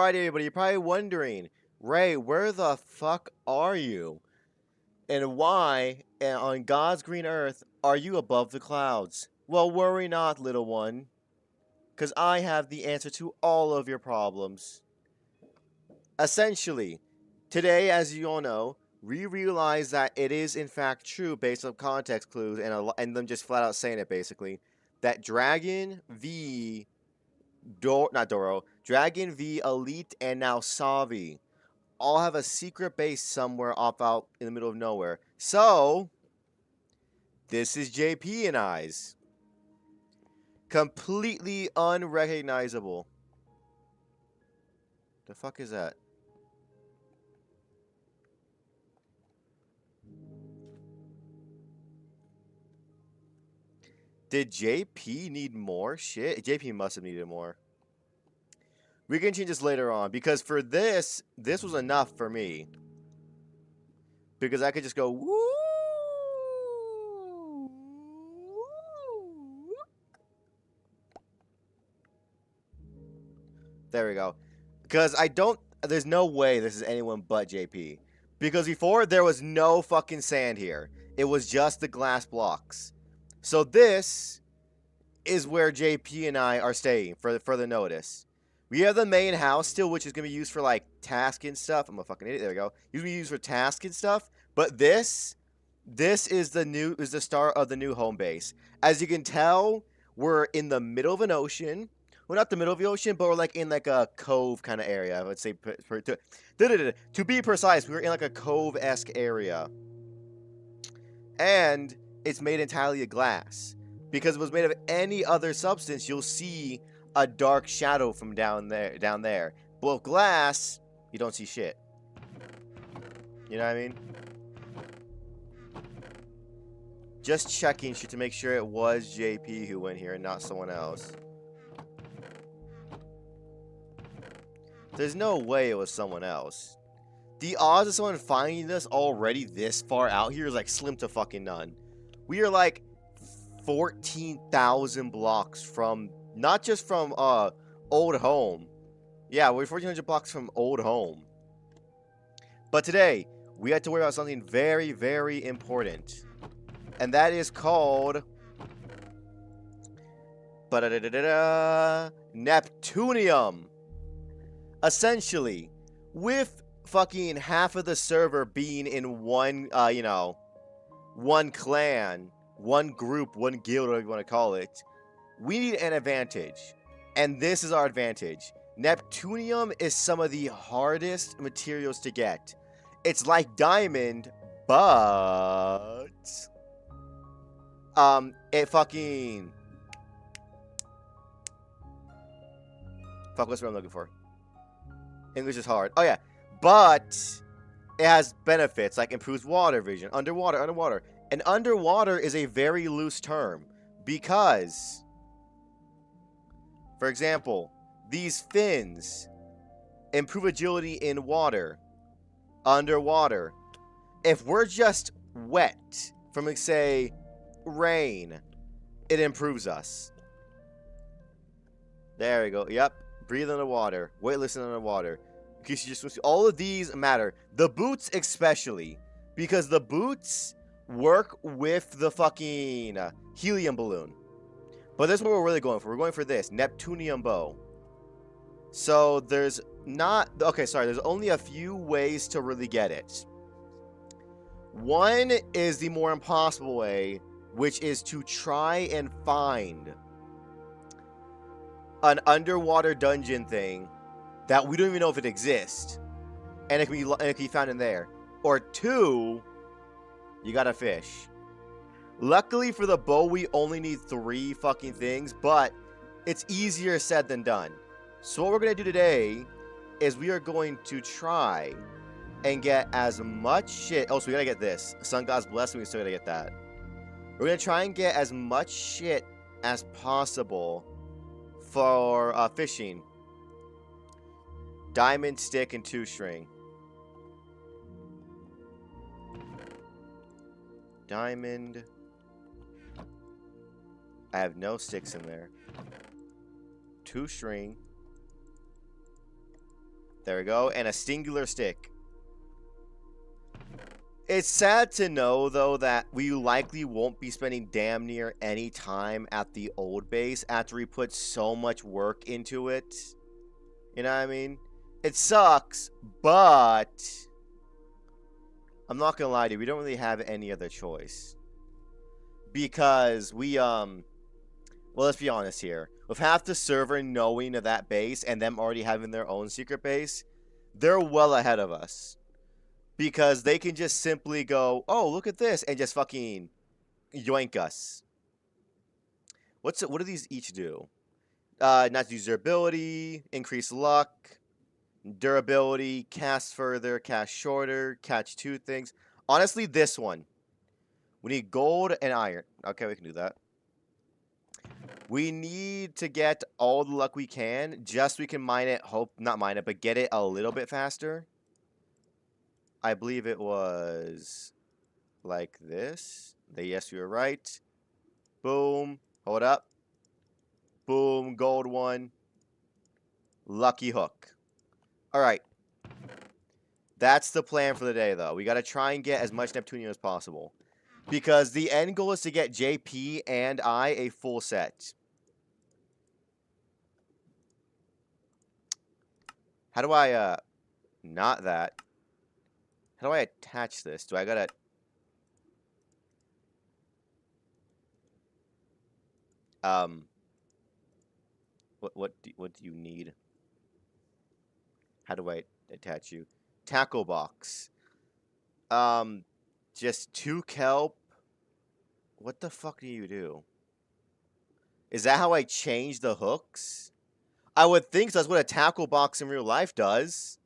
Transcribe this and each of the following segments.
Alright, everybody, you're probably wondering, Ray, where the fuck are you? And why, on God's green earth, are you above the clouds? Well, worry not, little one, because I have the answer to all of your problems. Essentially, today, as you all know, we realize that it is in fact true based on context clues and them just flat out saying it basically, that Dragon v. Dragon v. Elite and now Savi all have a secret base somewhere off out in the middle of nowhere. So, this is JP and I's. Completely unrecognizable. The fuck is that? Did JP need more shit? JP must have needed more. We can change this later on, because for this was enough for me. Because I could just go, woo! There we go. Because there's no way this is anyone but JP. Because before, there was no fucking sand here. It was just the glass blocks. So this is where JP and I are staying for the notice. We have the main house still, which is going to be used for, like, task and stuff. I'm a fucking idiot. There we go. It's going to be used for task and stuff. But this is the start of the new home base. As you can tell, we're in the middle of an ocean. Well, not the middle of the ocean, but we're, like, in, like, a cove kind of area. I would say, to be precise, we're in, like, a cove-esque area. And it's made entirely of glass. Because if it was made of any other substance, you'll see a dark shadow from down there. But with glass, you don't see shit. You know what I mean? Just checking shit to make sure it was JP who went here and not someone else. There's no way it was someone else. The odds of someone finding this already this far out here is like slim to fucking none. We are like 14,000 blocks from, not just from old home. Yeah, we're 1,400 blocks from old home. But today, we had to worry about something very, very important. And that is called Neptunium. Essentially, with fucking half of the server being in one, one clan, one group, one guild, whatever you want to call it, we need an advantage. And this is our advantage. Neptunium is some of the hardest materials to get. It's like diamond, but it fucking what's what I'm looking for? English is hard. Oh yeah, but it has benefits like improves water vision, underwater. And underwater is a very loose term because, for example, these fins improve agility in water, underwater. If we're just wet from, like, say, rain, it improves us. There we go. Yep. Breathe underwater. Weightless underwater. In case you just all of these matter. The boots especially, because the boots work with the fucking helium balloon. But this is what we're really going for. We're going for this Neptunium bow. So there's there's only a few ways to really get it. One is the more impossible way, which is to try and find an underwater dungeon thing that we don't even know if it exists, and it can be found in there. Or two, you gotta fish. Luckily for the bow, we only need 3 fucking things, but it's easier said than done. So what we're gonna do today is we are going to try and get as much shit. Oh, so we gotta get this. Sun God's blessing, we still gotta get that. We're gonna try and get as much shit as possible for fishing. Diamond, stick, and 2-string. Diamond. I have no sticks in there. 2-string. There we go. And a singular stick. It's sad to know, though, that we likely won't be spending damn near any time at the old base after we put so much work into it. You know what I mean? It sucks, but I'm not gonna lie to you, we don't really have any other choice. Because well, let's be honest here. With half the server knowing of that base and them already having their own secret base, they're well ahead of us. Because they can just simply go, oh, look at this, and just fucking yoink us. What do these each do? Not use durability, increase luck, durability, cast further, cast shorter, catch 2 things. Honestly, this one. We need gold and iron. Okay, we can do that. We need to get all the luck we can, just so we can mine it, not mine it, but get it a little bit faster. I believe it was like this. Yes, you were right. Boom. Hold up. Boom. Gold one. Lucky hook. All right. That's the plan for the day, though. We got to try and get as much Neptunium as possible. Because the end goal is to get JP and I a full set. How do I, not that. How do I attach this? Do I gotta... What do you need? How do I attach you? Tackle box. Just 2 kelp. What the fuck do you do? Is that how I change the hooks? I would think so. That's what a tackle box in real life does.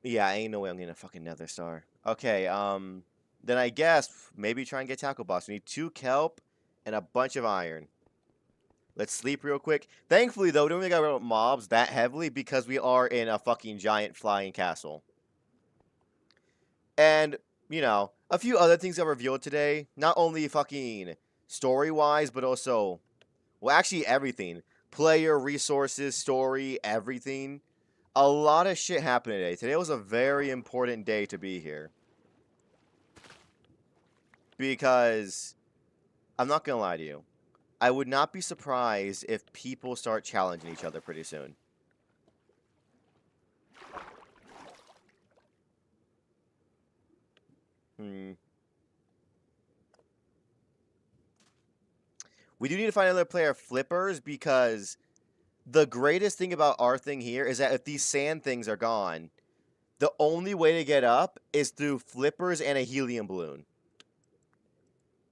Yeah, ain't no way I'm getting a fucking nether star. Okay, then I guess maybe try and get tackle box. We need 2 kelp and a bunch of iron. Let's sleep real quick. Thankfully, though, we don't really got rid of mobs that heavily because we are in a fucking giant flying castle. And, you know, a few other things got revealed today. Not only fucking story-wise, but also, well, actually everything. Player, resources, story, everything. A lot of shit happened today. Today was a very important day to be here. Because, I'm not gonna lie to you. I would not be surprised if people start challenging each other pretty soon. We do need to find another player flippers because the greatest thing about our thing here is that if these sand things are gone, the only way to get up is through flippers and a helium balloon.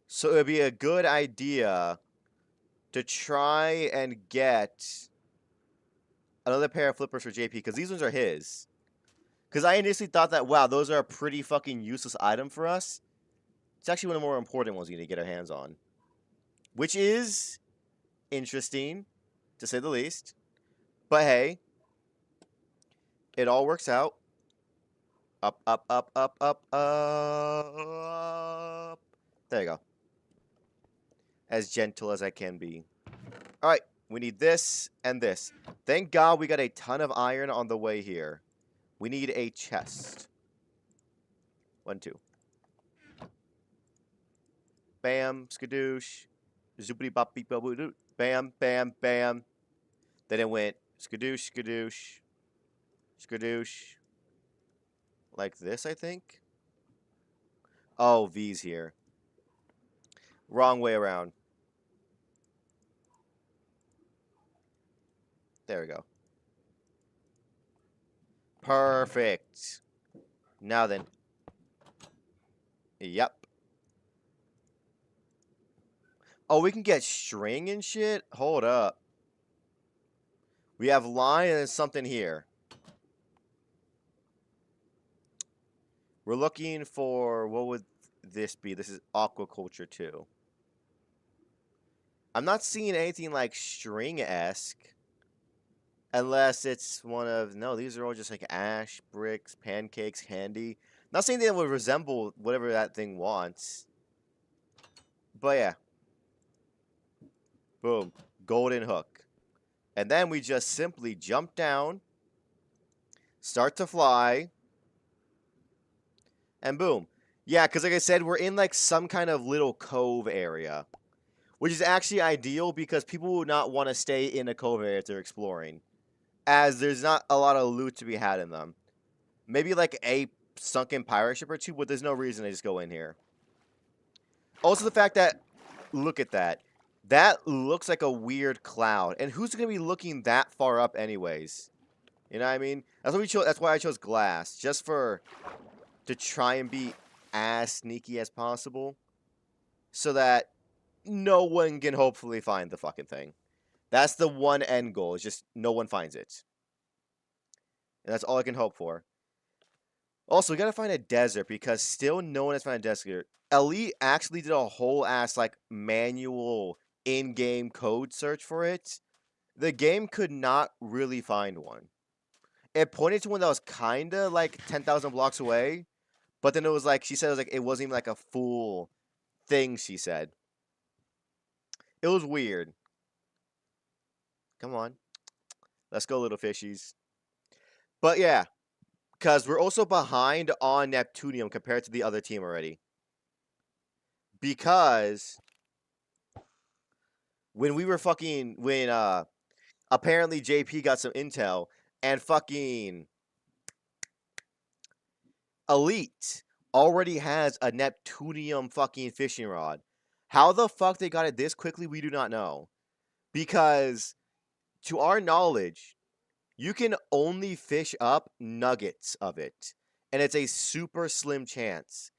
So it would be a good idea to try and get another pair of flippers for JP, because these ones are his. Because I initially thought that, wow, those are a pretty fucking useless item for us. It's actually one of the more important ones we need to get our hands on. Which is interesting, to say the least. But hey, it all works out. Up, up, up, up, up, up. There you go. As gentle as I can be. Alright, we need this and this. Thank God we got a ton of iron on the way here. We need a chest. 1, 2. Bam, skadoosh. Zoopity bop beep bop doo. Bam, bam, bam. Then it went skadoosh, skadoosh. Skadoosh. Like this, I think? Oh, V's here. Wrong way around. There we go. Perfect. Now then. Yep. Oh, we can get string and shit? Hold up. We have line and something here. We're looking for, what would this be? This is aquaculture 2. I'm not seeing anything like string-esque. Unless it's one of, no, these are all just like ash, bricks, pancakes, candy. Not saying that would resemble whatever that thing wants. But yeah. Boom. Golden hook. And then we just simply jump down, start to fly, and boom. Yeah, because like I said, we're in like some kind of little cove area, which is actually ideal because people would not want to stay in a cove area if they're exploring, as there's not a lot of loot to be had in them. Maybe like a sunken pirate ship or two, but there's no reason to just go in here. Also, the fact that, look at that. That looks like a weird cloud. And who's going to be looking that far up anyways? You know what I mean? That's why I chose glass. Just to try and be as sneaky as possible. So that no one can hopefully find the fucking thing. That's the one end goal. Is just no one finds it. And that's all I can hope for. Also, we gotta find a desert because still no one has found a desert. Elite actually did a whole ass like manual in-game code search for it. The game could not really find one. It pointed to one that was kinda like 10,000 blocks away, but then it was like she said it wasn't even like a full thing. She said it was weird. Come on, let's go, little fishies. But yeah, because we're also behind on Neptunium compared to the other team already. Because when apparently JP got some intel and fucking Elite already has a Neptunium fucking fishing rod. How the fuck they got it this quickly, we do not know. Because to our knowledge, you can only fish up nuggets of it. And it's a super slim chance.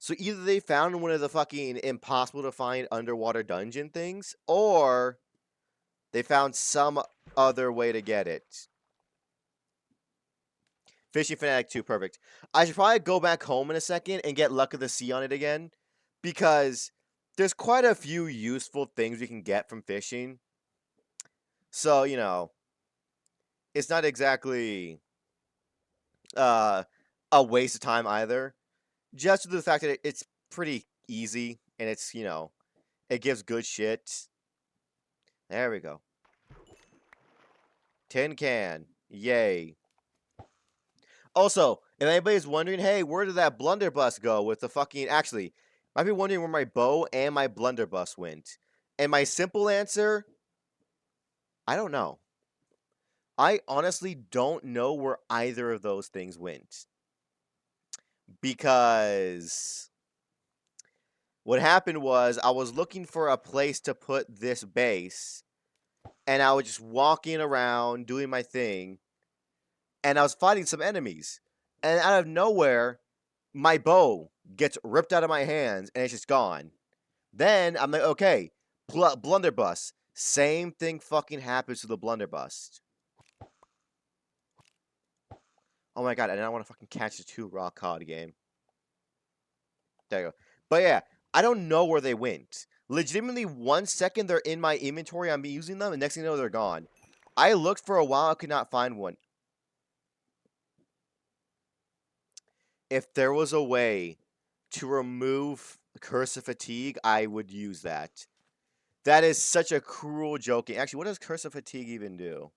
So either they found one of the fucking impossible to find underwater dungeon things, or they found some other way to get it. Fishing Fanatic 2, perfect. I should probably go back home in a second and get Luck of the Sea on it again, because there's quite a few useful things we can get from fishing. So, you know, it's not exactly a waste of time either. Just due to the fact that it's pretty easy and it's, you know, it gives good shit. There we go. Tin can. Yay. Also, if anybody's wondering, hey, where did that blunderbuss go with the fucking... Actually, might be wondering where my bow and my blunderbuss went. And my simple answer, I don't know. I honestly don't know where either of those things went. Because what happened was I was looking for a place to put this base. And I was just walking around doing my thing. And I was fighting some enemies. And out of nowhere, my bow gets ripped out of my hands and it's just gone. Then I'm like, okay, blunderbuss. Same thing fucking happens to the blunderbuss. Oh my god, I don't want to fucking catch the 2 raw cod game. There you go. But yeah, I don't know where they went. Legitimately, 1 second they're in my inventory, I'm using them, and next thing you know, they're gone. I looked for a while, I could not find one. If there was a way to remove Curse of Fatigue, I would use that. That is such a cruel joking. Actually, what does Curse of Fatigue even do?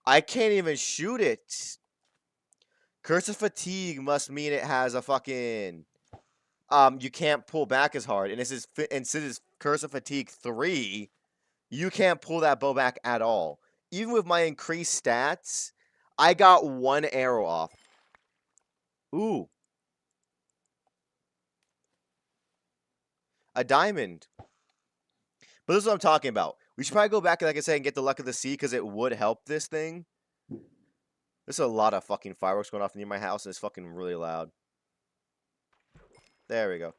I can't even shoot it. Curse of Fatigue must mean it has a fucking... you can't pull back as hard. And since this is Curse of Fatigue 3, you can't pull that bow back at all. Even with my increased stats, I got 1 arrow off. Ooh. A diamond. But this is what I'm talking about. We should probably go back, like I said, and get the Luck of the Sea, because it would help this thing. There's a lot of fucking fireworks going off near my house, and it's fucking really loud. There we go.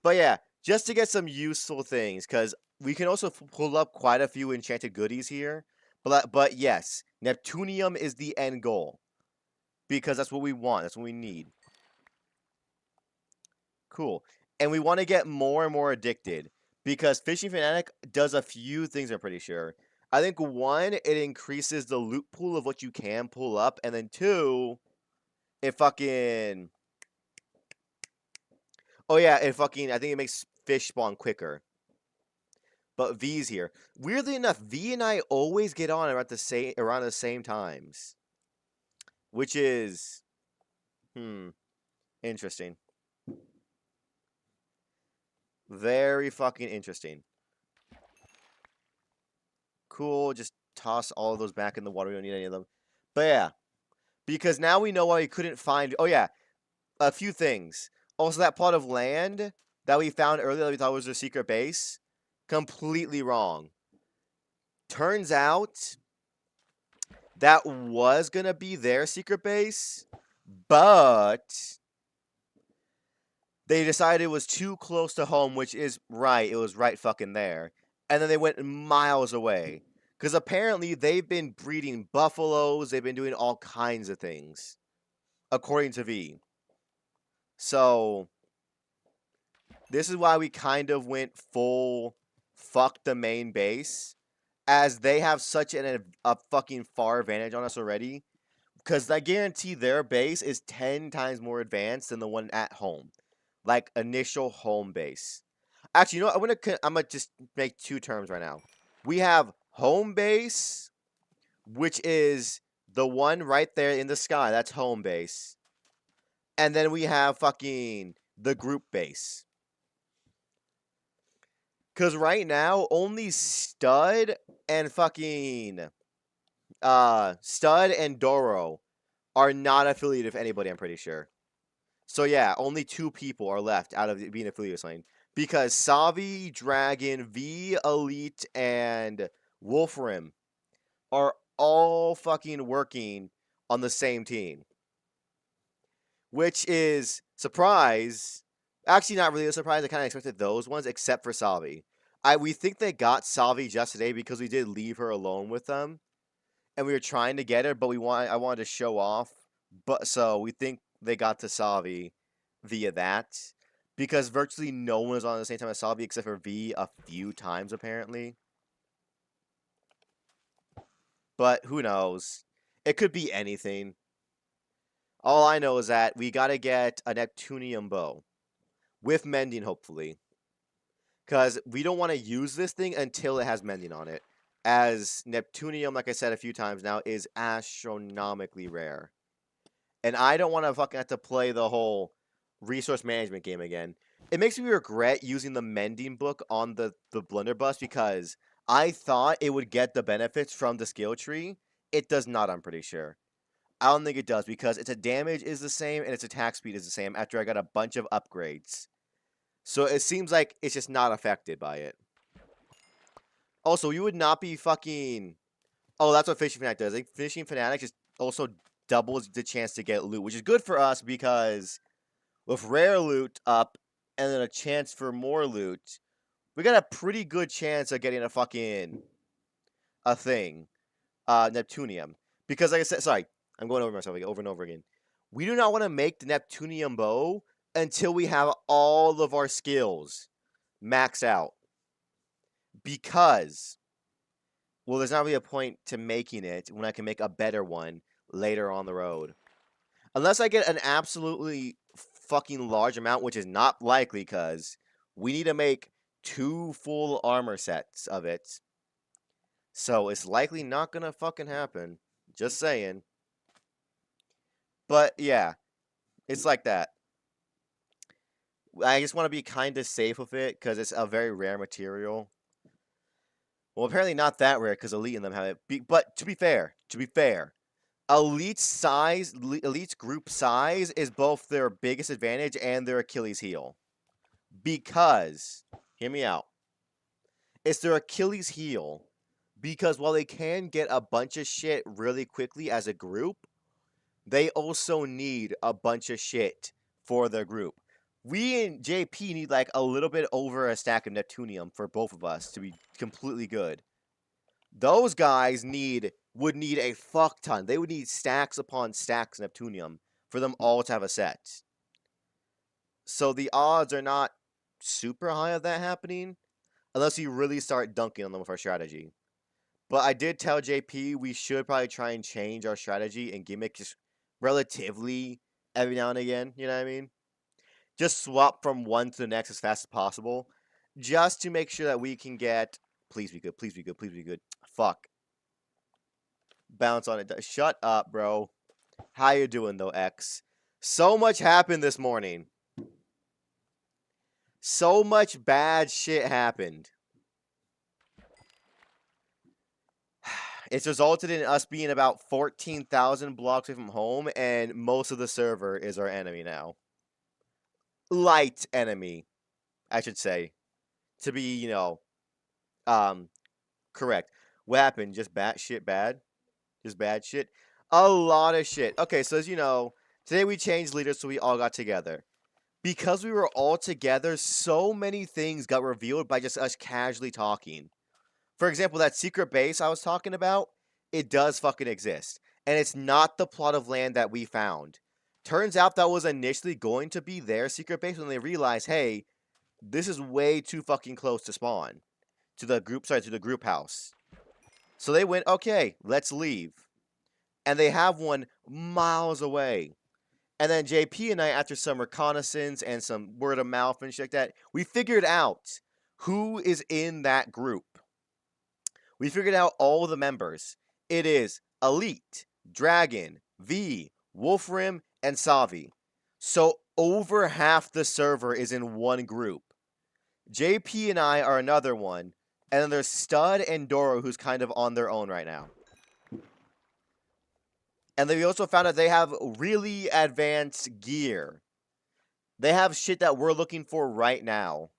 But yeah, just to get some useful things, because we can also pull up quite a few enchanted goodies here. But yes, Neptunium is the end goal. Because that's what we want. That's what we need. Cool. And we want to get more and more addicted. Because Fishing Fanatic does a few things, I'm pretty sure. I think one, it increases the loot pool of what you can pull up, and then two, it fucking oh yeah, it fucking I think it makes fish spawn quicker. But V's here. Weirdly enough, V and I always get on around the same times, which is interesting. Very fucking interesting. Cool. Just toss all of those back in the water. We don't need any of them. But yeah, because now we know why we couldn't find. Oh yeah, a few things. Also, that plot of land that we found earlier that we thought was their secret base, completely wrong. Turns out that was gonna be their secret base, but they decided it was too close to home, which is right. It was right fucking there. And then they went miles away. Because apparently they've been breeding buffaloes. They've been doing all kinds of things, according to V. So, this is why we kind of went full fuck the main base. As they have such a fucking far advantage on us already. Because I guarantee their base is 10 times more advanced than the one at home. Like initial home base. Actually, you know what? I'm gonna just make two terms right now. We have home base, which is the one right there in the sky. That's home base. And then we have fucking the group base. Cause right now only and fucking Stud and Doro are not affiliated with anybody, I'm pretty sure. So yeah, only two people are left out of being affiliated with something. Because Savi, Dragon, V, Elite, and Wolfram are all fucking working on the same team. Which is surprise. Actually not really a surprise. I kind of expected those ones, except for Savi. We think they got Savi just today because we did leave her alone with them. And we were trying to get her, but I wanted to show off. But so we think they got to Savi via that. Because virtually no one was on at the same time as Savi except for V a few times apparently. But who knows? It could be anything. All I know is that we gotta get a Neptunium bow. With mending, hopefully. Because we don't want to use this thing until it has mending on it. As Neptunium, like I said a few times now, is astronomically rare. And I don't want to fucking have to play the whole resource management game again. It makes me regret using the mending book on the blunderbuss because I thought it would get the benefits from the skill tree. It does not, I'm pretty sure. I don't think it does because its damage is the same and its attack speed is the same after I got a bunch of upgrades. So it seems like it's just not affected by it. Also, you would not be fucking... Oh, that's what Fishing Fanatic does. I think Fishing Fanatic just also doubles the chance to get loot, which is good for us because with rare loot up and then a chance for more loot, we got a pretty good chance of getting a thing, Neptunium. Because like I said, sorry, I'm going over myself over and over again. We do not want to make the Neptunium bow until we have all of our skills maxed out. Because, well, there's not really a point to making it when I can make a better one later on the road. Unless I get an absolutely fucking large amount, which is not likely because we need to make 2 full armor sets of it. So it's likely not gonna fucking happen. Just saying. But yeah, it's like that. I just want to be kind of safe with it because it's a very rare material. Well, apparently not that rare because Elite and them have it. But to be fair, Elite's group size is both their biggest advantage and their Achilles heel. Because, hear me out, it's their Achilles heel. Because while they can get a bunch of shit really quickly as a group, they also need a bunch of shit for their group. We and JP need like a little bit over a stack of Neptunium for both of us to be completely good. Those guys would need a fuck ton. They would need stacks upon stacks of Neptunium for them all to have a set. So the odds are not super high of that happening unless you really start dunking on them with our strategy. But I did tell JP we should probably try and change our strategy and gimmick just relatively every now and again. You know what I mean? Just swap from one to the next as fast as possible, just to make sure that we can get. Please be good. Please be good. Please be good. Fuck. Bounce on it. Shut up, bro. How you doing though, X? So much happened this morning. So much bad shit happened. It's resulted in us being about 14,000 blocks away from home, and most of the server is our enemy now. Light enemy, I should say. To be, correct. What happened? Just bad shit bad? Just bad shit? A lot of shit. Okay, so as you know, today we changed leaders, so we all got together. Because we were all together, so many things got revealed by just us casually talking. For example, that secret base I was talking about, it does fucking exist. And it's not the plot of land that we found. Turns out that was initially going to be their secret base when they realized, hey, this is way too fucking close to spawn. To the group house. So they went, okay, let's leave. And they have one miles away. And then JP and I, after some reconnaissance and some word of mouth and shit like that, we figured out who is in that group. We figured out all the members. It is Elite, Dragon, V, Wolfrim, and Savi. So over half the server is in one group. JP and I are another one. And then there's Stud and Doro, who's kind of on their own right now. And then we also found out they have really advanced gear. They have shit that we're looking for right now.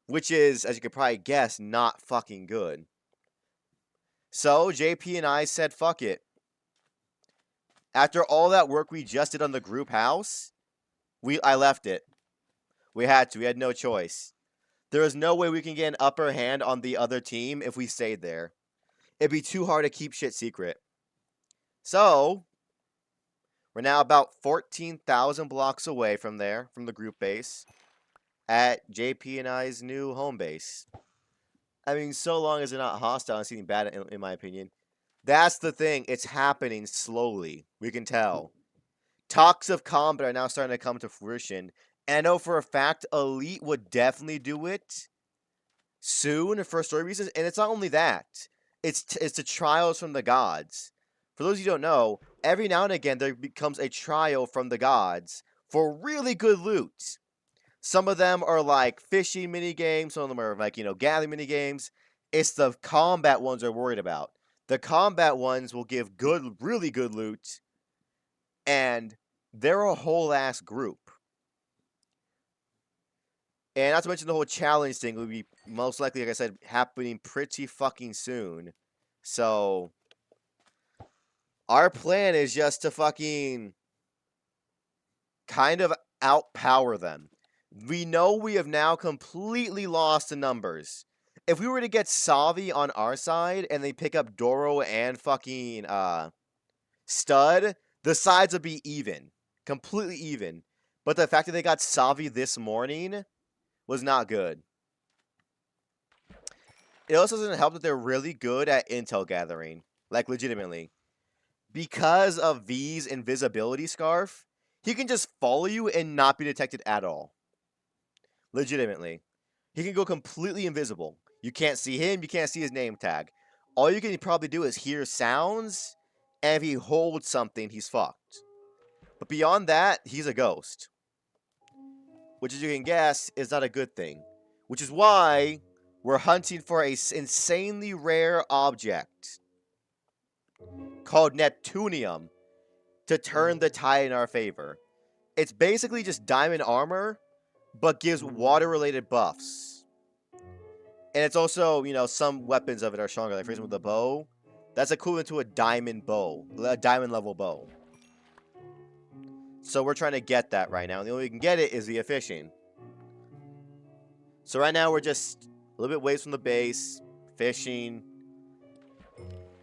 Which is, as you could probably guess, not fucking good. So, JP and I said, fuck it. After all that work we just did on the group house, I left it. We had to. We had no choice. There is no way we can get an upper hand on the other team if we stayed there. It'd be too hard to keep shit secret. So, we're now about 14,000 blocks away from there, from the group base, at JP and I's new home base. I mean, so long as they're not hostile and seeming bad, in my opinion. That's the thing. It's happening slowly. We can tell. Talks of combat are now starting to come to fruition. And I know for a fact Elite would definitely do it soon for story reasons. And it's not only that. It's the trials from the gods. For those of you who don't know, every now and again there becomes a trial from the gods for really good loot. Some of them are like fishing minigames. Some of them are like, gathering minigames. It's the combat ones we're worried about. The combat ones will give really good loot. And they're a whole ass group. And not to mention the whole challenge thing will be most likely, like I said, happening pretty fucking soon. So, our plan is just to fucking kind of outpower them. We know we have now completely lost the numbers. If we were to get Savi on our side and they pick up Doro and fucking Stud, the sides would be even. Completely even. But the fact that they got Savi this morning was not good. It also doesn't help that they're really good at intel gathering. Like, legitimately. Because of V's invisibility scarf, he can just follow you and not be detected at all. Legitimately. He can go completely invisible. You can't see him, you can't see his name tag. All you can probably do is hear sounds, and if he holds something, he's fucked. But beyond that, he's a ghost. Which, as you can guess, is not a good thing. Which is why we're hunting for an insanely rare object called Neptunium to turn the tide in our favor. It's basically just diamond armor, but gives water-related buffs. And it's also, some weapons of it are stronger. Like, for example, the bow. That's equivalent to a diamond bow. A diamond-level bow. So we're trying to get that right now. And the only way we can get it is via fishing. So right now we're just a little bit ways from the base. Fishing.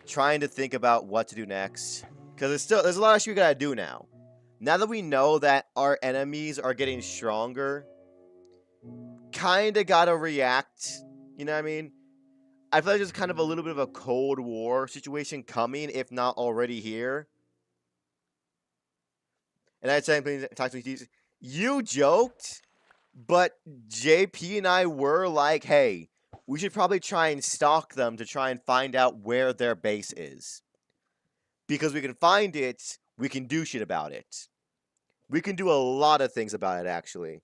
Trying to think about what to do next. Because there's a lot of shit we gotta do now. Now that we know that our enemies are getting stronger, kinda gotta react. You know what I mean? I feel like there's kind of a little bit of a Cold War situation coming, if not already here. And I said, talk to me. You joked, but JP and I were like, hey, we should probably try and stalk them to try and find out where their base is. Because we can find it, we can do shit about it. We can do a lot of things about it, actually.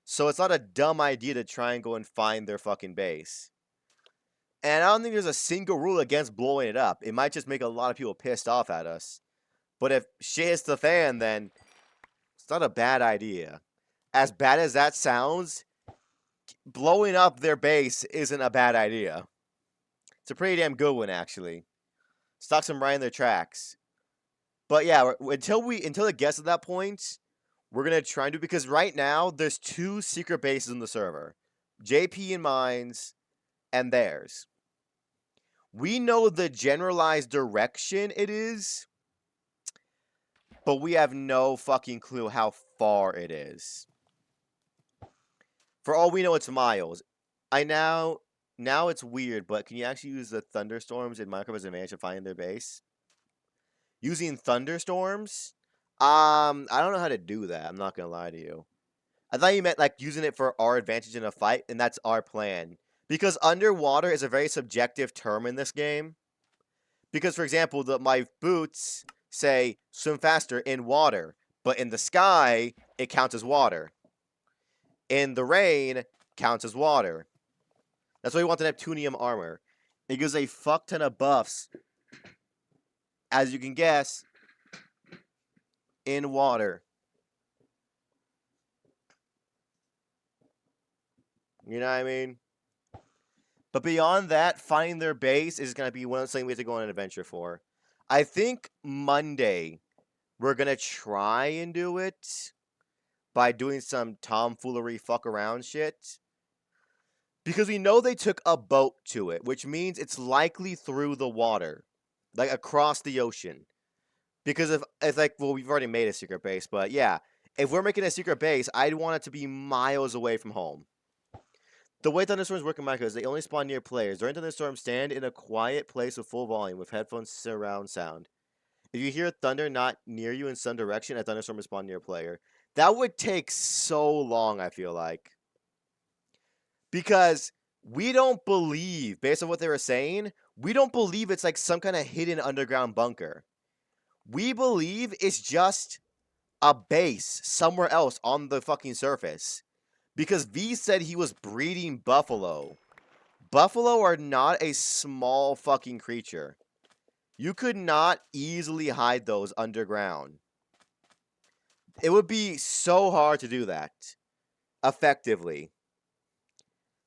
So it's not a dumb idea to try and go and find their fucking base. And I don't think there's a single rule against blowing it up. It might just make a lot of people pissed off at us. But if shit hits the fan, then it's not a bad idea. As bad as that sounds, blowing up their base isn't a bad idea. It's a pretty damn good one, actually. Stocks them right in their tracks. But yeah, until it gets to that point, we're gonna try and do, because right now there's 2 secret bases in the server, JP and mine's, and theirs. We know the generalized direction it is, but we have no fucking clue how far it is. For all we know, it's miles. Now it's weird, but can you actually use the thunderstorms in Minecraft as an advantage to find their base? Using thunderstorms? I don't know how to do that. I'm not gonna lie to you. I thought you meant like using it for our advantage in a fight, and that's our plan. Because underwater is a very subjective term in this game. Because, for example, my boots say swim faster in water, but in the sky, it counts as water. In the rain, counts as water. That's why we want the Neptunium armor. It gives a fuck ton of buffs, as you can guess, in water. You know what I mean? But beyond that, finding their base is going to be something we have to go on an adventure for. I think Monday, we're going to try and do it by doing some tomfoolery fuck around shit. Because we know they took a boat to it, which means it's likely through the water. Like across the ocean. Because if it's like, well, we've already made a secret base, but yeah. If we're making a secret base, I'd want it to be miles away from home. The way thunderstorms work in Minecraft is they only spawn near players. During thunderstorms, stand in a quiet place with full volume with headphones surround sound. If you hear thunder not near you in some direction, a thunderstorm will spawn near a player. That would take so long, I feel like. Because we don't believe, based on what they were saying, we don't believe it's like some kind of hidden underground bunker. We believe it's just a base somewhere else on the fucking surface. Because V said he was breeding buffalo. Buffalo are not a small fucking creature. You could not easily hide those underground. It would be so hard to do that effectively.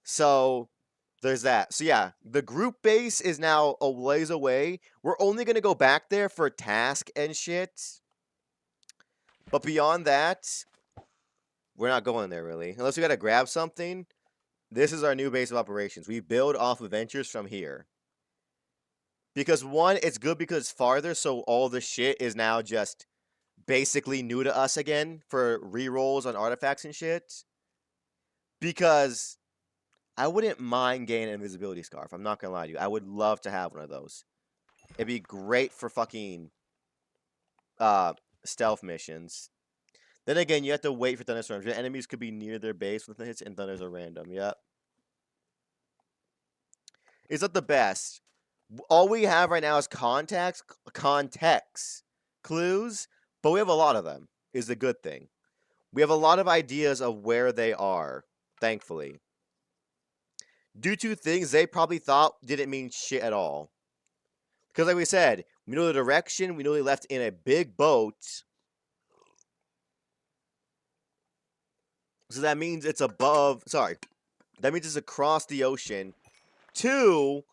So there's that. So yeah, the group base is now a ways away. We're only going to go back there for task and shit. But beyond that, we're not going there really. Unless we got to grab something. This is our new base of operations. We build off adventures from here. Because one, it's good because it's farther, so all the shit is now just basically new to us again for rerolls on artifacts and shit. Because I wouldn't mind getting an invisibility scarf. I'm not gonna lie to you. I would love to have one of those. It'd be great for fucking stealth missions. Then again, you have to wait for thunderstorms. Your enemies could be near their base when the hits and thunders are random. Yep. It's not the best. All we have right now is context, clues, but we have a lot of them, is the good thing. We have a lot of ideas of where they are, thankfully. Due to things they probably thought didn't mean shit at all. Because like we said, we know the direction, we know they left in a big boat. So that means it's above, that means it's across the ocean. 2,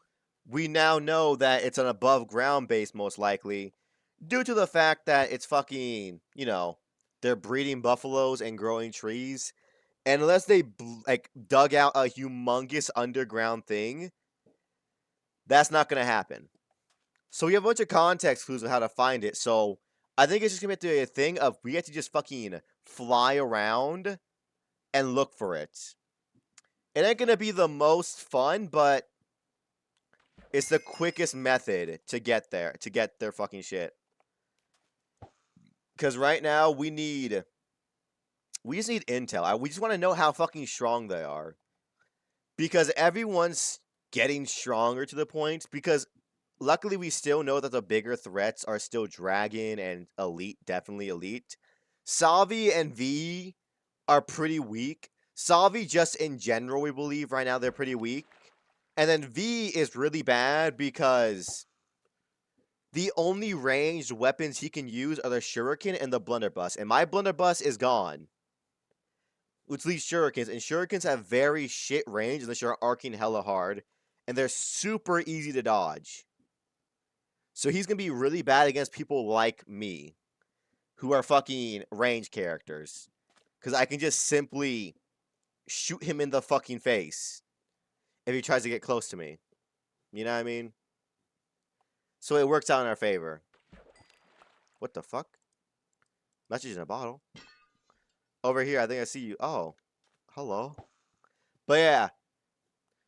we now know that it's an above ground base most likely. Due to the fact that it's fucking, they're breeding buffaloes and growing trees. And unless they, dug out a humongous underground thing, that's not going to happen. So we have a bunch of context clues on how to find it. So I think it's just going to be a thing of we have to just fucking fly around and look for it. It ain't gonna be the most fun, but it's the quickest method to get there, to get their fucking shit. Because right now, we just need intel. We just want to know how fucking strong they are. Because everyone's getting stronger to the point. Because luckily, we still know that the bigger threats are still Dragon and Elite, definitely Elite. Salvi and V are pretty weak. Salvi, just in general, we believe right now they're pretty weak. And then V is really bad because the only ranged weapons he can use are the Shuriken and the Blunderbuss. And my Blunderbuss is gone. Which leaves Shurikens. And Shurikens have very shit range unless you're arcing hella hard. And they're super easy to dodge. So he's going to be really bad against people like me. Who are fucking range characters. Because I can just simply shoot him in the fucking face. If he tries to get close to me. You know what I mean? So it works out in our favor. What the fuck? Message in a bottle. Over here, I think I see you. Oh. Hello. But yeah.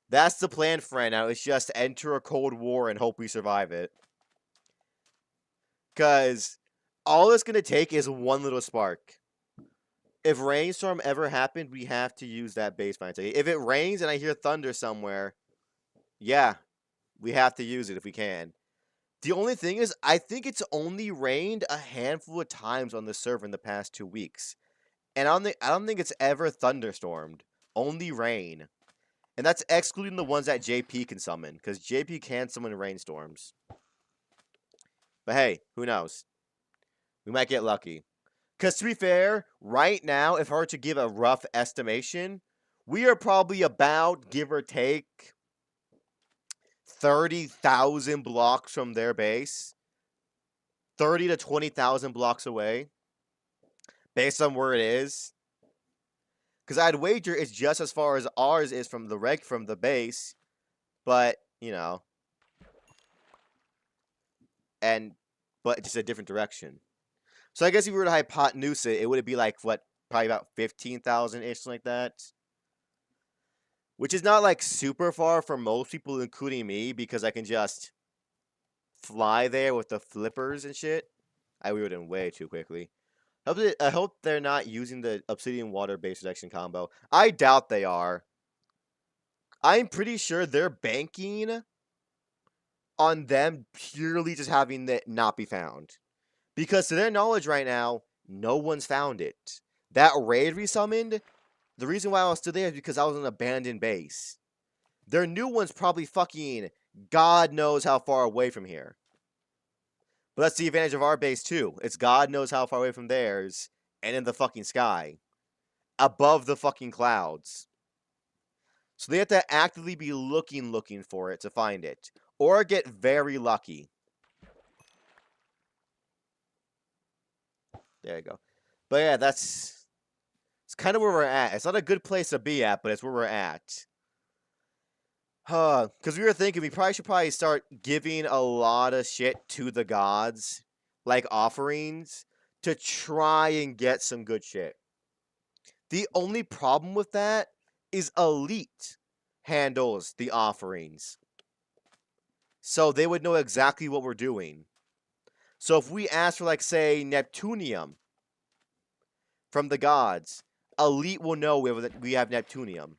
That's the plan for right now. It's just enter a Cold War and hope we survive it. Because all it's going to take is one little spark. If rainstorm ever happened, we have to use that baseline. If it rains and I hear thunder somewhere, yeah, we have to use it if we can. The only thing is, I think it's only rained a handful of times on the server in the past 2 weeks. And I don't think it's ever thunderstormed. Only rain. And that's excluding the ones that JP can summon. Because JP can summon rainstorms. But hey, who knows? We might get lucky. Because to be fair, right now, if I were to give a rough estimation, we are probably about, give or take, 30,000 blocks from their base. 30 to 20,000 blocks away. Based on where it is. Because I'd wager it's just as far as ours is from the base. But, you know. But just a different direction. So I guess if we were to hypotenuse it, it would be like, what, probably about 15,000-ish, like that. Which is not, like, super far for most people, including me, because I can just fly there with the flippers and shit. I wheeled in way too quickly. I hope they're not using the Obsidian Water-based rejection combo. I doubt they are. I'm pretty sure they're banking on them purely just having it not be found. Because to their knowledge right now, no one's found it. That raid we summoned, the reason why I was still there is because I was on an abandoned base. Their new one's probably fucking God knows how far away from here. But that's the advantage of our base too. It's God knows how far away from theirs and in the fucking sky. Above the fucking clouds. So they have to actively be looking for it to find it. Or get very lucky. There you go. But yeah, it's kind of where we're at. It's not a good place to be at, but it's where we're at. Because we were thinking we should start giving a lot of shit to the gods, like offerings, to try and get some good shit. The only problem with that is Elite handles the offerings. So they would know exactly what we're doing. So if we ask for, like, say, Neptunium from the gods, Elite will know we have Neptunium.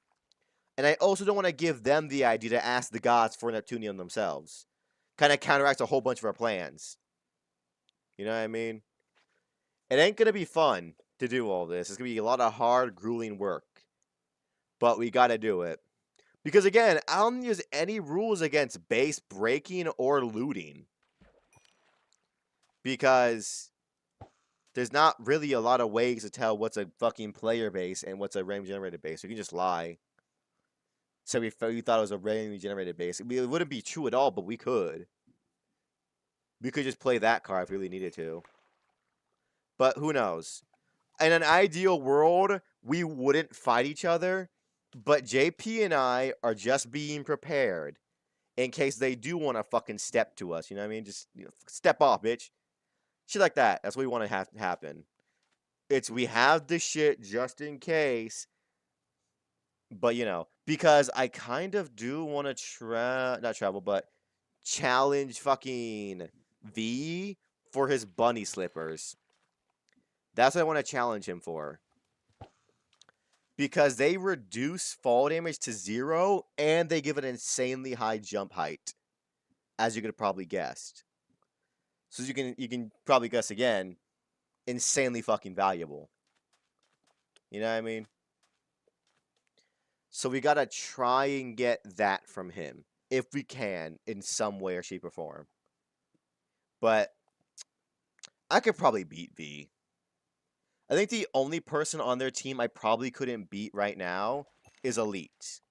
And I also don't want to give them the idea to ask the gods for Neptunium themselves. Kind of counteracts a whole bunch of our plans. You know what I mean? It ain't going to be fun to do all this. It's going to be a lot of hard, grueling work. But we got to do it. Because again, I don't use any rules against base breaking or looting. Because there's not really a lot of ways to tell what's a fucking player base and what's a randomly generated base. So you can just lie. So we thought it was a randomly generated base. It wouldn't be true at all, but we could. We could just play that card if we really needed to. But who knows? In an ideal world, we wouldn't fight each other. But JP and I are just being prepared in case they do want to fucking step to us. You know what I mean? Just step off, bitch. Shit like that. That's what we want to have happen. We have the shit just in case. But, you know, Because I kind of do want to not travel, but challenge fucking V for his bunny slippers. That's what I want to challenge him for. Because they reduce fall damage to 0 and they give an insanely high jump height, as you could have probably guessed. So you can probably guess again, insanely fucking valuable. You know what I mean? So we gotta try and get that from him if we can in some way or shape or form. But I could probably beat V. I think the only person on their team I probably couldn't beat right now is Elite.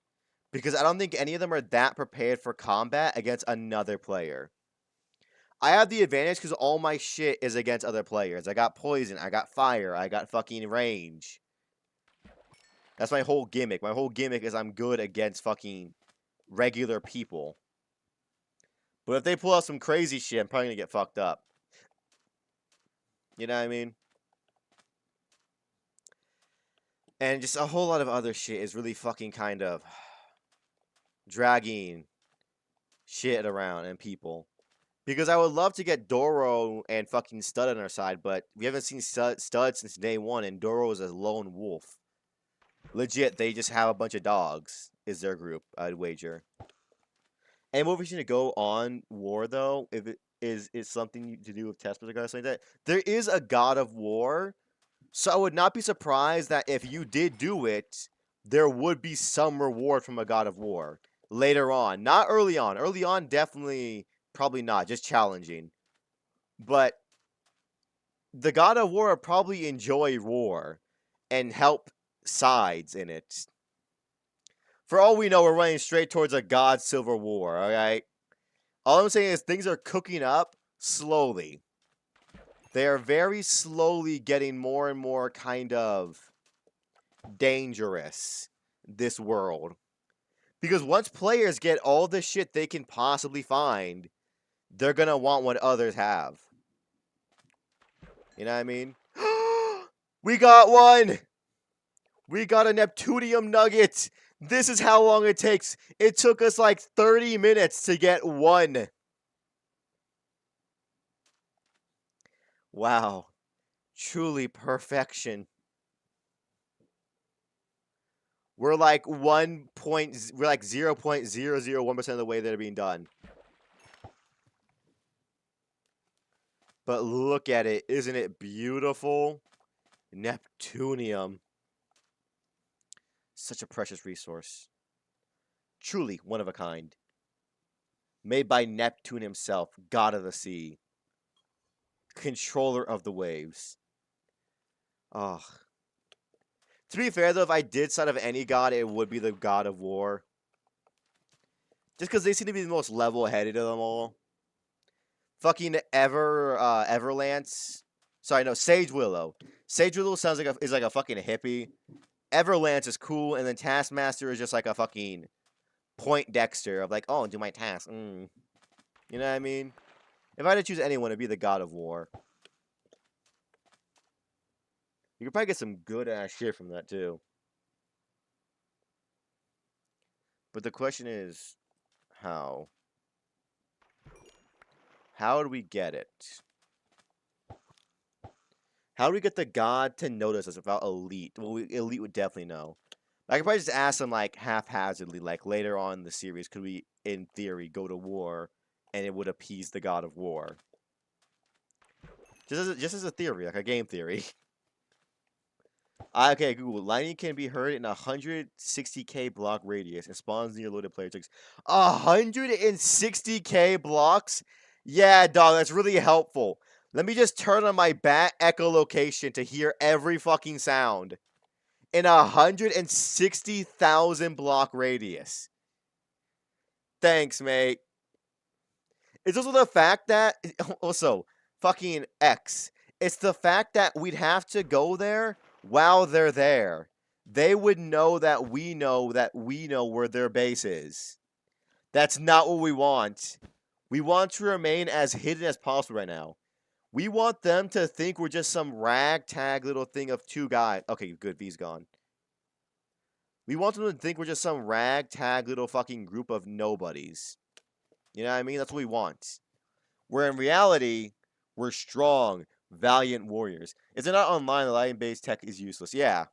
Because I don't think any of them are that prepared for combat against another player. I have the advantage because all my shit is against other players. I got poison, I got fire, I got fucking range. That's my whole gimmick. My whole gimmick is I'm good against fucking regular people. But if they pull out some crazy shit, I'm probably gonna get fucked up. You know what I mean? And just a whole lot of other shit is really fucking kind of dragging shit around and people. Because I would love to get Doro and fucking Stud on our side, but we haven't seen Stud since day 1, and Doro is a lone wolf. Legit, they just have a bunch of dogs, is their group, I'd wager. And what we should go on War, though, if it is something to do with Taskmaster or something like that, there is a God of War, so I would not be surprised that if you did do it, there would be some reward from a God of War later on. Not early on. Early on, definitely, probably not. Just challenging. But the God of War probably enjoy war and help sides in it. For all we know, we're running straight towards a God Civil War, alright? All I'm saying is things are cooking up slowly. They are very slowly getting more and more kind of dangerous, this world. Because once players get all the shit they can possibly find, they're gonna want what others have. You know what I mean? We got one! We got a Neptunium nugget! This is how long it takes. It took us like 30 minutes to get one. Wow. Truly perfection. We're like 0.001% of the way that are being done. But look at it. Isn't it beautiful? Neptunium. Such a precious resource. Truly one of a kind. Made by Neptune himself, god of the sea. Controller of the waves. Oh. To be fair, though, if I did side of any god, it would be the God of War. Just because they seem to be the most level-headed of them all. Fucking Everlance. Sorry, no, Sage Willow. Sage Willow sounds like is like a fucking hippie. Everlance is cool, and then Taskmaster is just like a fucking Point Dexter of like, oh, do my task. You know what I mean? If I had to choose anyone, it'd be the God of War. You could probably get some good-ass shit from that, too. But the question is, how? How do we get it? How do we get the god to notice us without Elite? Well, Elite would definitely know. I could probably just ask them, like, haphazardly, like, later on in the series, could we, in theory, go to war, and it would appease the God of War? Just as a theory, like a game theory. Okay, Google. Lightning can be heard in a 160k block radius and spawns near loaded player tricks. 160k blocks? Yeah, dog, that's really helpful. Let me just turn on my bat echolocation to hear every fucking sound. In a 160,000 block radius. Thanks, mate. It's also the fact that... Also, fucking X. It's the fact that we'd have to go there while they're there. They would know that we know where their base is. That's not what we want. We want to remain as hidden as possible right now. We want them to think we're just some ragtag little thing of two guys. Okay, good. V's gone. We want them to think we're just some ragtag little fucking group of nobodies. You know what I mean? That's what we want. Where in reality, we're strong, valiant warriors. If they're not online, the lighting-based tech is useless. Yeah.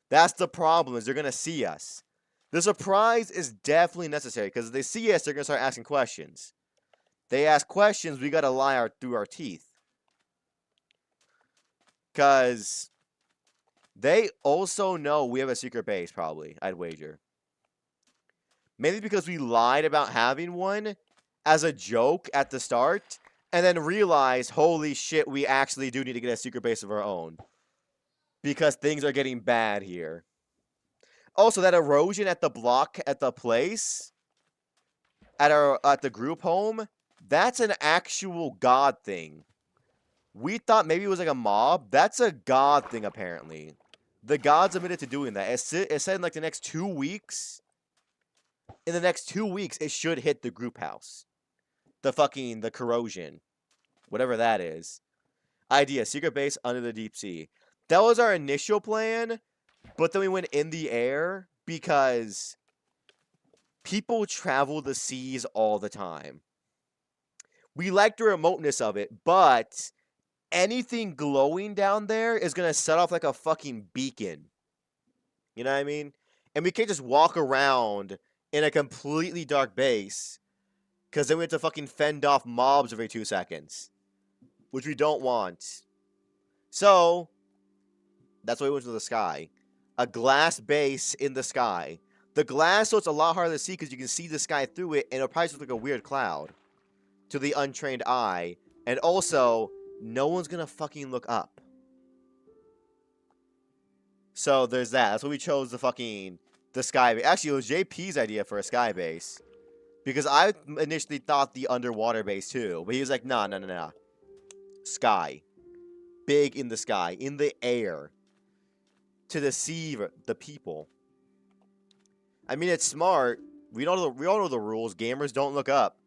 That's the problem, is they're going to see us. The surprise is definitely necessary, because if they see us, they're going to start asking questions. They ask questions, we got to lie through our teeth. Because they also know we have a secret base, probably, I'd wager. Maybe because we lied about having one as a joke at the start, and then realized, holy shit, we actually do need to get a secret base of our own. Because things are getting bad here. Also, that erosion at the block, at the place, at the group home, that's an actual god thing. We thought maybe it was like a mob. That's a god thing, apparently. The gods admitted to doing that. It said in like the next 2 weeks. In the next 2 weeks, it should hit the group house. The corrosion. Whatever that is. Idea, secret base under the deep sea. That was our initial plan, but then we went in the air because people travel the seas all the time. We like the remoteness of it, but anything glowing down there is going to set off like a fucking beacon. You know what I mean? And we can't just walk around in a completely dark base because then we have to fucking fend off mobs every 2 seconds, which we don't want. So, that's why we went to the sky. A glass base in the sky. The glass, so it's a lot harder to see because you can see the sky through it, and it'll probably look like a weird cloud to the untrained eye. And also, no one's gonna fucking look up. So there's that. That's why we chose the sky base. Actually, it was JP's idea for a sky base. Because I initially thought the underwater base too. But he was like, nah. Sky. Big in the sky. In the air. To deceive the people. I mean, it's smart. We all know the rules. Gamers don't look up.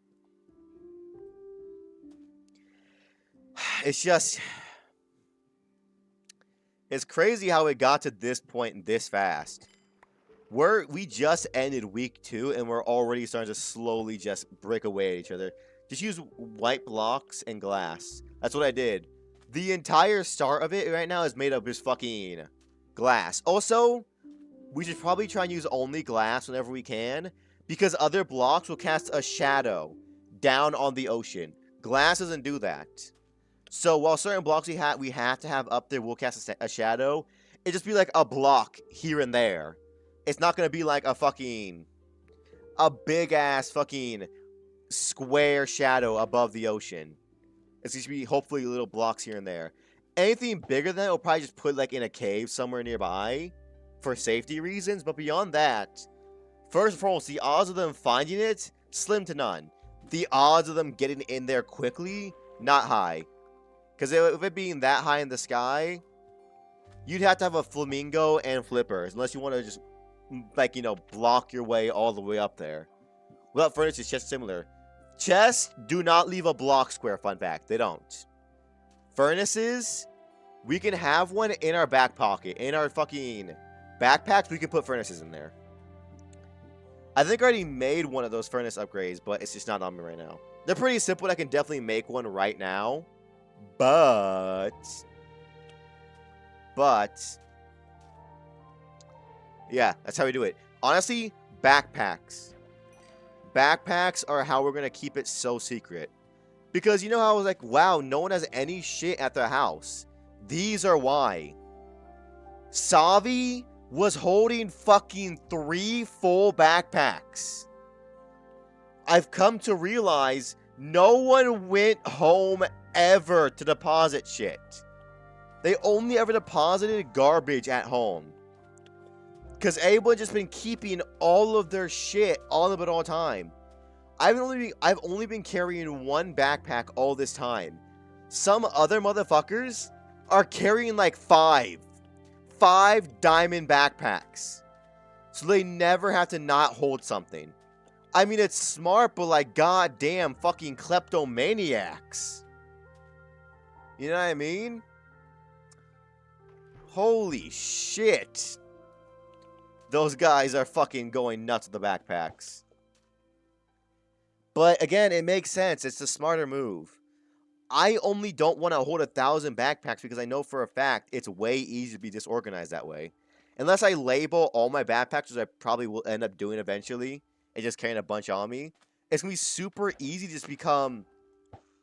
It's just... It's crazy how it got to this point this fast. We just ended week 2 and we're already starting to slowly just break away at each other. Just use white blocks and glass. That's what I did. The entire start of it right now is made up of just fucking glass. Also, we should probably try and use only glass whenever we can, because other blocks will cast a shadow down on the ocean. Glass doesn't do that. So while certain blocks we have to have up there will cast a shadow, it just be like a block here and there. It's not gonna be like a big ass fucking square shadow above the ocean. It's just be hopefully little blocks here and there. Anything bigger than that, we'll probably just put like in a cave somewhere nearby for safety reasons. But beyond that, first and foremost, the odds of them finding it, slim to none. The odds of them getting in there quickly, not high. Because if it being that high in the sky, you'd have to have a flamingo and flippers. Unless you want to just, like, you know, block your way all the way up there. Without furnaces, chests similar. Chests do not leave a block square, fun fact. They don't. Furnaces, we can have one in our back pocket. In our fucking backpacks, we can put furnaces in there. I think I already made one of those furnace upgrades, but it's just not on me right now. They're pretty simple. I can definitely make one right now. But, yeah, that's how we do it. Honestly, backpacks. Backpacks are how we're going to keep it so secret. Because you know how I was like, wow, no one has any shit at their house. These are why. Savi was holding fucking 3 full backpacks. I've come to realize no one went home ever to deposit shit. They only ever deposited garbage at home. Because everyone just been keeping all of their shit all of it all the time. I've only been carrying 1 backpack all this time. Some other motherfuckers are carrying like 5 diamond backpacks. So they never have to not hold something. I mean, it's smart, but like, goddamn fucking kleptomaniacs. You know what I mean? Holy shit. Those guys are fucking going nuts with the backpacks. But again, it makes sense. It's the smarter move. I only don't want to hold 1,000 backpacks because I know for a fact it's way easier to be disorganized that way. Unless I label all my backpacks, which I probably will end up doing eventually, and just carrying a bunch on me, it's going to be super easy to just become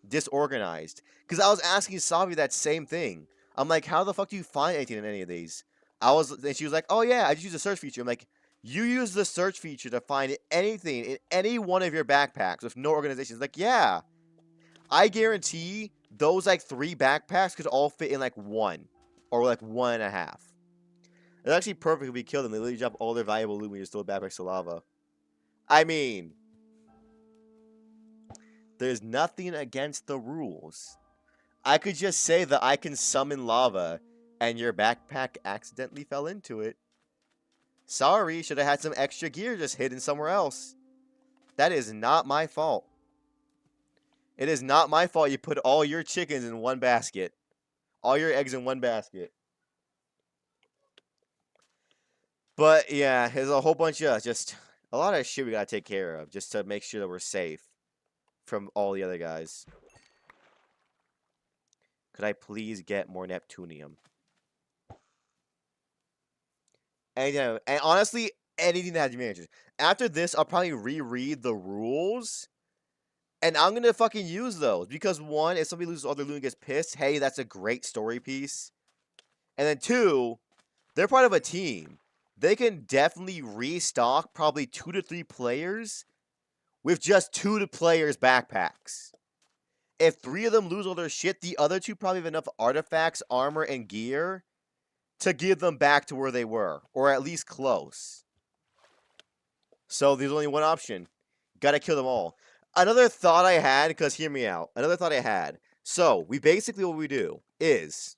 disorganized. Because I was asking Savi that same thing. I'm like, how the fuck do you find anything in any of these? And she was like, oh yeah, I just use the search feature. I'm like, you use the search feature to find anything in any one of your backpacks with no organization. It's like, yeah. I guarantee those like 3 backpacks could all fit in like 1 or like 1.5. It's actually perfect if we kill them. They literally drop all their valuable loot when you store backpacks to lava. I mean, there's nothing against the rules. I could just say that I can summon lava and your backpack accidentally fell into it. Sorry, should have had some extra gear just hidden somewhere else. That is not my fault. It is not my fault you put all your chickens in one basket. All your eggs in one basket. But yeah, there's a whole bunch of just a lot of shit we gotta take care of just to make sure that we're safe from all the other guys. Could I please get more Neptunium? And honestly, anything that has advantages. After this, I'll probably reread the rules. And I'm gonna fucking use those. Because 1, if somebody loses all their loot and gets pissed, hey, that's a great story piece. And then 2, they're part of a team. They can definitely restock probably 2 to 3 players with just 2 players' backpacks. If 3 of them lose all their shit, the other 2 probably have enough artifacts, armor, and gear to give them back to where they were, or at least close. So there's only one option. Gotta kill them all. Another thought I had, because hear me out. Another thought I had. So, we basically, what we do is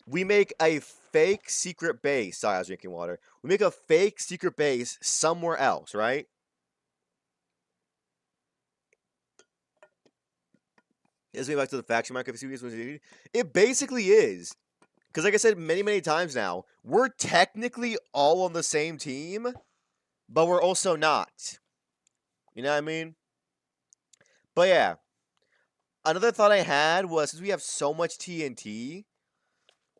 we make a fake secret base. Sorry, I was drinking water. We make a fake secret base somewhere else, right? Let's go back to the faction market. It basically is. Because like I said many, many times now, we're technically all on the same team, but we're also not. You know what I mean? But yeah. Another thought I had was, since we have so much TNT,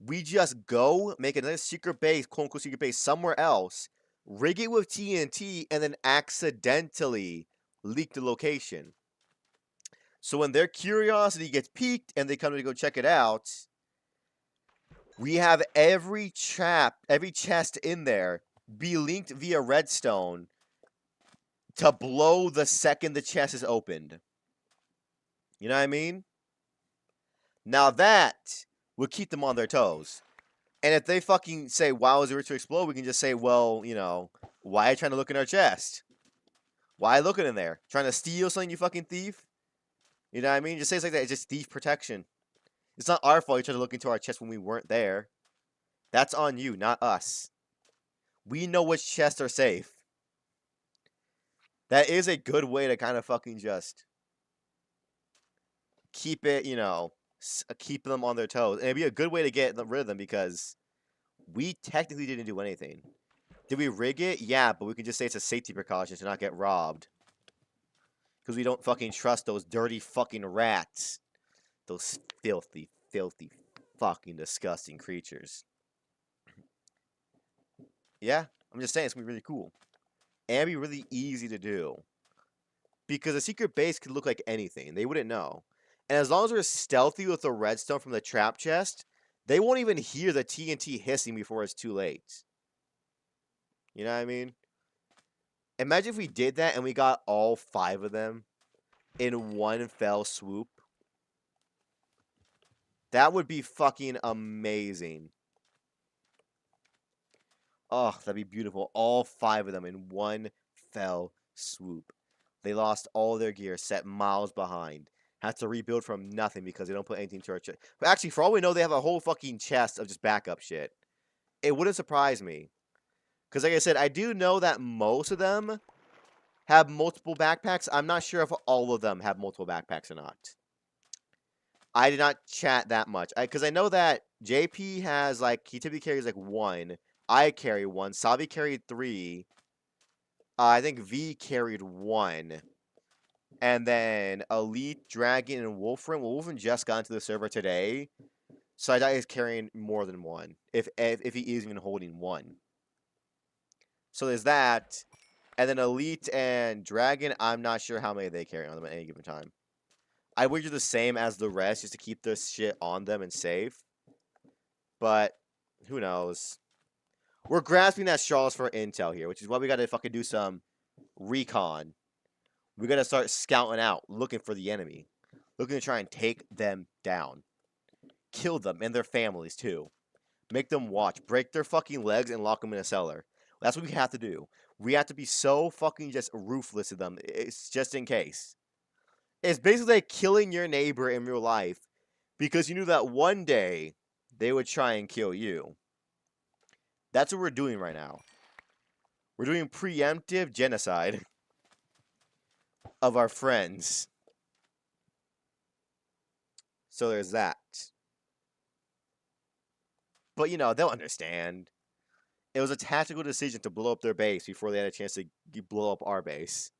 we just go make another secret base, quote-unquote secret base, somewhere else, rig it with TNT, and then accidentally leak the location. So when their curiosity gets piqued and they come to go check it out, we have every chest in there be linked via redstone to blow the second the chest is opened. You know what I mean? Now that would keep them on their toes. And if they fucking say, wow, is it rich to explode? We can just say, well, you know, why are you trying to look in our chest? Why are you looking in there? Trying to steal something, you fucking thief? You know what I mean? Just say it's like that. It's just thief protection. It's not our fault you tried to look into our chest when we weren't there. That's on you, not us. We know which chests are safe. That is a good way to kind of fucking just keep it, you know, keep them on their toes. And it'd be a good way to get rid of them because we technically didn't do anything. Did we rig it? Yeah, but we can just say it's a safety precaution to not get robbed. Because we don't fucking trust those dirty fucking rats. Those filthy, filthy, fucking disgusting creatures. Yeah, I'm just saying it's going to be really cool. And be really easy to do. Because a secret base could look like anything. They wouldn't know. And as long as we're stealthy with the redstone from the trap chest, they won't even hear the TNT hissing before it's too late. You know what I mean? Imagine if we did that and we got all 5 of them in one fell swoop. That would be fucking amazing. Oh, that'd be beautiful. All 5 of them in one fell swoop. They lost all their gear, set miles behind. Had to rebuild from nothing because they don't put anything to our chest. But actually, for all we know, they have a whole fucking chest of just backup shit. It wouldn't surprise me. Because like I said, I do know that most of them have multiple backpacks. I'm not sure if all of them have multiple backpacks or not. I did not chat that much. Because I know that JP has, like, he typically carries, like, 1. I carry 1. Savi carried 3. I think V carried 1. And then Elite, Dragon, and Wolfram. Well, Wolfram just got into the server today. So I doubt he's carrying more than 1. If he is even holding 1. So there's that. And then Elite and Dragon, I'm not sure how many they carry on them at any given time. I would do the same as the rest just to keep this shit on them and safe. But who knows? We're grasping at straws for intel here, which is why we gotta fucking do some recon. We gotta start scouting out, looking for the enemy. Looking to try and take them down. Kill them and their families too. Make them watch. Break their fucking legs and lock them in a cellar. That's what we have to do. We have to be so fucking just ruthless to them. It's just in case. It's basically like killing your neighbor in real life because you knew that one day they would try and kill you. That's what we're doing right now. We're doing preemptive genocide of our friends. So there's that. But, you know, they'll understand. It was a tactical decision to blow up their base before they had a chance to blow up our base.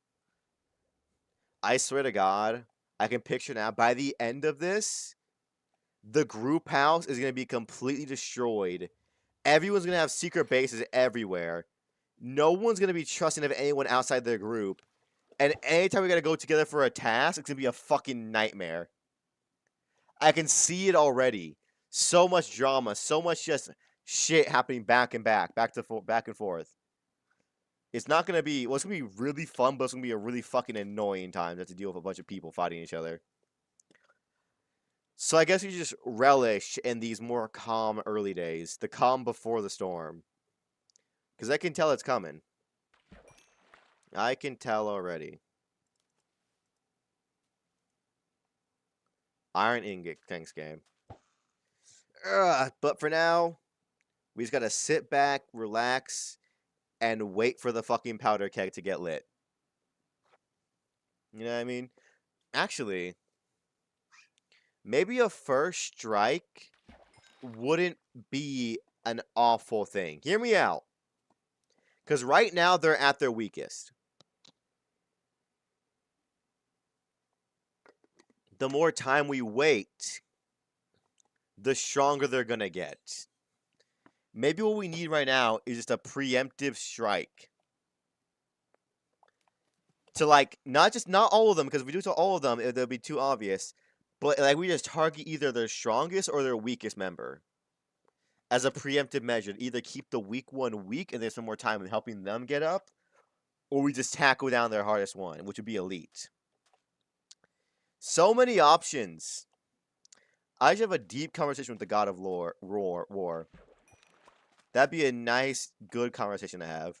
I swear to God, I can picture now, by the end of this, the group house is going to be completely destroyed. Everyone's going to have secret bases everywhere. No one's going to be trusting of anyone outside their group. And anytime we got to go together for a task, it's going to be a fucking nightmare. I can see it already. So much drama, so much just shit happening back and forth. It's not gonna be. Well, it's gonna be really fun, but it's gonna be a really fucking annoying time to have to deal with a bunch of people fighting each other. So I guess you just relish in these more calm early days, the calm before the storm, because I can tell it's coming. I can tell already. Iron ingot, thanks game. But for now, we just gotta sit back, relax, and wait for the fucking powder keg to get lit. You know what I mean? Actually, maybe a first strike wouldn't be an awful thing. Hear me out. Because right now, they're at their weakest. The more time we wait, the stronger they're going to get. Maybe what we need right now is just a preemptive strike. To, like, not all of them, because if we do to all of them, it'll be too obvious. But, like, we just target either their strongest or their weakest member. As a preemptive measure. Either keep the weak one weak and there's some more time in helping them get up. Or we just tackle down their hardest one, which would be Elite. So many options. I should have a deep conversation with the God of War. That'd be a nice, good conversation to have.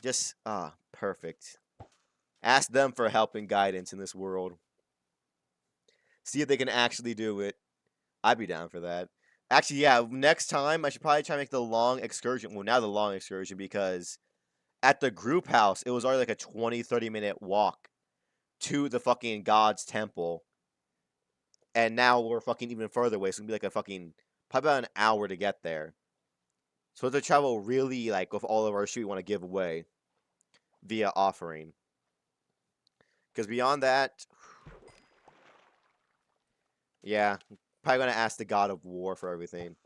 Just, perfect. Ask them for help and guidance in this world. See if they can actually do it. I'd be down for that. Actually, yeah, next time I should probably try to make the long excursion. Well, now the long excursion because at the group house, it was already like a 20-30 minute walk to the fucking God's temple. And now we're fucking even further away. So it's gonna be like a fucking, probably about an hour to get there. So we have to travel really, like, with all of our shit we want to give away via offering. Because beyond that, yeah, probably gonna ask the God of War for everything.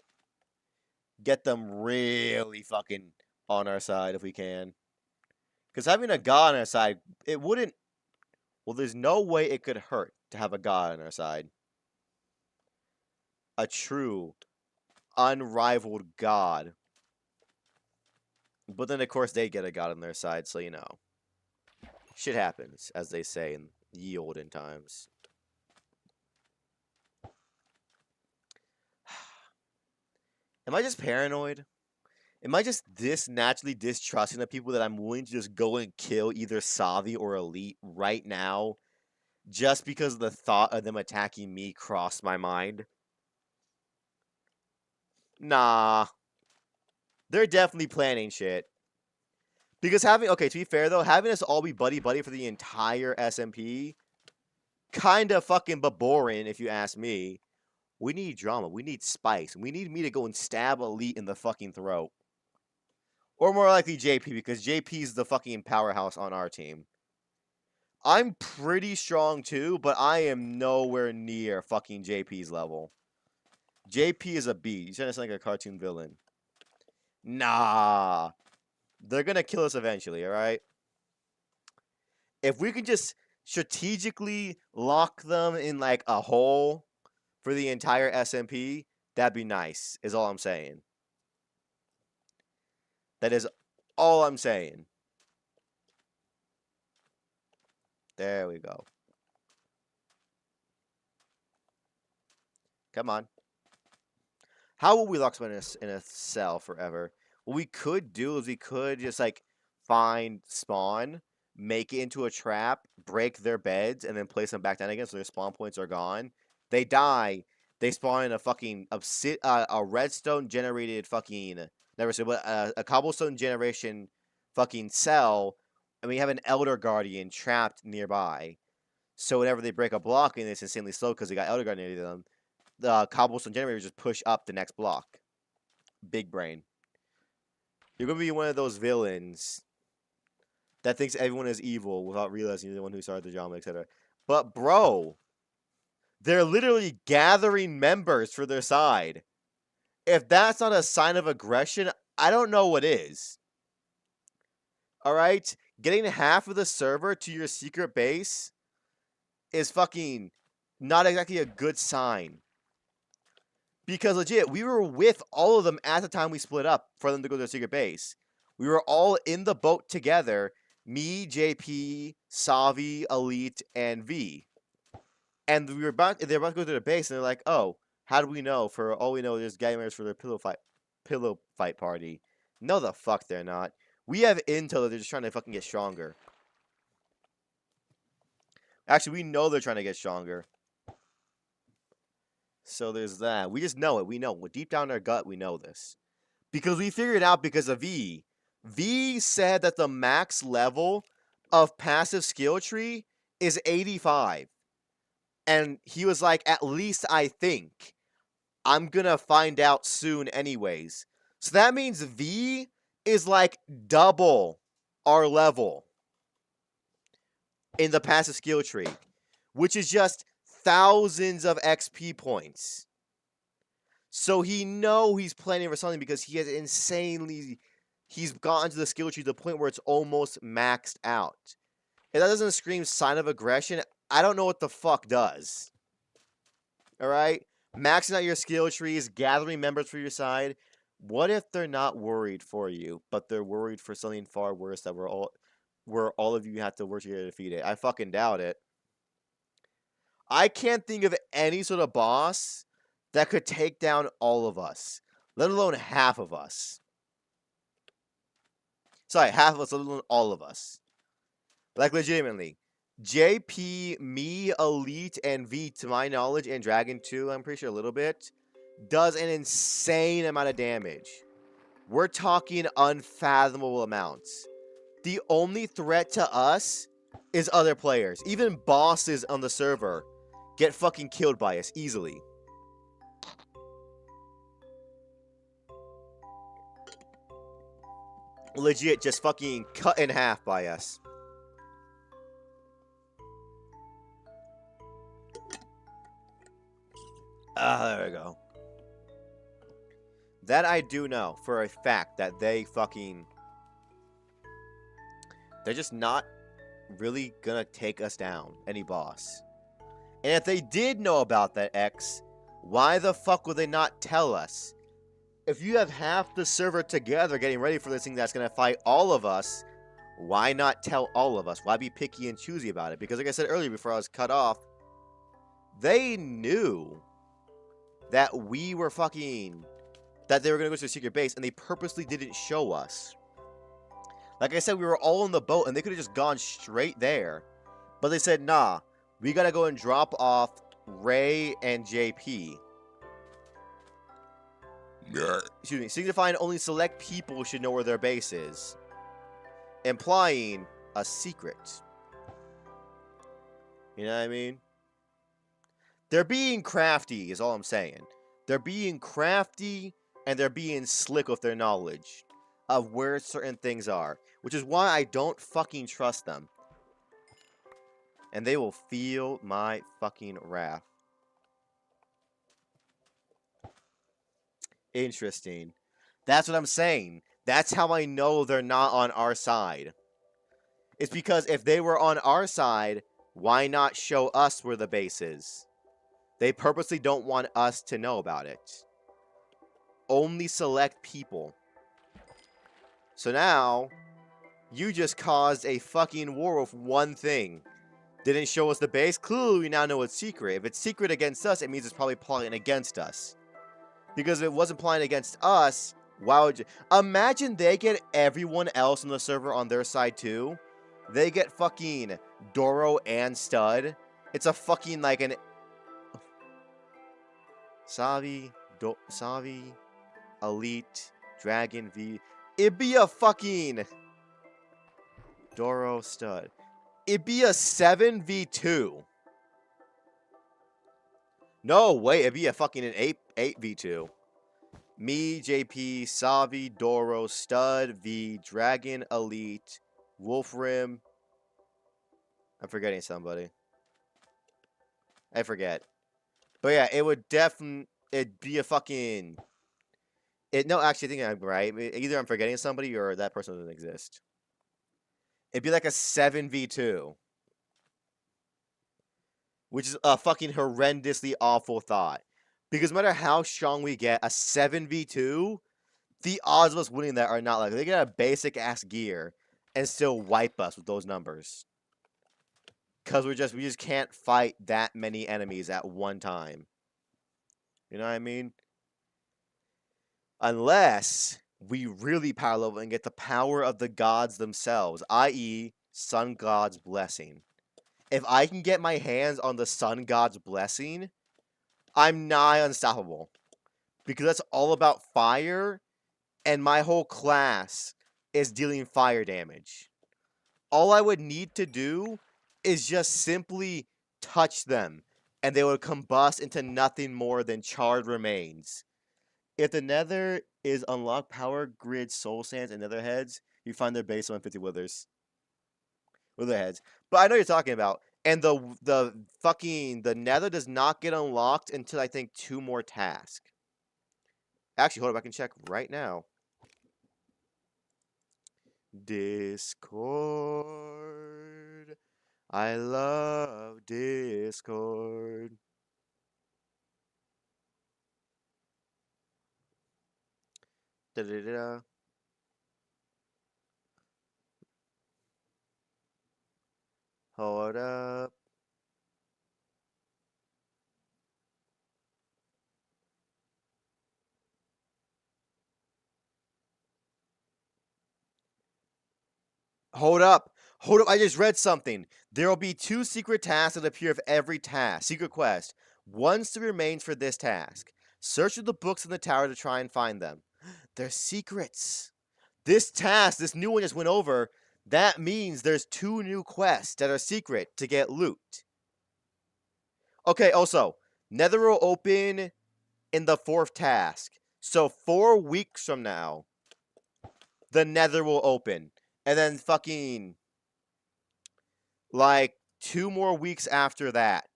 Get them really fucking on our side if we can. Because having a God on our side, it wouldn't. Well, there's no way it could hurt to have a God on our side. A true, unrivaled God. But then, of course, they get a God on their side, so you know. Shit happens, as they say in ye olden times. Am I just paranoid? Am I just naturally distrusting the people that I'm willing to just go and kill either Savi or Elite right now just because the thought of them attacking me crossed my mind? Nah. They're definitely planning shit. Because to be fair though, having us all be buddy-buddy for the entire SMP kind of fucking but boring if you ask me. We need drama. We need spice. We need me to go and stab Elite in the fucking throat. Or more likely JP, because JP's the fucking powerhouse on our team. I'm pretty strong too, but I am nowhere near fucking JP's level. JP is a beast. He's trying to sound like a cartoon villain. Nah. They're gonna kill us eventually, alright? If we can just strategically lock them in like a hole for the entire SMP, that'd be nice, is all I'm saying. That is all I'm saying. There we go. Come on. How will we lock someone in a cell forever? What we could do is we could just like find spawn, make it into a trap, break their beds, and then place them back down again so their spawn points are gone. They die. They spawn in a fucking a redstone generated fucking never said, but a cobblestone generation fucking cell, and we have an elder guardian trapped nearby. So whenever they break a block and it's insanely slow because they got elder guardian near them, the cobblestone generators just push up the next block. Big brain. You're gonna be one of those villains that thinks everyone is evil without realizing you're the one who started the drama, etc. But bro, they're literally gathering members for their side. If that's not a sign of aggression, I don't know what is. Alright? Getting half of the server to your secret base is fucking not exactly a good sign. Because legit, we were with all of them at the time we split up for them to go to their secret base. We were all in the boat together. Me, JP, Savi, Elite, and V. And they're about to go to their base, and they're like, "Oh, how do we know? For all we know, there's gamers for their pillow fight party." No, the fuck they're not. We have intel that they're just trying to fucking get stronger. Actually, we know they're trying to get stronger. So there's that. We just know it. We know. Deep down in our gut, we know this. Because we figured it out because of V. V said that the max level of passive skill tree is 85. And he was like, at least I think. I'm gonna find out soon anyways. So that means V is like double our level in the passive skill tree. Which is just thousands of XP points. So he's planning for something because he has he's gotten to the skill tree to the point where it's almost maxed out. If that doesn't scream sign of aggression, I don't know what the fuck does. Alright? Maxing out your skill trees, gathering members for your side. What if they're not worried for you, but they're worried for something far worse that where all of you have to work together to defeat it? I fucking doubt it. I can't think of any sort of boss that could take down all of us, let alone half of us. Sorry, half of us, let alone all of us. Like, legitimately. JP, me, Elite, and V, to my knowledge, and Dragon 2, I'm pretty sure a little bit, does an insane amount of damage. We're talking unfathomable amounts. The only threat to us is other players. Even bosses on the server get fucking killed by us easily. Legit, just fucking cut in half by us. There we go. That I do know for a fact that they're just not really gonna take us down, any boss. And if they did know about that X, why the fuck would they not tell us? If you have half the server together getting ready for this thing that's gonna fight all of us, why not tell all of us? Why be picky and choosy about it? Because like I said earlier before I was cut off, they knew that we were that they were gonna go to a secret base, and they purposely didn't show us. Like I said, we were all in the boat, and they could have just gone straight there. But they said, nah, we gotta go and drop off Ray and JP. Excuse me, signifying only select people should know where their base is. Implying a secret. You know what I mean? They're being crafty, is all I'm saying. They're being crafty, and they're being slick with their knowledge of where certain things are. Which is why I don't fucking trust them. And they will feel my fucking wrath. Interesting. That's what I'm saying. That's how I know they're not on our side. It's because if they were on our side, why not show us where the base is? They purposely don't want us to know about it. Only select people. So now, you just caused a fucking war with one thing. Didn't show us the base? Clearly we now know it's secret. If it's secret against us, it means it's probably plotting against us. Because if it wasn't plotting against us, why would you... Imagine they get everyone else on the server on their side too. They get fucking Doro and Stud. It's a fucking like an... Savi, Elite, Dragon V. It'd be a fucking... Doro, Stud. It'd be a 7v2. No, wait, it'd be a fucking an 8v2. Me, JP, Savi, Doro, Stud, V, Dragon, Elite, Wolfrim. I'm forgetting somebody. I forget. But yeah, it would definitely... It'd be a fucking... No, actually, I think I'm right. Either I'm forgetting somebody or that person doesn't exist. It'd be like a 7v2. Which is a fucking horrendously awful thought. Because no matter how strong we get, a 7v2, the odds of us winning that are not like... They get a basic-ass gear and still wipe us with those numbers. Because we just can't fight that many enemies at one time. You know what I mean? Unless we really power level and get the power of the gods themselves, i.e. Sun God's Blessing. If I can get my hands on the Sun God's Blessing, I'm nigh unstoppable. Because that's all about fire, and my whole class is dealing fire damage. All I would need to do is just simply touch them, and they would combust into nothing more than charred remains. If the Nether is unlocked power grid soul sands and Netherheads, you find their base on 50 withers. Witherheads. But I know what you're talking about. And the Nether does not get unlocked until I think 2 more tasks. Actually, hold up, I can check right now. Discord. I love Discord. Da da da. Hold up. Hold up. Hold up. I just read something. There will be 2 secret tasks that appear with every task. Secret quest. 1 still remains for this task. Search through the books in the tower to try and find them. They're secrets. This task, this new one just went over. That means there's 2 new quests that are secret to get loot. Okay, also, Nether will open in the 4th task. So 4 weeks from now, the Nether will open. And then fucking, like, 2 more weeks after that.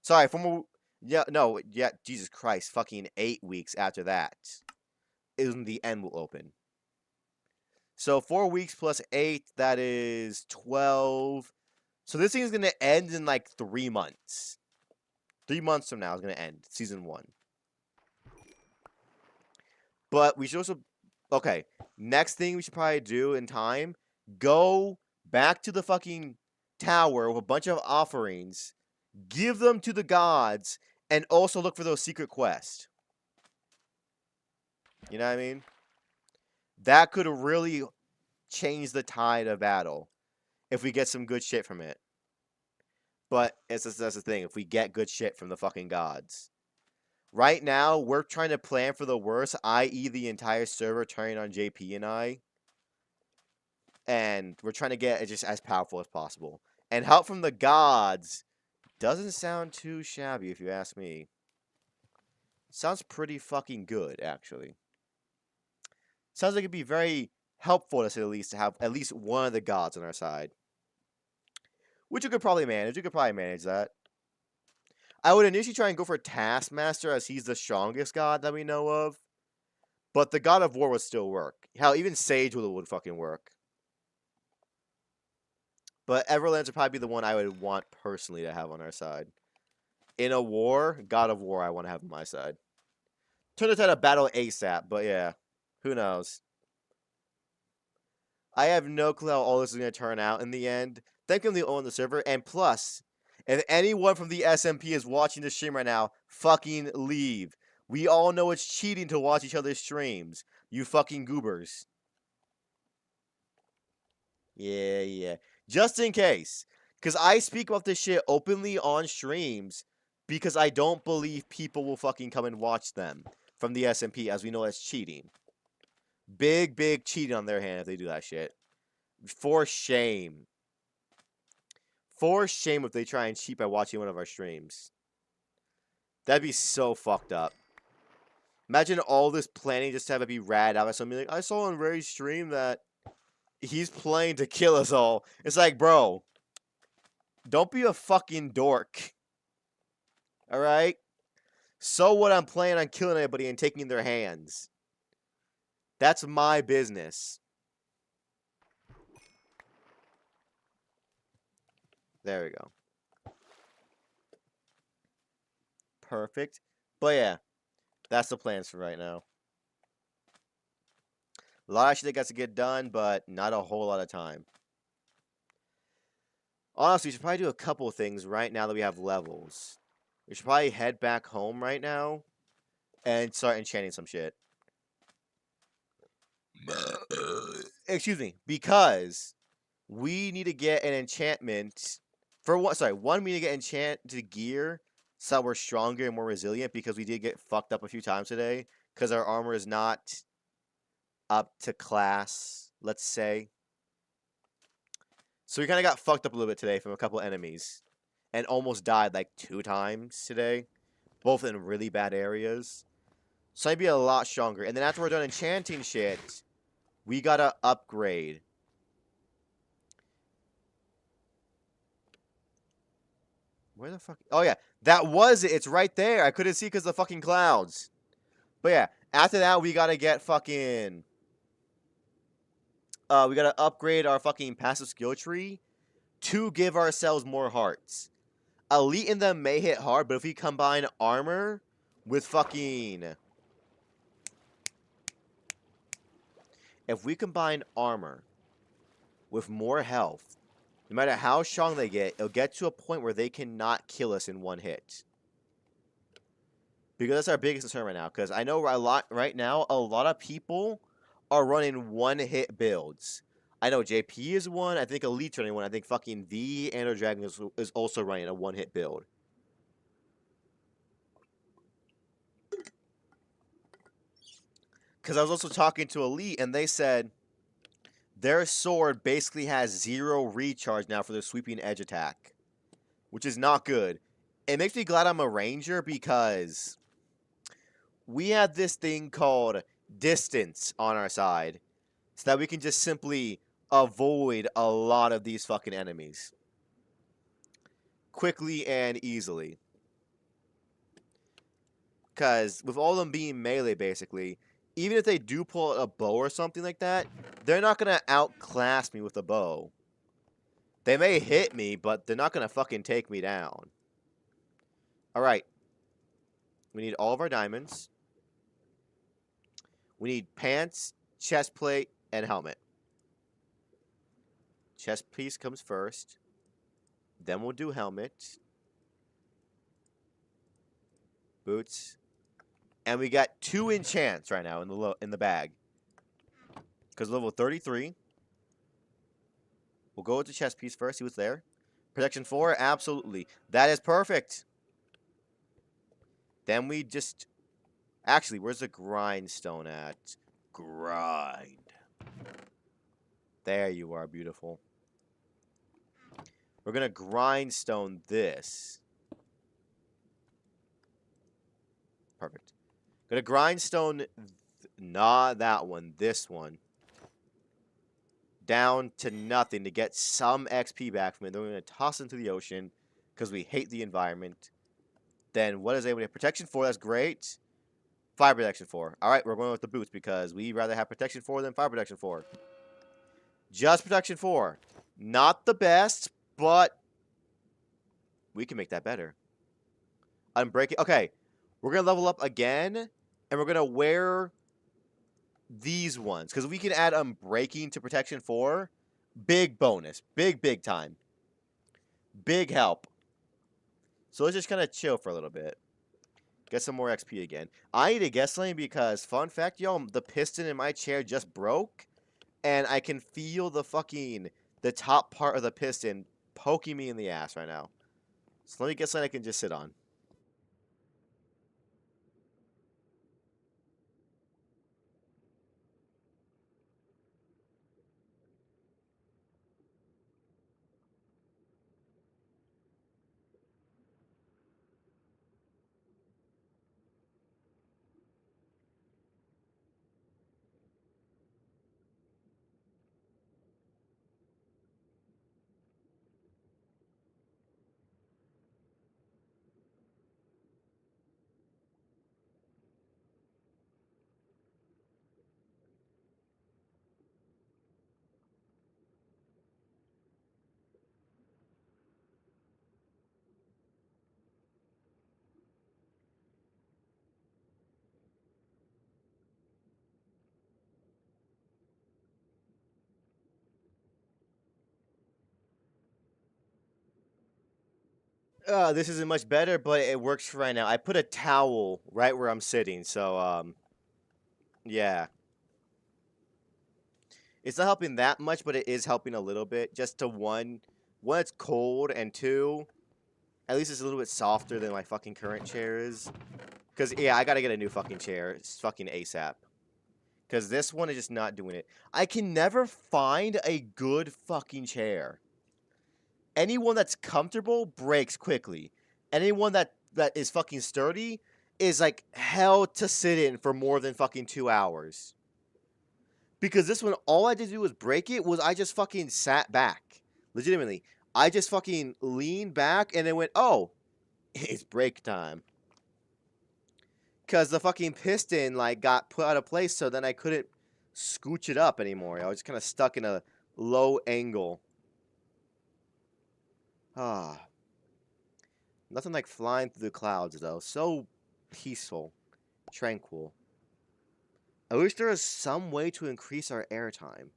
Sorry, 4 more, yeah, no, yeah, Jesus Christ, fucking 8 weeks after that is when the end will open. So 4 weeks plus 8, that is 12. So this thing is going to end in, like, 3 months. 3 months from now is going to end, Season 1. But we should also... Okay, next thing we should probably do in time, go back to the fucking tower with a bunch of offerings, give them to the gods, and also look for those secret quests. You know what I mean? That could really change the tide of battle if we get some good shit from it. But that's the thing, if we get good shit from the fucking gods. Right now, we're trying to plan for the worst, i.e. the entire server turning on JP and I. And we're trying to get it just as powerful as possible. And help from the gods Doesn't sound too shabby if you ask me. Sounds pretty fucking good, actually. Sounds like it'd be very helpful, to say the least, to have at least one of the gods on our side. Which you could probably manage. You could probably manage that. I would initially try and go for Taskmaster, as he's the strongest god that we know of. But the God of War would still work. Hell, even Sage would fucking work. But Everlands would probably be the one I would want personally to have on our side. In a war, God of War I want to have on my side. Turn the tide of battle ASAP, but yeah. Who knows? I have no clue how all this is going to turn out in the end. Thankfully, own the server. And plus, if anyone from the SMP is watching this stream right now, fucking leave. We all know it's cheating to watch each other's streams. You fucking goobers. Yeah. Just in case. Because I speak about this shit openly on streams because I don't believe people will fucking come and watch them from the SMP, as we know that's cheating. Big cheating on their hand if they do that shit. For shame. For shame if they try and cheat by watching one of our streams. That'd be so fucked up. Imagine all this planning just to have it be rad out by somebody like, I saw on Ray's stream that he's playing to kill us all. It's like, bro, don't be a fucking dork. Alright? So what, I'm planning on killing anybody and taking their hands. That's my business. There we go. Perfect. But yeah, that's the plans for right now. A lot of shit that got to get done, but not a whole lot of time. Honestly, we should probably do a couple of things right now that we have levels. We should probably head back home right now and start enchanting some shit. Excuse me. Because we need to get an enchantment. For what? Sorry, one, we need to get enchanted gear so we're stronger and more resilient, because we did get fucked up a few times today because our armor is not up to class, let's say. So we kind of got fucked up a little bit today from a couple enemies and almost died like 2 times today, both in really bad areas. So I'd be a lot stronger. And then after we're done enchanting shit, we gotta upgrade. Where the fuck? Oh, yeah. That was it. It's right there. I couldn't see because of the fucking clouds. But yeah, after that, we gotta get fucking... we gotta upgrade our fucking passive skill tree to give ourselves more hearts. Elite in them may hit hard, but if we combine armor with fucking... If we combine armor with more health, no matter how strong they get, it'll get to a point where they cannot kill us in one hit. Because that's our biggest concern right now. Because I know right now, a lot of people are running one-hit builds. I know JP is one. I think Elite's running one. I think fucking V and or Dragon is also running a one-hit build. Because I was also talking to Elite, and they said their sword basically has 0 recharge now for their sweeping edge attack, which is not good. It makes me glad I'm a ranger, because we have this thing called distance on our side, so that we can just simply avoid a lot of these fucking enemies quickly and easily. Because with all of them being melee, basically, even if they do pull a bow or something like that, they're not going to outclass me with a bow. They may hit me, but they're not going to fucking take me down. Alright. We need all of our diamonds. We need pants, chest plate, and helmet. Chest piece comes first. Then we'll do helmet. Boots. And we got 2 enchants right now in the bag. Because level 33. We'll go with the chest piece first. See what's there. Protection 4, absolutely. That is perfect. Then we just... Actually, where's the grindstone at? Grind. There you are, beautiful. We're going to grindstone this. perfect. Gonna grindstone, not that one, this one. Down to nothing to get some XP back from it. Then we're gonna toss it into the ocean because we hate the environment. Then what is able to have protection 4? That's great. Fire protection 4. All right, we're going with the boots because we'd rather have protection 4 than fire protection 4. Just protection 4. Not the best, but we can make that better. Unbreaking. Okay, we're going to level up again, and we're going to wear these ones. Because we can add Unbreaking to protection 4. Big bonus. Big time. Big help. So let's just kind of chill for a little bit. Get some more XP again. I need to get something because, fun fact, yo, the piston in my chair just broke. And I can feel the top part of the piston poking me in the ass right now. So let me get something I can just sit on. This isn't much better, but it works for right now. I put a towel right where I'm sitting, so, yeah. It's not helping that much, but it is helping a little bit. Just to one, it's cold, and two, at least it's a little bit softer than my fucking current chair is. Because, yeah, I gotta get a new fucking chair. It's fucking ASAP. Because this one is just not doing it. I can never find a good fucking chair. Anyone that's comfortable breaks quickly. Anyone that is fucking sturdy is like hell to sit in for more than fucking 2 hours. Because this one, all I had to do was break it, was I just fucking sat back. Legitimately. I just fucking leaned back and then went, oh, it's break time. Because the fucking piston, like, got put out of place, so then I couldn't scooch it up anymore. I was just kind of stuck in a low angle. Ah. Nothing like flying through the clouds, though. So peaceful. Tranquil. I wish there was some way to increase our airtime.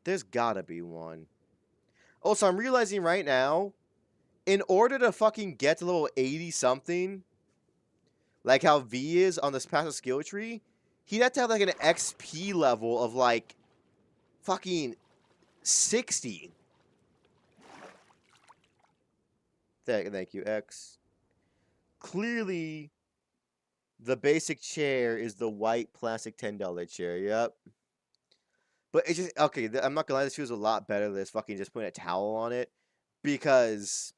There's gotta be one. Also, I'm realizing right now, in order to fucking get to level 80-something, like how V is on this passive skill tree, he'd have to have like an XP level of like fucking 60. Thank you, X. Clearly, the basic chair is the white plastic $10 chair. Yep. But it's just, okay, I'm not gonna lie, this feels a lot better than this fucking just putting a towel on it. Because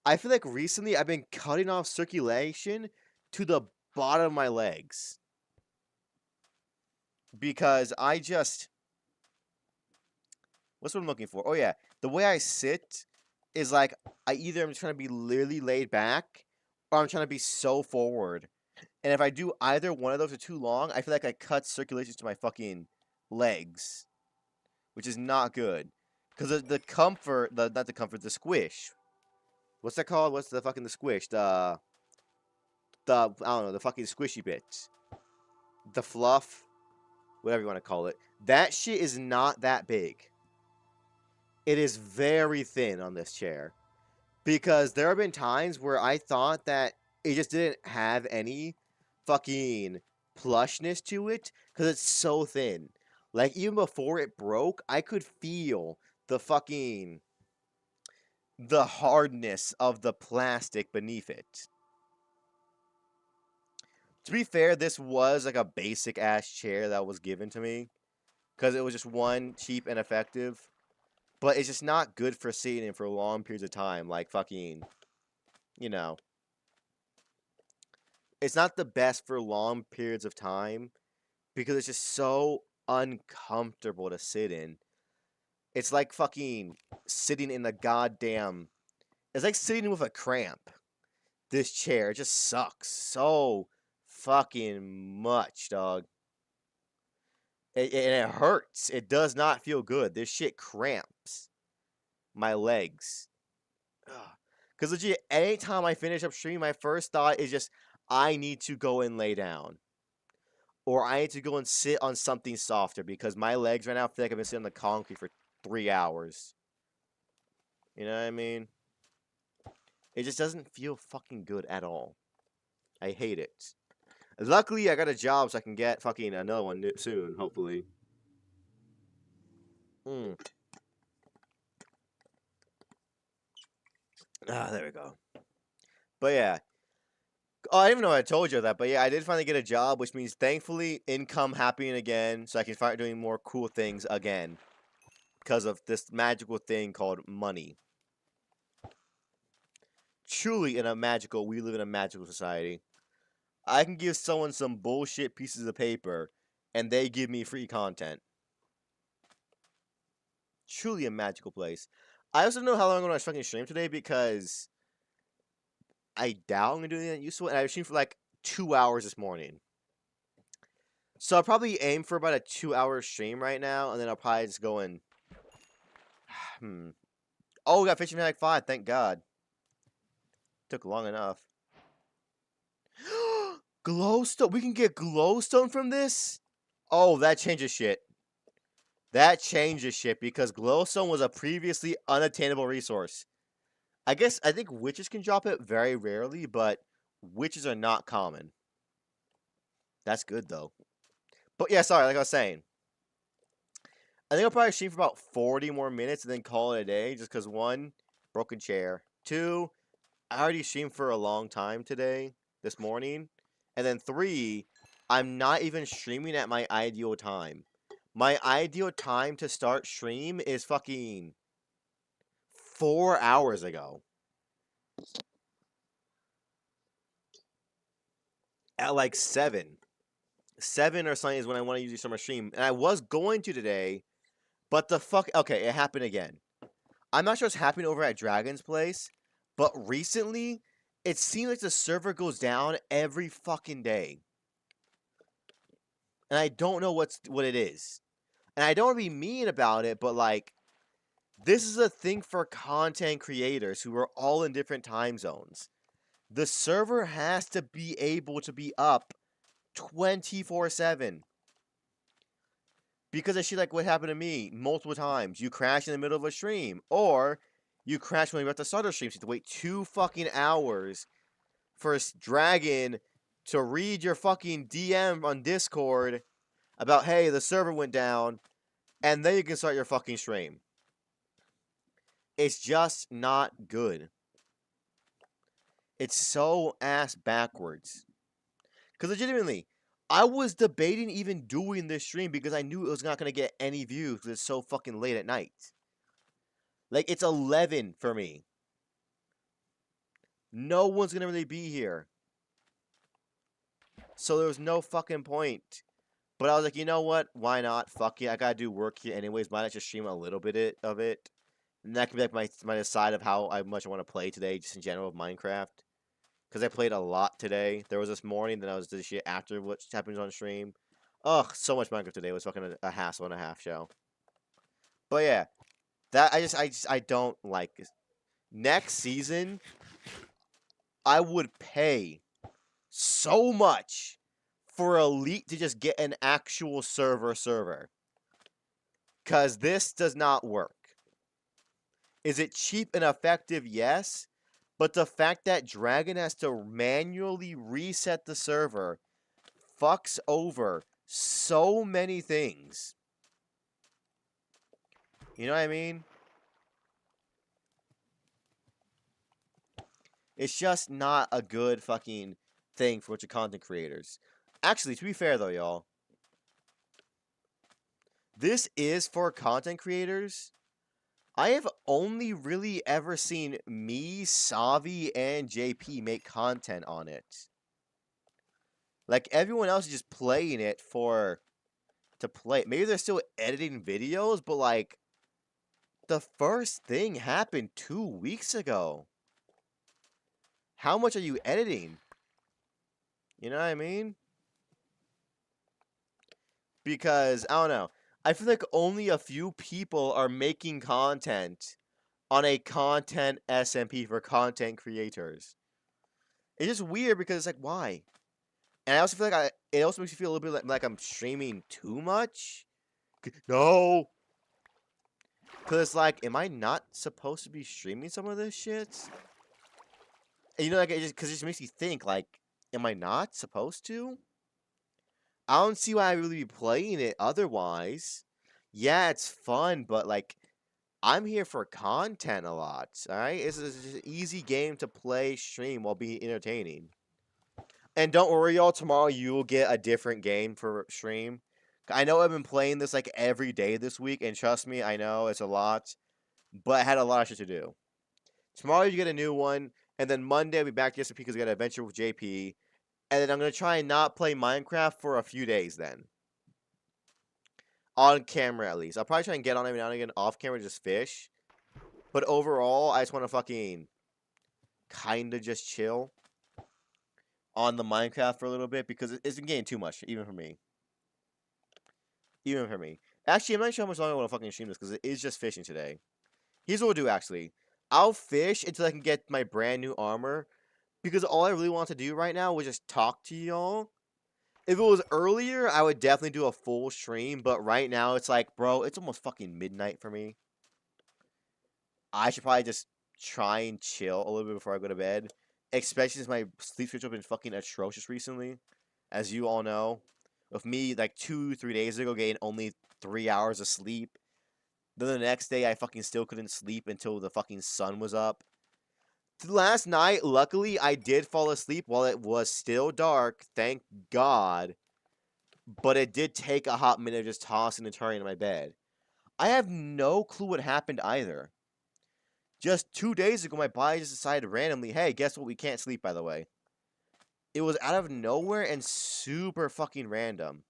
I feel like recently I've been cutting off circulation to the bottom of my legs. Because I just... What's what I'm looking for? Oh, yeah. The way I sit is like, I either am trying to be literally laid back, or I'm trying to be so forward. And if I do either one of those for too long, I feel like I cut circulation to my fucking legs. Which is not good. Because the comfort, not the comfort, the squish. What's that called? What's the fucking the squish? I don't know, the fucking squishy bits. The fluff. Whatever you want to call it. That shit is not that big. It is very thin on this chair. Because there have been times where I thought that it just didn't have any fucking plushness to it. Because it's so thin. Like, even before it broke, I could feel the fucking... the hardness of the plastic beneath it. To be fair, this was like a basic ass chair that was given to me. Because it was just one, cheap and effective. But it's just not good for sitting in for long periods of time. Like fucking, you know. It's not the best for long periods of time because it's just so uncomfortable to sit in. It's like fucking sitting in a goddamn. It's like sitting with a cramp. This chair just sucks so fucking much, dog. And it hurts. It does not feel good. This shit cramps my legs. Because legit, anytime I finish up streaming, my first thought is just, I need to go and lay down. Or I need to go and sit on something softer because my legs right now feel like I've been sitting on the concrete for 3 hours. You know what I mean? It just doesn't feel fucking good at all. I hate it. Luckily, I got a job so I can get fucking another one soon, hopefully. There we go. But yeah. Oh, I didn't even know I told you that, but yeah, I did finally get a job, which means thankfully income happening again, so I can start doing more cool things again. Because of this magical thing called money. Truly we live in a magical society. I can give someone some bullshit pieces of paper, and they give me free content. Truly a magical place. I also don't know how long I'm going to fucking stream today because I doubt I'm going to do anything useful, and I streamed for like 2 hours this morning. So I'll probably aim for about a 2-hour stream right now, and then I'll probably just go and... Oh, we got Fishing Hack 5, thank God. Took long enough. Glowstone. We can get glowstone from this? Oh, that changes shit. That changes shit because glowstone was a previously unattainable resource. I think witches can drop it very rarely, but witches are not common. That's good though. But yeah, sorry, like I was saying. I think I'll probably stream for about 40 more minutes and then call it a day just because 1, broken chair. 2, I already streamed for a long time today, this morning. And then 3, I'm not even streaming at my ideal time. My ideal time to start stream is fucking 4 hours ago. At like 7. 7 or something is when I want to usually start my stream. And I was going to today, but okay, it happened again. I'm not sure what's happening over at Dragon's Place, but recently, it seems like the server goes down every fucking day. And I don't know what it is. And I don't want to be mean about it, but like, this is a thing for content creators who are all in different time zones. The server has to be able to be up 24/7. Because of shit like what happened to me multiple times. You crash in the middle of a stream. Or you crash when you're at the start of the stream. So you have to wait 2 fucking hours for Dragon to read your fucking DM on Discord about, hey, the server went down. And then you can start your fucking stream. It's just not good. It's so ass backwards. Because legitimately, I was debating even doing this stream because I knew it was not going to get any views because it's so fucking late at night. Like, it's 11 for me. No one's going to really be here. So there was no fucking point. But I was like, you know what? Why not? Fuck it. I got to do work here anyways. Why not just stream a little bit of it? And that could be like my side of how much I want to play today, just in general of Minecraft. Because I played a lot today. There was this morning, then I was this shit after what happens on stream. Ugh, so much Minecraft today. It was fucking a hassle and a half show. But yeah, that I don't like it. Next season, I would pay so much for Elite to just get an actual server. Because this does not work. Is it cheap and effective? Yes. But the fact that Dragon has to manually reset the server fucks over so many things. You know what I mean? It's just not a good fucking thing for a bunch of content creators. Actually, to be fair though, y'all, this is for content creators. I have only really ever seen me, Savi, and JP make content on it. Like, everyone else is just playing it to play. Maybe they're still editing videos, but, like, the first thing happened 2 weeks ago. How much are you editing? You know what I mean? Because, I don't know. I feel like only a few people are making content on a content SMP for content creators. It's just weird because it's like, why? And I also feel like it also makes you feel a little bit like I'm streaming too much. No! Because it's like, am I not supposed to be streaming some of this shit? And you know, like, because it just makes you think, like, am I not supposed to? I don't see why I really be playing it otherwise. Yeah, it's fun, but, like, I'm here for content a lot, alright? It's just an easy game to play, stream, while being entertaining. And don't worry, y'all, tomorrow you will get a different game for stream. I know I've been playing this, like, every day this week, and trust me, I know it's a lot, but I had a lot of shit to do. Tomorrow you get a new one, and then Monday I'll be back to SMP because I got an adventure with JP, and then I'm going to try and not play Minecraft for a few days then. On camera, at least. I'll probably try and get on every now and again off camera to just fish. But overall, I just want to fucking kind of just chill on the Minecraft for a little bit because it's been getting too much, even for me. Even for me. Actually, I'm not sure how much longer I want to fucking stream this because it is just fishing today. Here's what we'll do, actually. I'll fish until I can get my brand new armor because all I really want to do right now was just talk to y'all. If it was earlier, I would definitely do a full stream, but right now it's like, bro, it's almost fucking midnight for me. I should probably just try and chill a little bit before I go to bed, especially since my sleep schedule has been fucking atrocious recently, as you all know. With me, like 2-3 days ago, getting only 3 hours of sleep. Then the next day, I fucking still couldn't sleep until the fucking sun was up. Last night, luckily, I did fall asleep while it was still dark, thank God. But it did take a hot minute just tossing and turning in my bed. I have no clue what happened either. Just 2 days ago, my body just decided randomly, hey, guess what? We can't sleep, by the way. It was out of nowhere and super fucking random.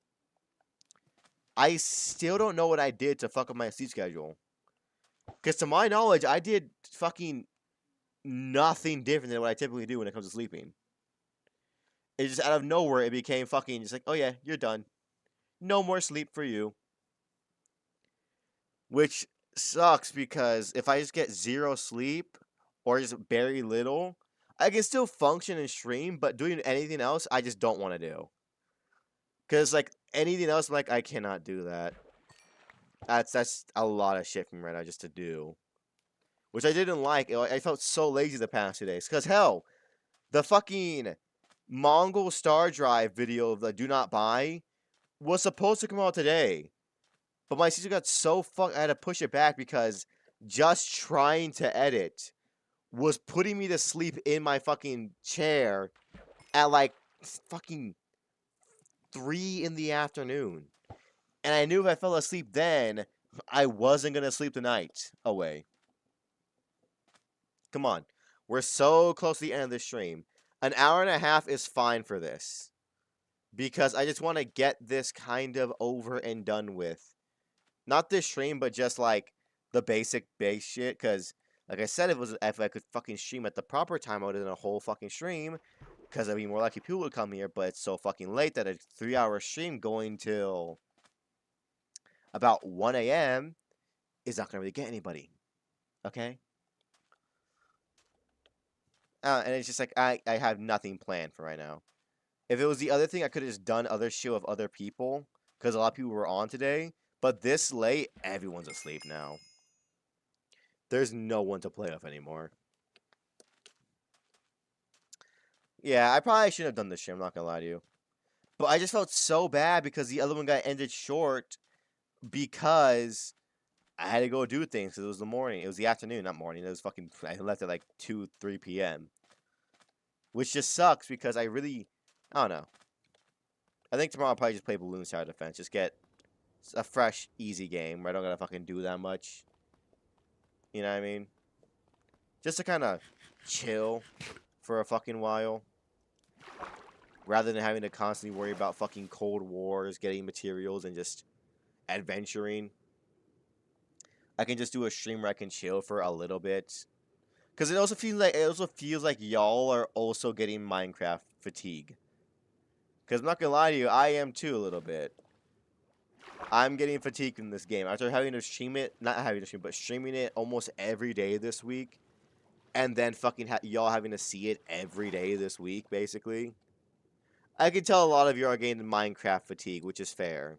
I still don't know what I did to fuck up my sleep schedule. Because to my knowledge, I did fucking nothing different than what I typically do when it comes to sleeping. It just out of nowhere, it became fucking just like, oh yeah, you're done. No more sleep for you. Which sucks because if I just get 0 sleep or just very little, I can still function and stream, but doing anything else, I just don't want to do. Because, like, anything else, like, I cannot do that. That's a lot of shit from right now just to do. Which I didn't like. I felt so lazy the past 2 days. Because, hell, the fucking Mongol Star Drive video of the Do Not Buy was supposed to come out today. But my sister got so fucked, I had to push it back because just trying to edit was putting me to sleep in my fucking chair at like fucking 3 in the afternoon. And I knew if I fell asleep then, I wasn't going to sleep the night away. Come on. We're so close to the end of this stream. An hour and a half is fine for this. Because I just want to get this kind of over and done with. Not this stream, but just like the basic base shit. Because, like I said, if I could fucking stream at the proper time, I would have done a whole fucking stream. Because I'd be more likely people would come here. But it's so fucking late that a 3-hour stream going till about 1 a.m. is not going to really get anybody. Okay? And it's just like, I have nothing planned for right now. If it was the other thing, I could have just done other shit with other people. Because a lot of people were on today. But this late, everyone's asleep now. There's no one to play with anymore. Yeah, I probably shouldn't have done this shit, I'm not gonna lie to you. But I just felt so bad because the other one got ended short because I had to go do things because it was the morning. It was the afternoon, not morning. It was fucking, I left at like 2, 3 p.m. Which just sucks because I don't know. I think tomorrow I'll probably just play Balloon Tower Defense. Just get a fresh, easy game where I don't gotta fucking do that much. You know what I mean? Just to kind of chill for a fucking while. rather than having to constantly worry about fucking Cold Wars, getting materials, and just adventuring. I can just do a stream where I can chill for a little bit. Because it also feels like y'all are also getting Minecraft fatigue. Because I'm not gonna lie to you, I am too a little bit. I'm getting fatigued in this game. After having to stream it, not having to stream, but streaming it almost every day this week. And then fucking y'all having to see it every day this week, basically. I can tell a lot of you are getting Minecraft fatigue, which is fair.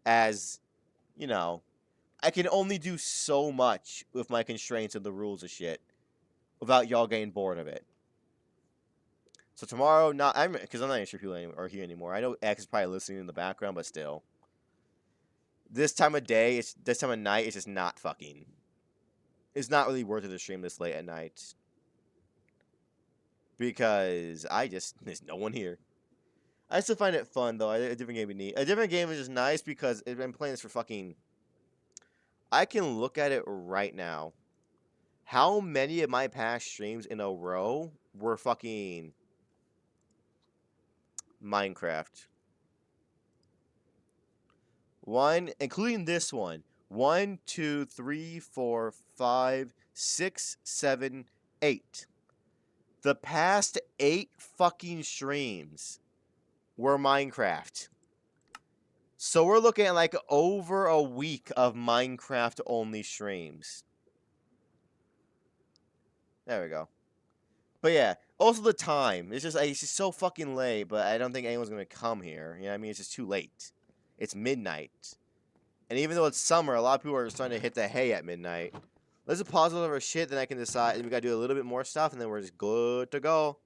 As, you know, I can only do so much with my constraints and the rules of shit without y'all getting bored of it. So tomorrow, because I'm not even sure people are here anymore. I know X is probably listening in the background, but still. This time of night, it's just not fucking. It's not really worth it to stream this late at night. Because there's no one here. I still find it fun, though. A different game would be neat. A different game is just nice because I've been playing this for fucking. I can look at it right now. How many of my past streams in a row were fucking Minecraft? One, including this one. 1, 2, 3, 4, 5, 6, 7, 8. The past 8 fucking streams were Minecraft. So we're looking at like over a week of Minecraft only streams. There we go. But yeah, also the time. It's just so fucking late, but I don't think anyone's gonna come here. You know what I mean? It's just too late. It's midnight. And even though it's summer, a lot of people are starting to hit the hay at midnight. Let's pause all of our shit, then I can decide. We gotta do a little bit more stuff, and then we're just good to go.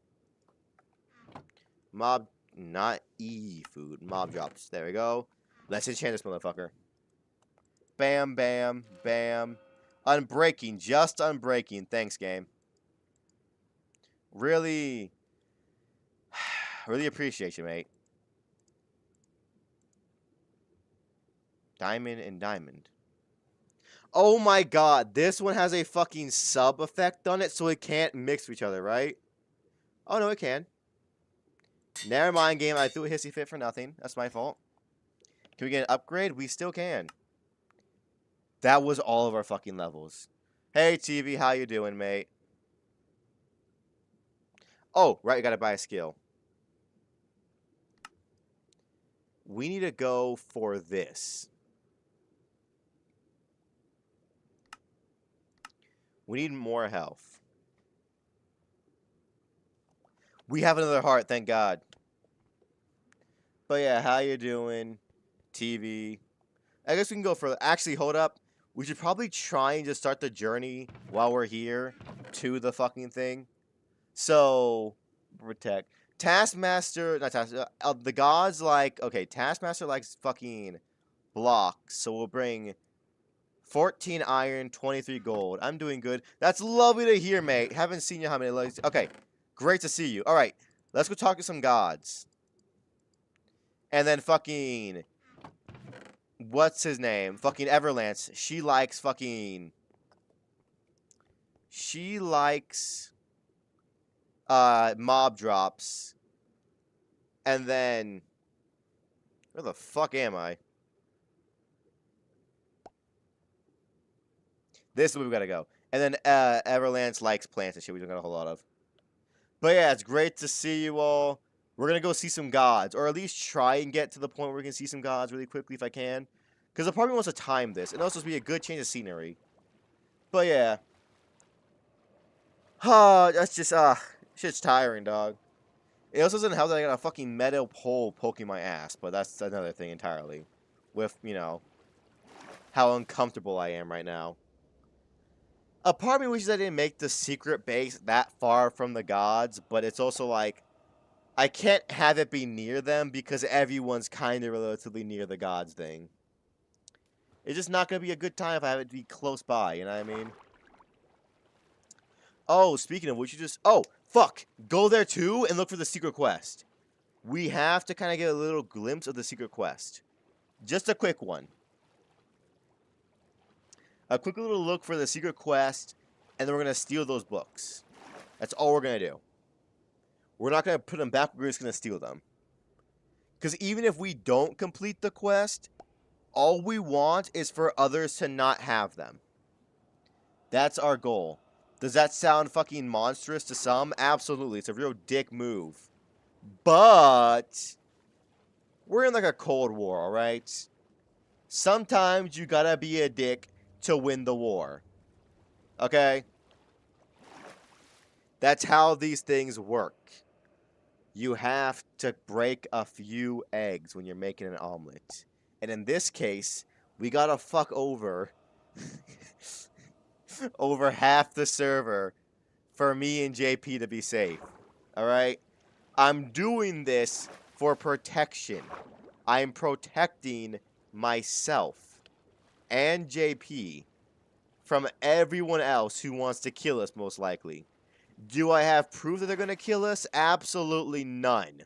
Mob, not food. Mob drops. There we go. Let's enchant this motherfucker. Bam, bam, bam. Unbreaking. Just unbreaking. Thanks, game. Really appreciate you, mate. Diamond and diamond. Oh my god, this one has a fucking sub effect on it, so it can't mix with each other, right? Oh no, it can. Never mind, game. I threw a hissy fit for nothing. That's my fault. Can we get an upgrade? We still can. That was all of our fucking levels. Hey, TV, how you doing, mate? Oh, right, you gotta buy a skill. We need to go for this. We need more health. We have another heart, thank God. But yeah, how you doing, TV? I guess we can go further. Actually, hold up. We should probably try and just start the journey while we're here to the fucking thing. So, protect. Taskmaster, not Taskmaster, the gods okay, Taskmaster likes fucking blocks, so we'll bring 14 iron, 23 gold. I'm doing good. That's lovely to hear, mate. Haven't seen you how many legs. Okay, great to see you. All right, let's go talk to some gods. And then fucking, what's his name? Fucking Everlance. She likes mob drops. And then, where the fuck am I? This is where we gotta go. And then Everlance likes plants and shit we don't got a whole lot of. But yeah, it's great to see you all. We're gonna go see some gods. Or at least try and get to the point where we can see some gods really quickly if I can. Because the probably wants to time this. And also to be a good change of scenery. But yeah. That's just, shit's tiring, dog. It also doesn't help that I got a fucking metal pole poking my ass. But that's another thing entirely. With, you know, how uncomfortable I am right now. A part of me wishes I didn't make the secret base that far from the gods, but it's also like, I can't have it be near them because everyone's kind of relatively near the gods thing. It's just not going to be a good time if I have it to be close by, you know what I mean? Oh, speaking of which, oh, fuck! Go there too and look for the secret quest. We have to kind of get a little glimpse of the secret quest. Just a quick one. A quick little look for the secret quest, and then we're going to steal those books. That's all we're going to do. We're not going to put them back. We're just going to steal them. Because even if we don't complete the quest, all we want is for others to not have them. That's our goal. Does that sound fucking monstrous to some? Absolutely. It's a real dick move. But we're in like a Cold War, alright? Sometimes you gotta be a dick to win the war. Okay? That's how these things work. You have to break a few eggs when you're making an omelet. And in this case, we gotta fuck over over half the server for me and JP to be safe. Alright? I'm doing this for protection. I'm protecting myself and JP from everyone else who wants to kill us, most likely. Do I have proof that they're going to kill us? Absolutely none.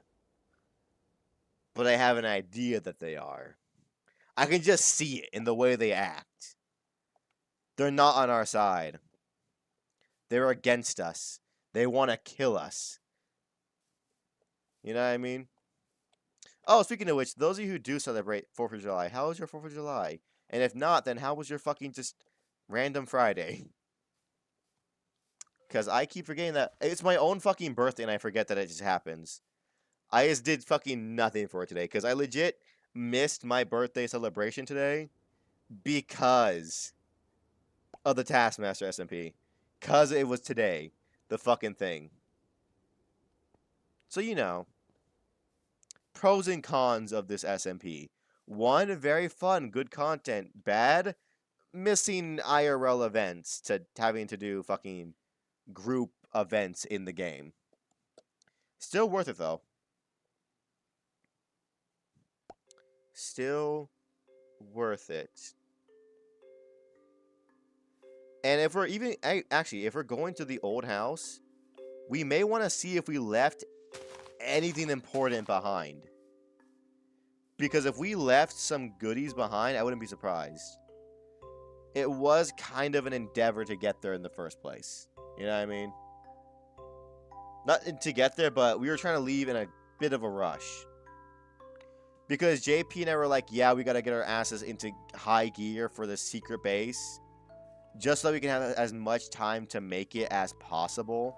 But I have an idea that they are. I can just see it in the way they act. They're not on our side. They're against us. They want to kill us. You know what I mean? Oh, speaking of which, those of you who do celebrate 4th of July, how was your 4th of July? And if not, then how was your fucking just random Friday? Because I keep forgetting that it's my own fucking birthday and I forget that it just happens. I just did fucking nothing for it today because I legit missed my birthday celebration today because of the Taskmaster SMP. Because it was today, the fucking thing. So, you know, pros and cons of this SMP. 1, very fun, good content. Bad, missing IRL events to having to do fucking group events in the game. Still worth it, though. Still worth it. And if we're even... Actually, if we're going to the old house, we may want to see if we left anything important behind. Because if we left some goodies behind, I wouldn't be surprised. It was kind of an endeavor to get there in the first place. You know what I mean? Not to get there, but we were trying to leave in a bit of a rush. Because JP and I were like, yeah, we gotta get our asses into high gear for the secret base. Just so we can have as much time to make it as possible.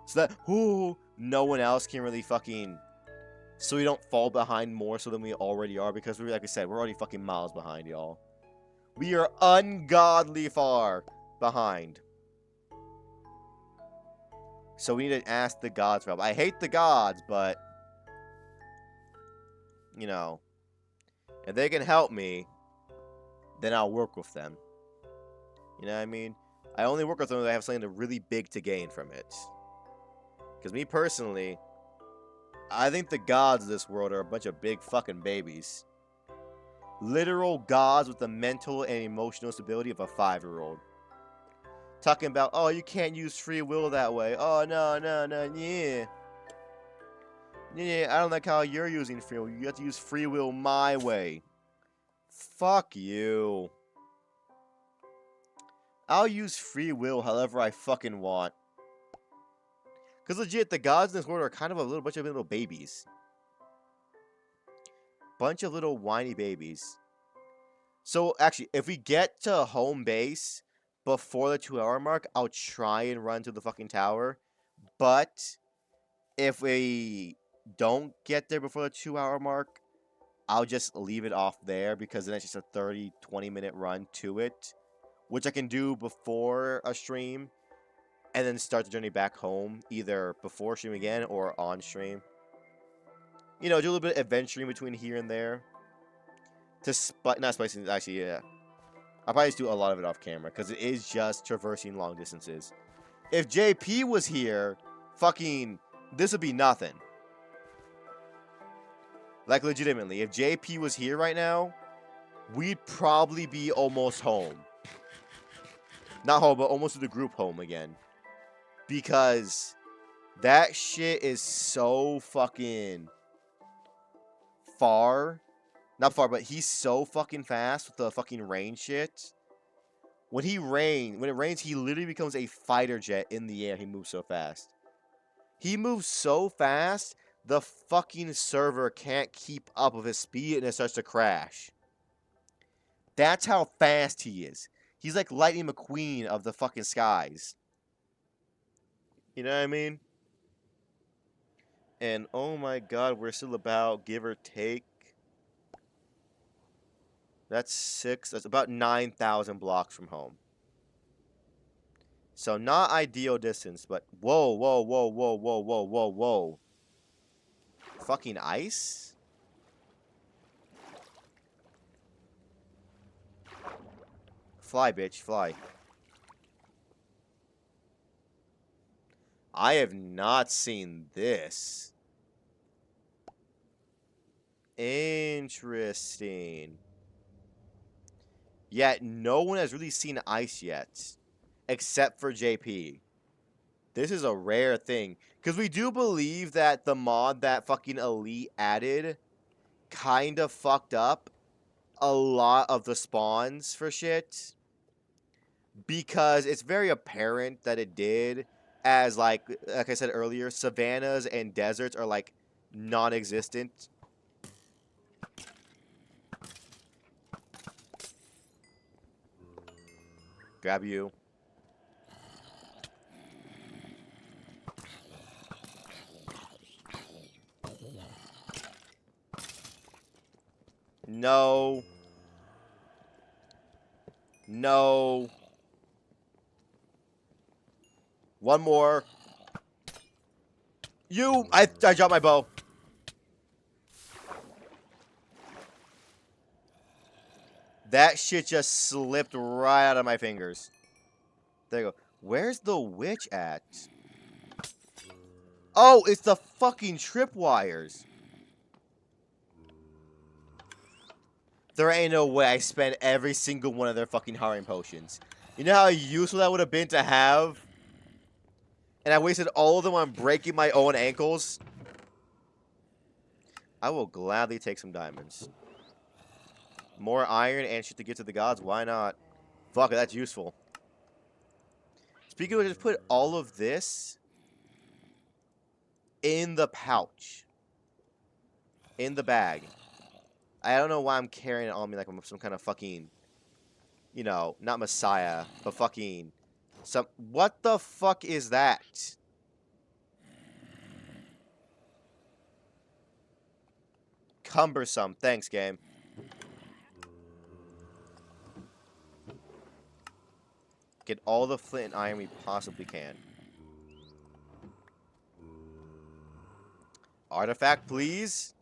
So that, no one else can really fucking... So we don't fall behind more so than we already are. Because, like I said, we're already fucking miles behind, y'all. We are ungodly far behind. So we need to ask the gods for help. I hate the gods, but... You know... If they can help me, then I'll work with them. You know what I mean? I only work with them if I have something really big to gain from it. Because me personally... I think the gods of this world are a bunch of big fucking babies. Literal gods with the mental and emotional stability of a 5-year-old. Talking about, oh, you can't use free will that way. Oh, no, yeah. Yeah, I don't like how you're using free will. You have to use free will my way. Fuck you. I'll use free will however I fucking want. Because legit, the gods in this world are kind of a bunch of little babies. Bunch of little whiny babies. So, actually, if we get to home base before the 2-hour mark, I'll try and run to the fucking tower. But, if we don't get there before the 2-hour mark, I'll just leave it off there. Because then it's just a 30-20 minute run to it. Which I can do before a stream. And then start the journey back home, either before stream again or on stream. You know, do a little bit of adventuring between here and there. Not spicing, actually, yeah. I'll probably just do a lot of it off camera, because it is just traversing long distances. If JP was here, fucking, this would be nothing. Like, legitimately, if JP was here right now, we'd probably be almost home. Not home, but almost to the group home again. Because that shit is so fucking far. Not far, but he's so fucking fast with the fucking rain shit. When it rains, he literally becomes a fighter jet in the air. He moves so fast. He moves so fast, the fucking server can't keep up with his speed and it starts to crash. That's how fast he is. He's like Lightning McQueen of the fucking skies. You know what I mean? And oh my god, we're still about, give or take. That's about 9,000 blocks from home. So not ideal distance, but whoa, whoa, whoa, whoa, whoa, whoa, whoa, whoa. Fucking ice? Fly, bitch, fly. I have not seen this. Interesting. Yet no one has really seen ice yet. Except for JP. This is a rare thing. Because we do believe that the mod that fucking Elite added kind of fucked up a lot of the spawns for shit. Because it's very apparent that it did. As, like I said earlier, savannas and deserts are, like, non-existent. Grab you. No. No. One more. You! I dropped my bow. That shit just slipped right out of my fingers. There you go. Where's the witch at? Oh, it's the fucking tripwires. There ain't no way I spent every single one of their fucking harrowing potions. You know how useful that would have been to have? And I wasted all of them on breaking my own ankles? I will gladly take some diamonds. More iron and shit to get to the gods? Why not? Fuck it, that's useful. Speaking of which, just put all of this in the pouch. In the bag. I don't know why I'm carrying it on me like I'm some kind of fucking, you know, not messiah, but fucking some. What the fuck is that? Cumbersome. Thanks, game. Get all the flint and iron we possibly can. Artifact, please?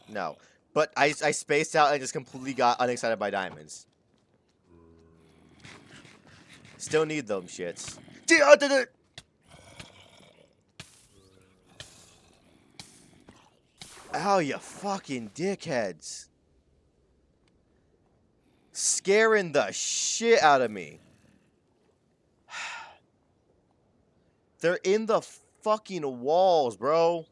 No. But I spaced out and just completely got unexcited by diamonds. Still need them shits. Ow, you fucking dickheads. Scaring the shit out of me. They're in the fucking walls, bro.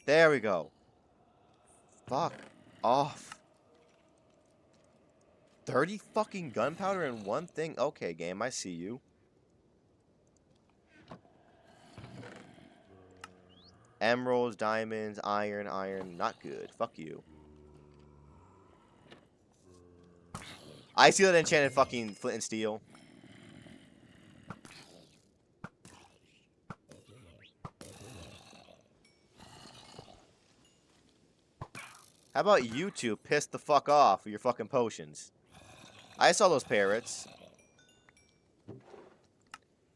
There we go. Fuck off. 30 fucking gunpowder in one thing? Okay, game, I see you. Emeralds, diamonds, iron, not good. Fuck you. I see that enchanted fucking flint and steel. How about you two piss the fuck off with your fucking potions? I saw those parrots.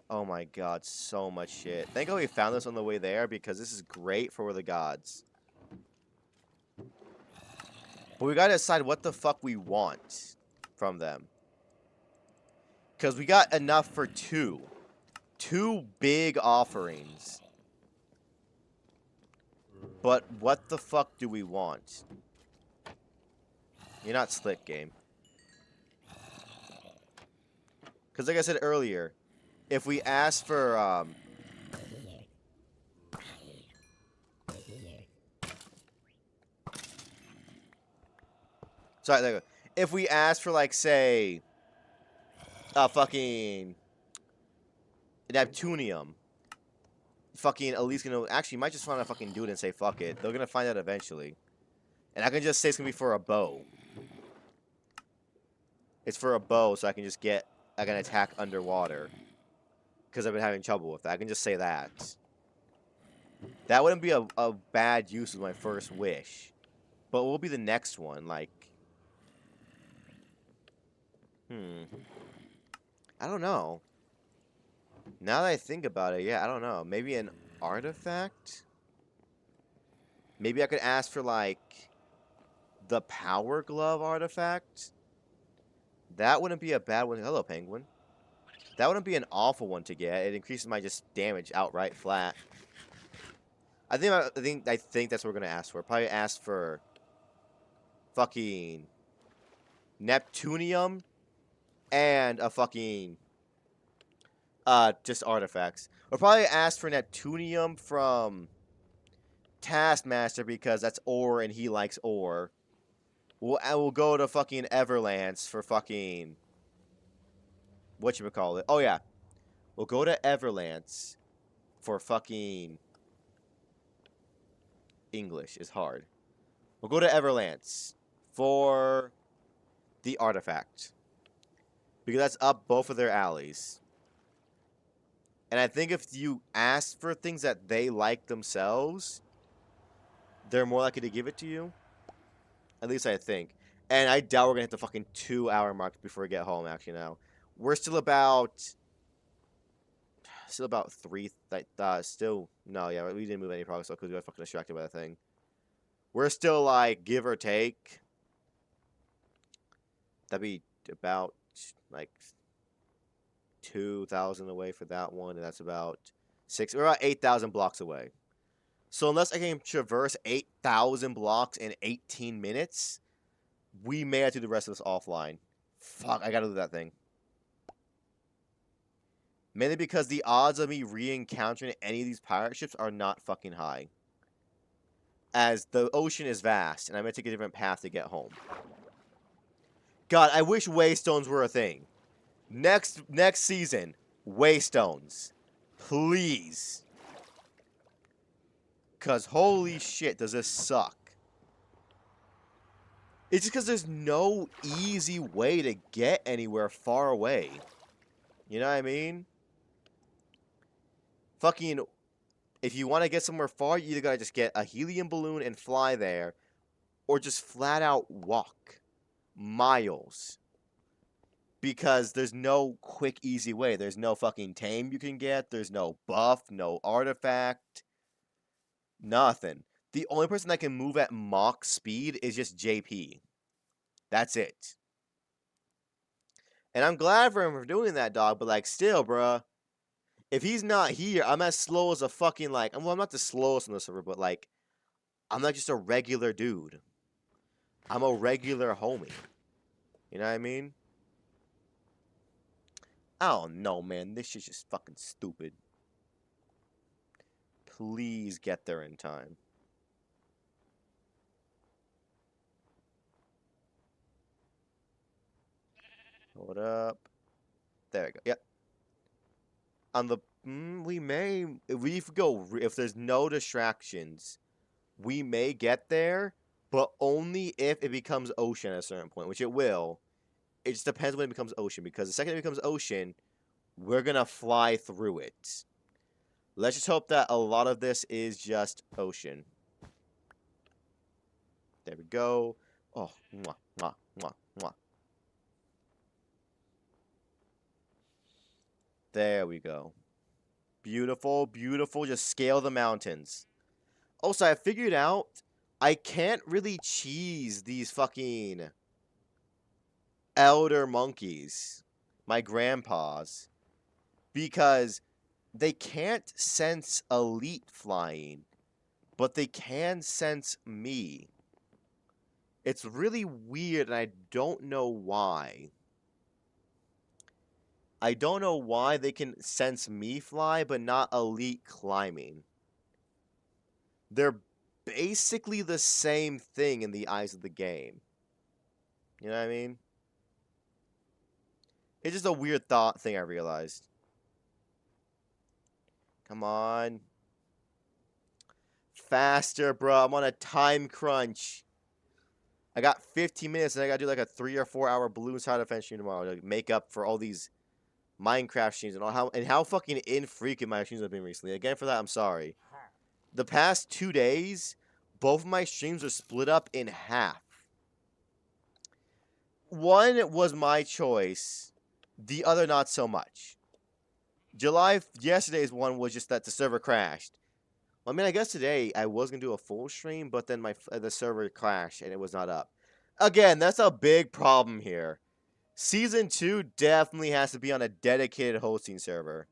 Oh my god, so much shit. Thank God we found this on the way there because this is great for the gods. But we gotta decide what the fuck we want from them. Because we got enough for two. Two big offerings. But what the fuck do we want? You're not slick, game. Because like I said earlier, if we ask for, Sorry, there we go. If we ask for, like, say, fucking Neptunium, fucking Elite's gonna actually might just want to fucking do it and say fuck it. They're gonna find out eventually, and I can just say it's gonna be for a bow. It's for a bow, so I can just get I can attack underwater because I've been having trouble with that. I can just say that. That wouldn't be a bad use of my first wish, but what will be the next one? Like, I don't know. Now that I think about it, yeah, I don't know. Maybe an artifact? Maybe I could ask for, like, the Power Glove artifact? That wouldn't be a bad one. Hello, Penguin. That wouldn't be an awful one to get. It increases my just damage outright flat. I think that's what we're gonna ask for. Probably ask for fucking Neptunium and a fucking just artifacts. We'll probably ask for Neptunium from Taskmaster because that's ore and he likes ore. We'll go to fucking Everlance for fucking whatchamacallit. Oh yeah. We'll go to Everlance for fucking English is hard. We'll go to Everlance for the artifact. Because that's up both of their alleys. And I think if you ask for things that they like themselves, they're more likely to give it to you. At least I think. And I doubt we're going to hit the fucking 2-hour mark before we get home, actually, now. We're still about 3, no, yeah, we didn't move any progress because we got fucking distracted by the thing. We're still, like, give or take, that'd be about, like, 2,000 away for that one, and that's about we're about 8,000 blocks away. So unless I can traverse 8,000 blocks in 18 minutes, we may have to do the rest of this offline. Fuck, I gotta do that thing. Mainly because the odds of me re-encountering any of these pirate ships are not fucking high. As the ocean is vast, and I'm gonna take a different path to get home. God, I wish waystones were a thing. Next season, waystones. Please. Because holy shit, does this suck. It's just because there's no easy way to get anywhere far away. You know what I mean? Fucking, if you want to get somewhere far, you either gotta just get a helium balloon and fly there, or just flat out walk miles. Because there's no quick, easy way. There's no fucking tame you can get. There's no buff, no artifact. Nothing. The only person that can move at Mach speed is just JP. That's it. And I'm glad for him for doing that, dog, but, like, still, bruh. If he's not here, I'm as slow as a fucking, like, well, I'm not the slowest on the server, but, like, I'm not just a regular dude. I'm a regular homie. You know what I mean? I don't know, man. This shit's just fucking stupid. Please get there in time. Hold up. There we go. Yep. On the we may if there's no distractions, we may get there, but only if it becomes ocean at a certain point, which it will. It just depends when it becomes ocean, because the second it becomes ocean, we're gonna fly through it. Let's just hope that a lot of this is just ocean. There we go. Oh, mwah, mwah, mwah, mwah. There we go. Beautiful, beautiful. Just scale the mountains. Also, I figured out I can't really cheese these fucking elder monkeys, my grandpas, because they can't sense elite flying, but they can sense me. It's really weird, and I don't know why. I don't know why they can sense me fly, but not elite climbing. They're basically the same thing in the eyes of the game. You know what I mean? It's just a weird thought thing I realized. Come on. Faster, bro. I'm on a time crunch. I got 15 minutes and I gotta do like a 3 or 4 hour balloon side defense stream tomorrow to make up for all these Minecraft streams and how fucking infrequent my streams have been recently. Again, for that, I'm sorry. The past 2 days, both of my streams are split up in half. One was my choice, the other not so much. Yesterday's one was just that the server crashed. Well, I mean, I guess today I was gonna do a full stream, but then the server crashed and it was not up. Again, that's a big problem here. Season 2 definitely has to be on a dedicated hosting server.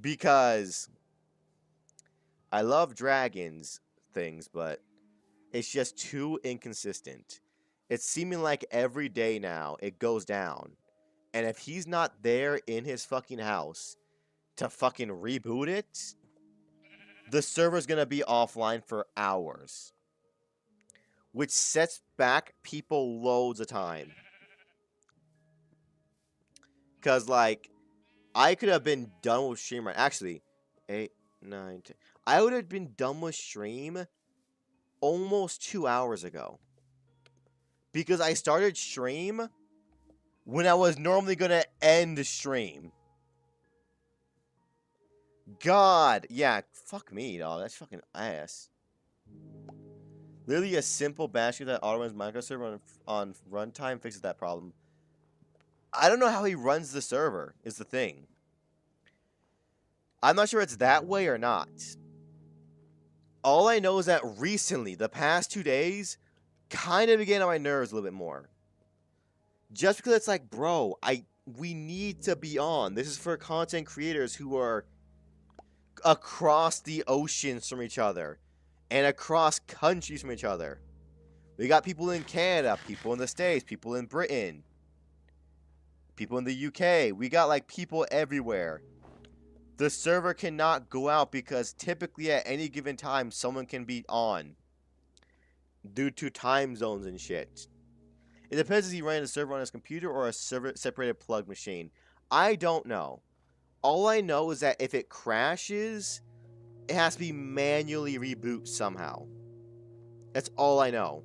Because I love dragons things, but it's just too inconsistent. It's seeming like every day now it goes down. And if he's not there in his fucking house to fucking reboot it, the server's gonna be offline for hours. Which sets back people loads of time. Because, like, I could have been done with stream right. Actually, 8, 9, 10. I would have been done with stream almost 2 hours ago. Because I started stream when I was normally going to end the stream. God. Yeah, fuck me, dog. That's fucking ass. Literally a simple basket that auto runs Minecraft server on runtime fixes that problem. I don't know how he runs the server, is the thing. I'm not sure it's that way or not. All I know is that recently, the past 2 days, kind of getting on my nerves a little bit more. Just because it's like, bro, we need to be on. This is for content creators who are across the oceans from each other. And across countries from each other. We got people in Canada, people in the States, people in Britain, people in the UK. We got like people everywhere. The server cannot go out because typically at any given time someone can be on. Due to time zones and shit. It depends if he running the server on his computer or a server separated plug machine. I don't know. All I know is that if it crashes, it has to be manually reboot somehow. That's all I know.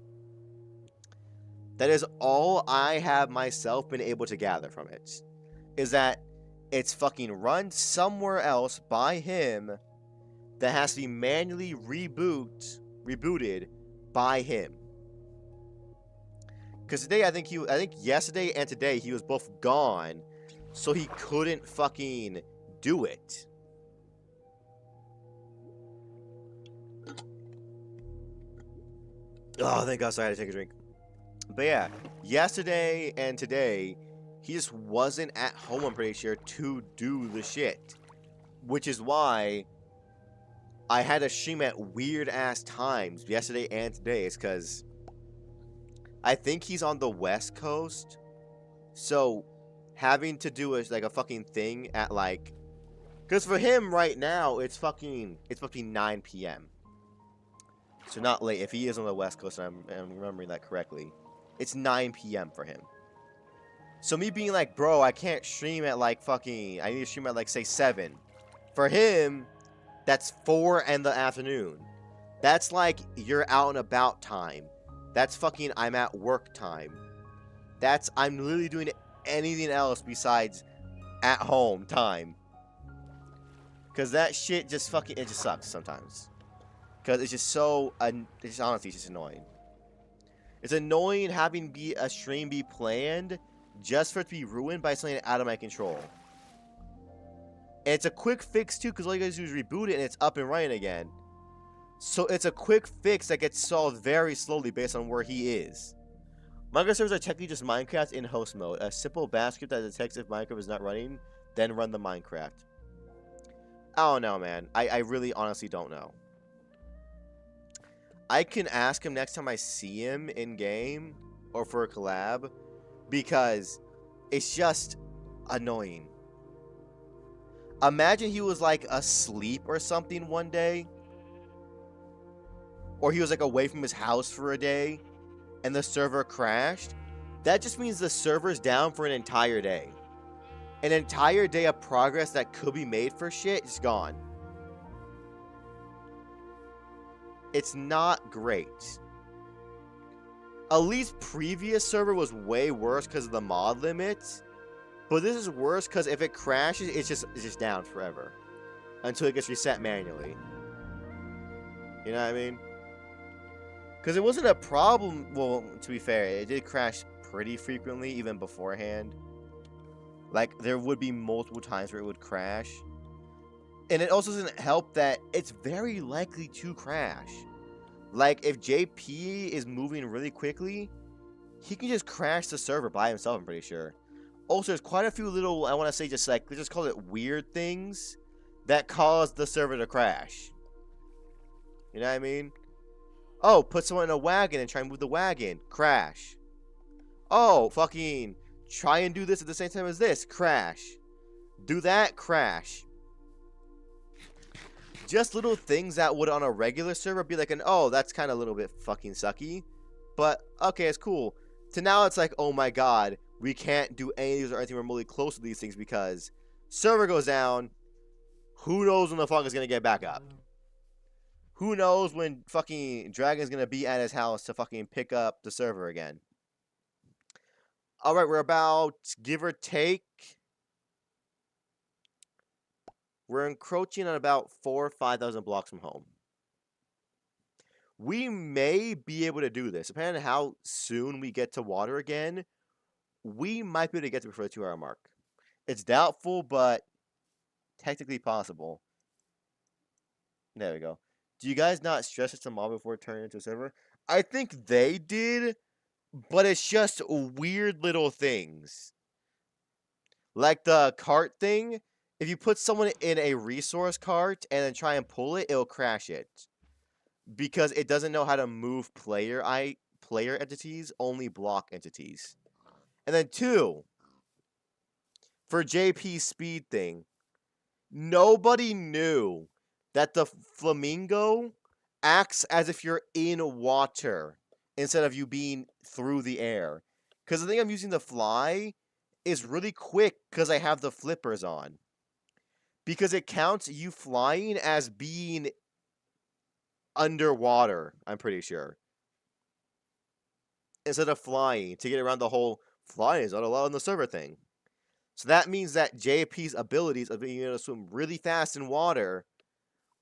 That is all I have myself been able to gather from it. Is that it's fucking run somewhere else by him that has to be manually rebooted by him. Because today I think yesterday and today he was both gone, so he couldn't fucking do it. Oh, thank God, so I had to take a drink. But yeah, yesterday and today, he just wasn't at home, I'm pretty sure, to do the shit. Which is why I had to stream at weird-ass times yesterday and today. It's because I think he's on the West Coast. So, having to do like a fucking thing at like... Because for him right now, it's fucking 9 p.m. So not late. If he is on the West Coast, and I'm remembering that correctly, it's 9 p.m. for him. So me being like, bro, I can't stream at like fucking... I need to stream at like, say, 7. For him, that's 4 in the afternoon. That's like, you're out and about time. That's fucking, I'm at work time. That's, I'm literally doing anything else besides at home time. Because that shit just fucking, it just sucks sometimes. Because it's just so, it's honestly just annoying. It's annoying having a stream be planned just for it to be ruined by something out of my control. And it's a quick fix too, because all you guys do is reboot it and it's up and running again. So it's a quick fix that gets solved very slowly based on where he is. Minecraft servers are technically just Minecraft in host mode. A simple bash script that detects if Minecraft is not running, then run the Minecraft. I don't know, man. I really honestly don't know. I can ask him next time I see him in game or for a collab because it's just annoying. Imagine he was like asleep or something one day, or he was like away from his house for a day and the server crashed. that just means the server's down for an entire day. An entire day of progress that could be made for shit is gone. It's not great. Elite's previous server was way worse because of the mod limits. But this is worse because if it crashes, it's just down forever. Until it gets reset manually. You know what I mean? Because it wasn't a problem. Well, to be fair, it did crash pretty frequently, even beforehand. Like, there would be multiple times where it would crash. And it also doesn't help that it's very likely to crash. Like, if JP is moving really quickly, he can just crash the server by himself, I'm pretty sure. Also, there's quite a few little, I want to say just like, let's just call it weird things that cause the server to crash. You know what I mean? Oh, put someone in a wagon and try and move the wagon. Crash. Oh, fucking try and do this at the same time as this. Crash. Do that. Crash. Just little things that would on a regular server be like oh, that's kind of a little bit fucking sucky. But, okay, it's cool. To now it's like, oh my god, we can't do any of these or anything remotely close to these things because server goes down. Who knows when the fuck is going to get back up? Who knows when fucking Dragon's going to be at his house to fucking pick up the server again? Alright, we're about, give or take, we're encroaching on about 4,000 or 5,000 blocks from home. We may be able to do this. Depending on how soon we get to water again, we might be able to get to before the 2-hour mark. It's doubtful, but technically possible. There we go. Do you guys not stress it's a mob before turning into a server? I think they did, but it's just weird little things. Like the cart thing. If you put someone in a resource cart and then try and pull it, it'll crash it. Because it doesn't know how to move player entities, only block entities. And then 2, for JP's speed thing, nobody knew that the flamingo acts as if you're in water instead of you being through the air. Because the thing I'm using to fly is really quick because I have the flippers on. Because it counts you flying as being underwater, I'm pretty sure. Instead of flying to get around the whole flying is not allowed in the server thing. So that means that JP's abilities of being able to swim really fast in water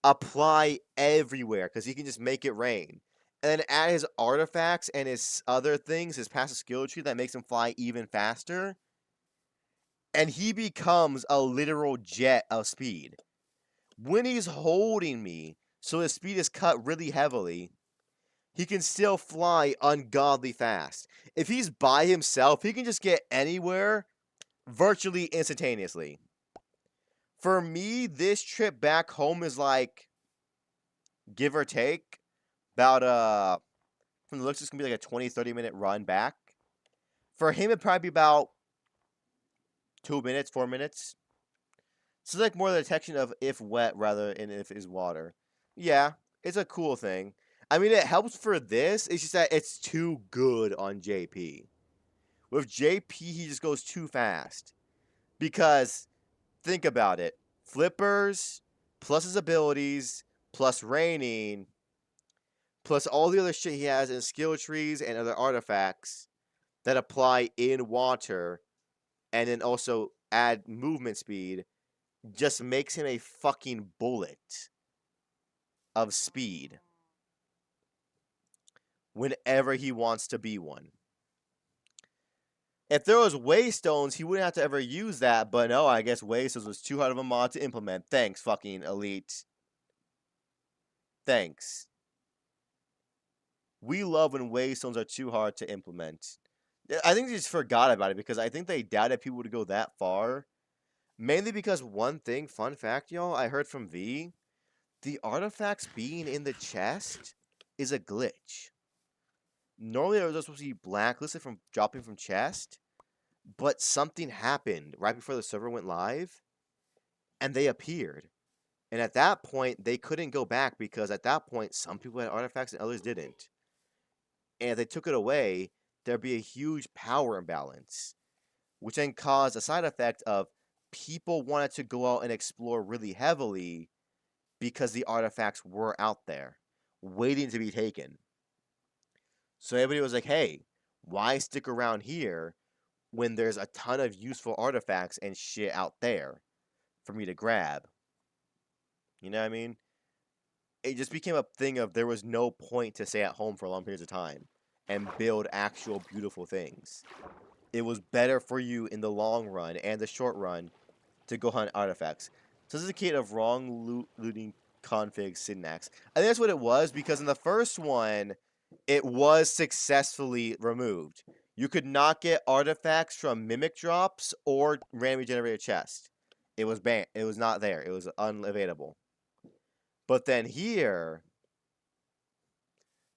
apply everywhere because he can just make it rain. And then add his artifacts and his other things, his passive skill tree that makes him fly even faster. And he becomes a literal jet of speed. When he's holding me, so his speed is cut really heavily, he can still fly ungodly fast. If he's by himself, he can just get anywhere virtually instantaneously. For me, this trip back home is like, give or take, about, from the looks, it's going to be like a 20-30 minute run back. For him, it'd probably be about 2 minutes, 4 minutes. So like more the detection of if wet rather than if is water. Yeah, it's a cool thing. I mean, it helps for this. It's just that it's too good on JP. With JP, he just goes too fast. Because, think about it. Flippers, plus his abilities, plus raining, plus all the other shit he has in skill trees and other artifacts that apply in water, and then also add movement speed, just makes him a fucking bullet of speed whenever he wants to be one. If there was Waystones, he wouldn't have to ever use that, but no, I guess Waystones was too hard of a mod to implement. Thanks, fucking Elite. Thanks. We love when Waystones are too hard to implement. I think they just forgot about it because I think they doubted people would go that far. Mainly because one thing, fun fact, y'all, I heard from V, the artifacts being in the chest is a glitch. Normally, they're supposed to be blacklisted from dropping from chest, but something happened right before the server went live, and they appeared. And at that point, they couldn't go back because at that point, some people had artifacts and others didn't. And if they took it away, there'd be a huge power imbalance, which then caused a side effect of people wanted to go out and explore really heavily because the artifacts were out there, waiting to be taken. So everybody was like, hey, why stick around here when there's a ton of useful artifacts and shit out there for me to grab? You know what I mean? It just became a thing of there was no point to stay at home for long periods of time and build actual beautiful things. It was better for you in the long run and the short run to go hunt artifacts. So this is a case of wrong looting config syntax. I think that's what it was, because in the first one, it was successfully removed. You could not get artifacts from mimic drops or randomly generated chests. It was banned. It was not there. It was unavailable. But then here,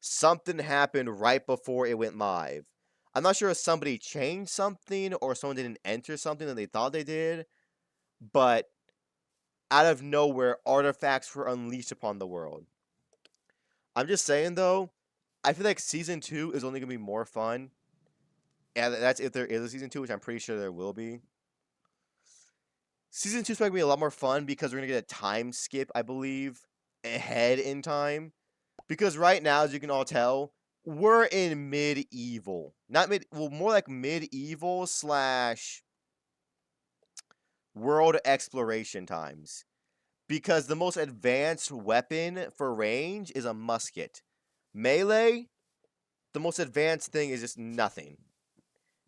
something happened right before it went live. I'm not sure if somebody changed something or someone didn't enter something that they thought they did, but out of nowhere, artifacts were unleashed upon the world. I'm just saying, though, I feel like Season 2 is only going to be more fun. And that's if there is a Season 2, which I'm pretty sure there will be. Season 2 is probably going to be a lot more fun because we're going to get a time skip, I believe, ahead in time. Because right now, as you can all tell, we're in medieval. Not mid, well, more like medieval slash world exploration times. Because the most advanced weapon for range is a musket. Melee, the most advanced thing is just nothing.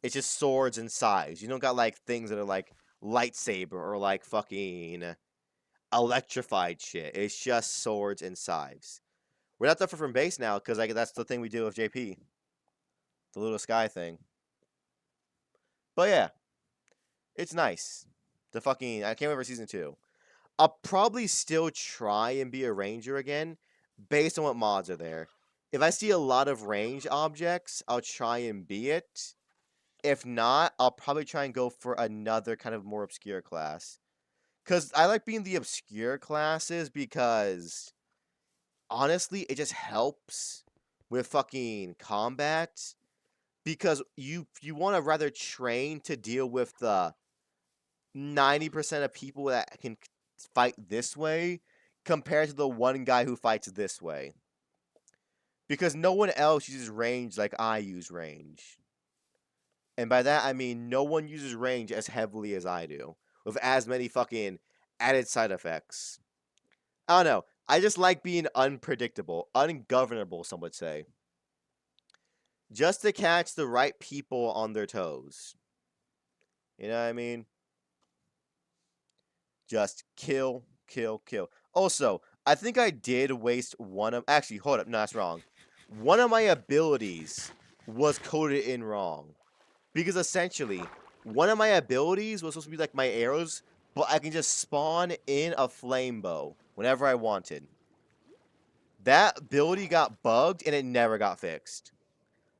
It's just swords and scythes. You don't got like things that are like lightsaber or like fucking electrified shit. It's just swords and scythes. We're not that far from base now because like that's the thing we do with JP, the little sky thing. But yeah, it's nice. The fucking I can't wait for Season 2. I'll probably still try and be a ranger again, based on what mods are there. If I see a lot of range objects, I'll try and be it. If not, I'll probably try and go for another kind of more obscure class. Because I like being the obscure classes because, honestly, it just helps with fucking combat. Because you want to rather train to deal with the 90% of people that can fight this way compared to the one guy who fights this way. Because no one else uses range like I use range. And by that, I mean no one uses range as heavily as I do, with as many fucking added side effects. I don't know. I just like being unpredictable, ungovernable, some would say. Just to catch the right people on their toes. You know what I mean? Just kill, kill, kill. Also, I think I did waste one of... Actually, hold up. No, that's wrong. One of my abilities was coded in wrong. Because essentially, one of my abilities was supposed to be like my arrows, but I can just spawn in a flame bow whenever I wanted. That ability got bugged and it never got fixed.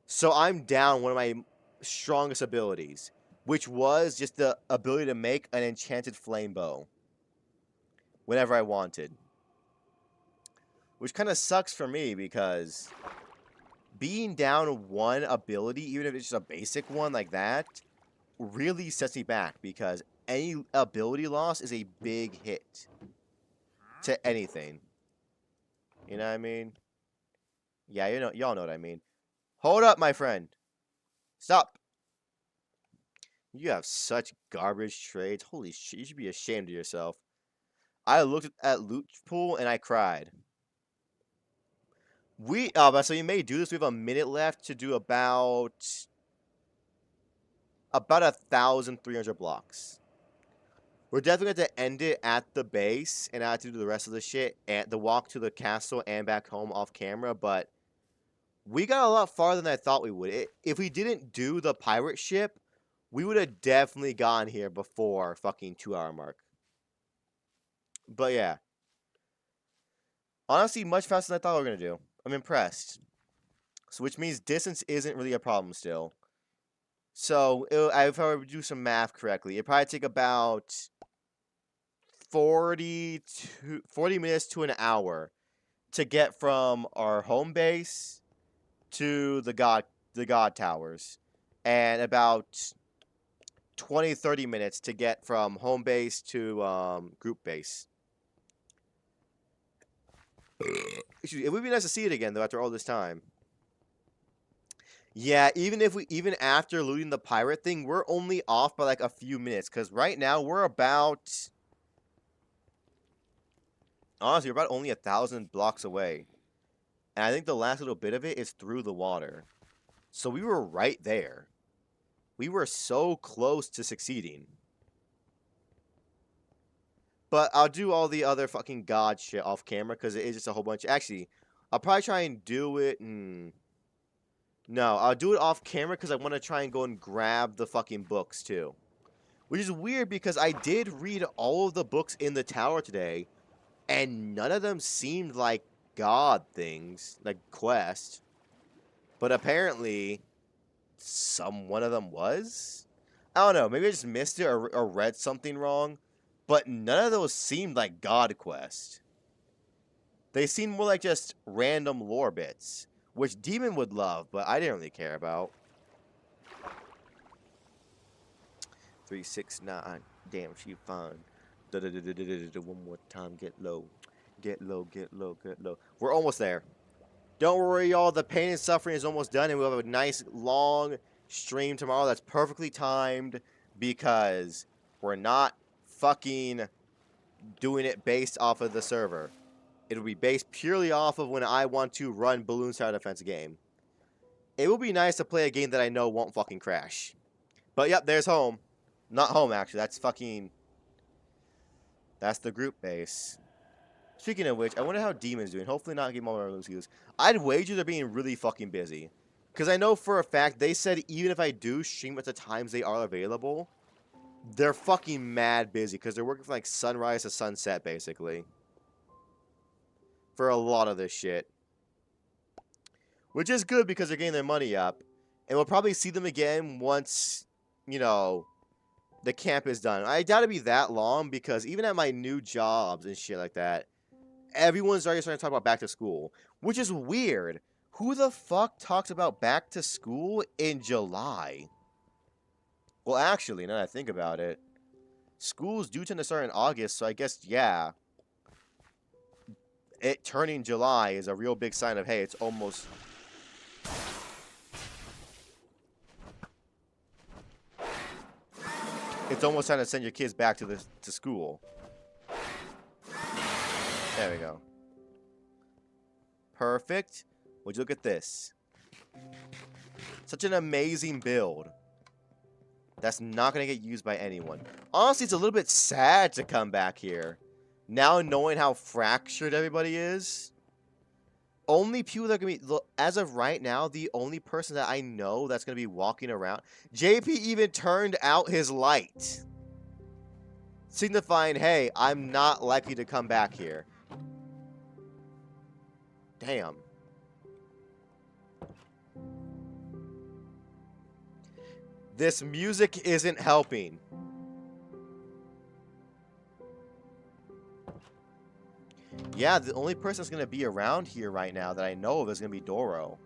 So I'm down one of my strongest abilities, which was just the ability to make an enchanted flame bow whenever I wanted. Which kind of sucks for me because being down one ability, even if it's just a basic one like that, really sets me back because any ability loss is a big hit to anything. You know what I mean? Yeah, y'all know what I mean. Hold up, my friend. Stop. You have such garbage trades. Holy shit, you should be ashamed of yourself. I looked at loot pool and I cried. So you may do this. We have a minute left to do about 1,300 blocks. We're definitely going to end it at the base, and I have to do the rest of the shit, and the walk to the castle and back home off camera, but we got a lot farther than I thought we would. If we didn't do the pirate ship, we would have definitely gone here before fucking 2-hour mark. But yeah. Honestly, much faster than I thought we were going to do. I'm impressed. So, which means distance isn't really a problem still. So, if I were to do some math correctly, it'd probably take about 40 minutes to an hour to get from our home base to the god the God Towers, and about 20-30 minutes to get from home base to group base. Excuse me, it would be nice to see it again though after all this time. Yeah, even after looting the pirate thing, we're only off by like a few minutes because right now we're about, honestly, we're about only 1,000 blocks away, and I think the last little bit of it is through the water. So we were right there. We were so close to succeeding. But I'll do all the other fucking god shit off camera because it is just a whole bunch. Actually, I'll probably try and do it. No, I'll do it off camera because I want to try and go and grab the fucking books too. Which is weird because I did read all of the books in the tower today, and none of them seemed like god things, like quest. But apparently, one of them was? I don't know, maybe I just missed it or read something wrong. But none of those seemed like god quest. They seemed more like just random lore bits, which Demon would love, but I didn't really care about. 369, damn, she fine. One more time, get low. Get low, get low, get low. We're almost there. Don't worry, y'all, the pain and suffering is almost done, and we'll have a nice, long stream tomorrow that's perfectly timed because we're not fucking doing it based off of the server. It'll be based purely off of when I want to run Balloon Tower Defense game. It will be nice to play a game that I know won't fucking crash. But yep, there's home. Not home, actually. That's the group base. Speaking of which, I wonder how Demon's doing. Hopefully not getting all my lose. I'd wager they're being really fucking busy. Because I know for a fact, they said even if I do stream at the times they are available, they're fucking mad busy. Because they're working from like sunrise to sunset, basically. For a lot of this shit. Which is good because they're getting their money up. And we'll probably see them again once, you know, the camp is done. I doubt it'll be that long because even at my new jobs and shit like that, everyone's already starting to talk about back to school. Which is weird. Who the fuck talks about back to school in July? Well, actually, now that I think about it, schools do tend to start in August, so I guess, yeah. It turning July is a real big sign of, hey, it's almost... It's almost time to send your kids back to school. There we go. Perfect. Would you look at this? Such an amazing build. That's not going to get used by anyone. Honestly, it's a little bit sad to come back here. Now knowing how fractured everybody is. Only people that are going to be, as of right now, the only person that I know that's going to be walking around. JP even turned out his light. Signifying, hey, I'm not likely to come back here. Damn. This music isn't helping. Yeah, the only person that's going to be around here right now that I know of is going to be Doro.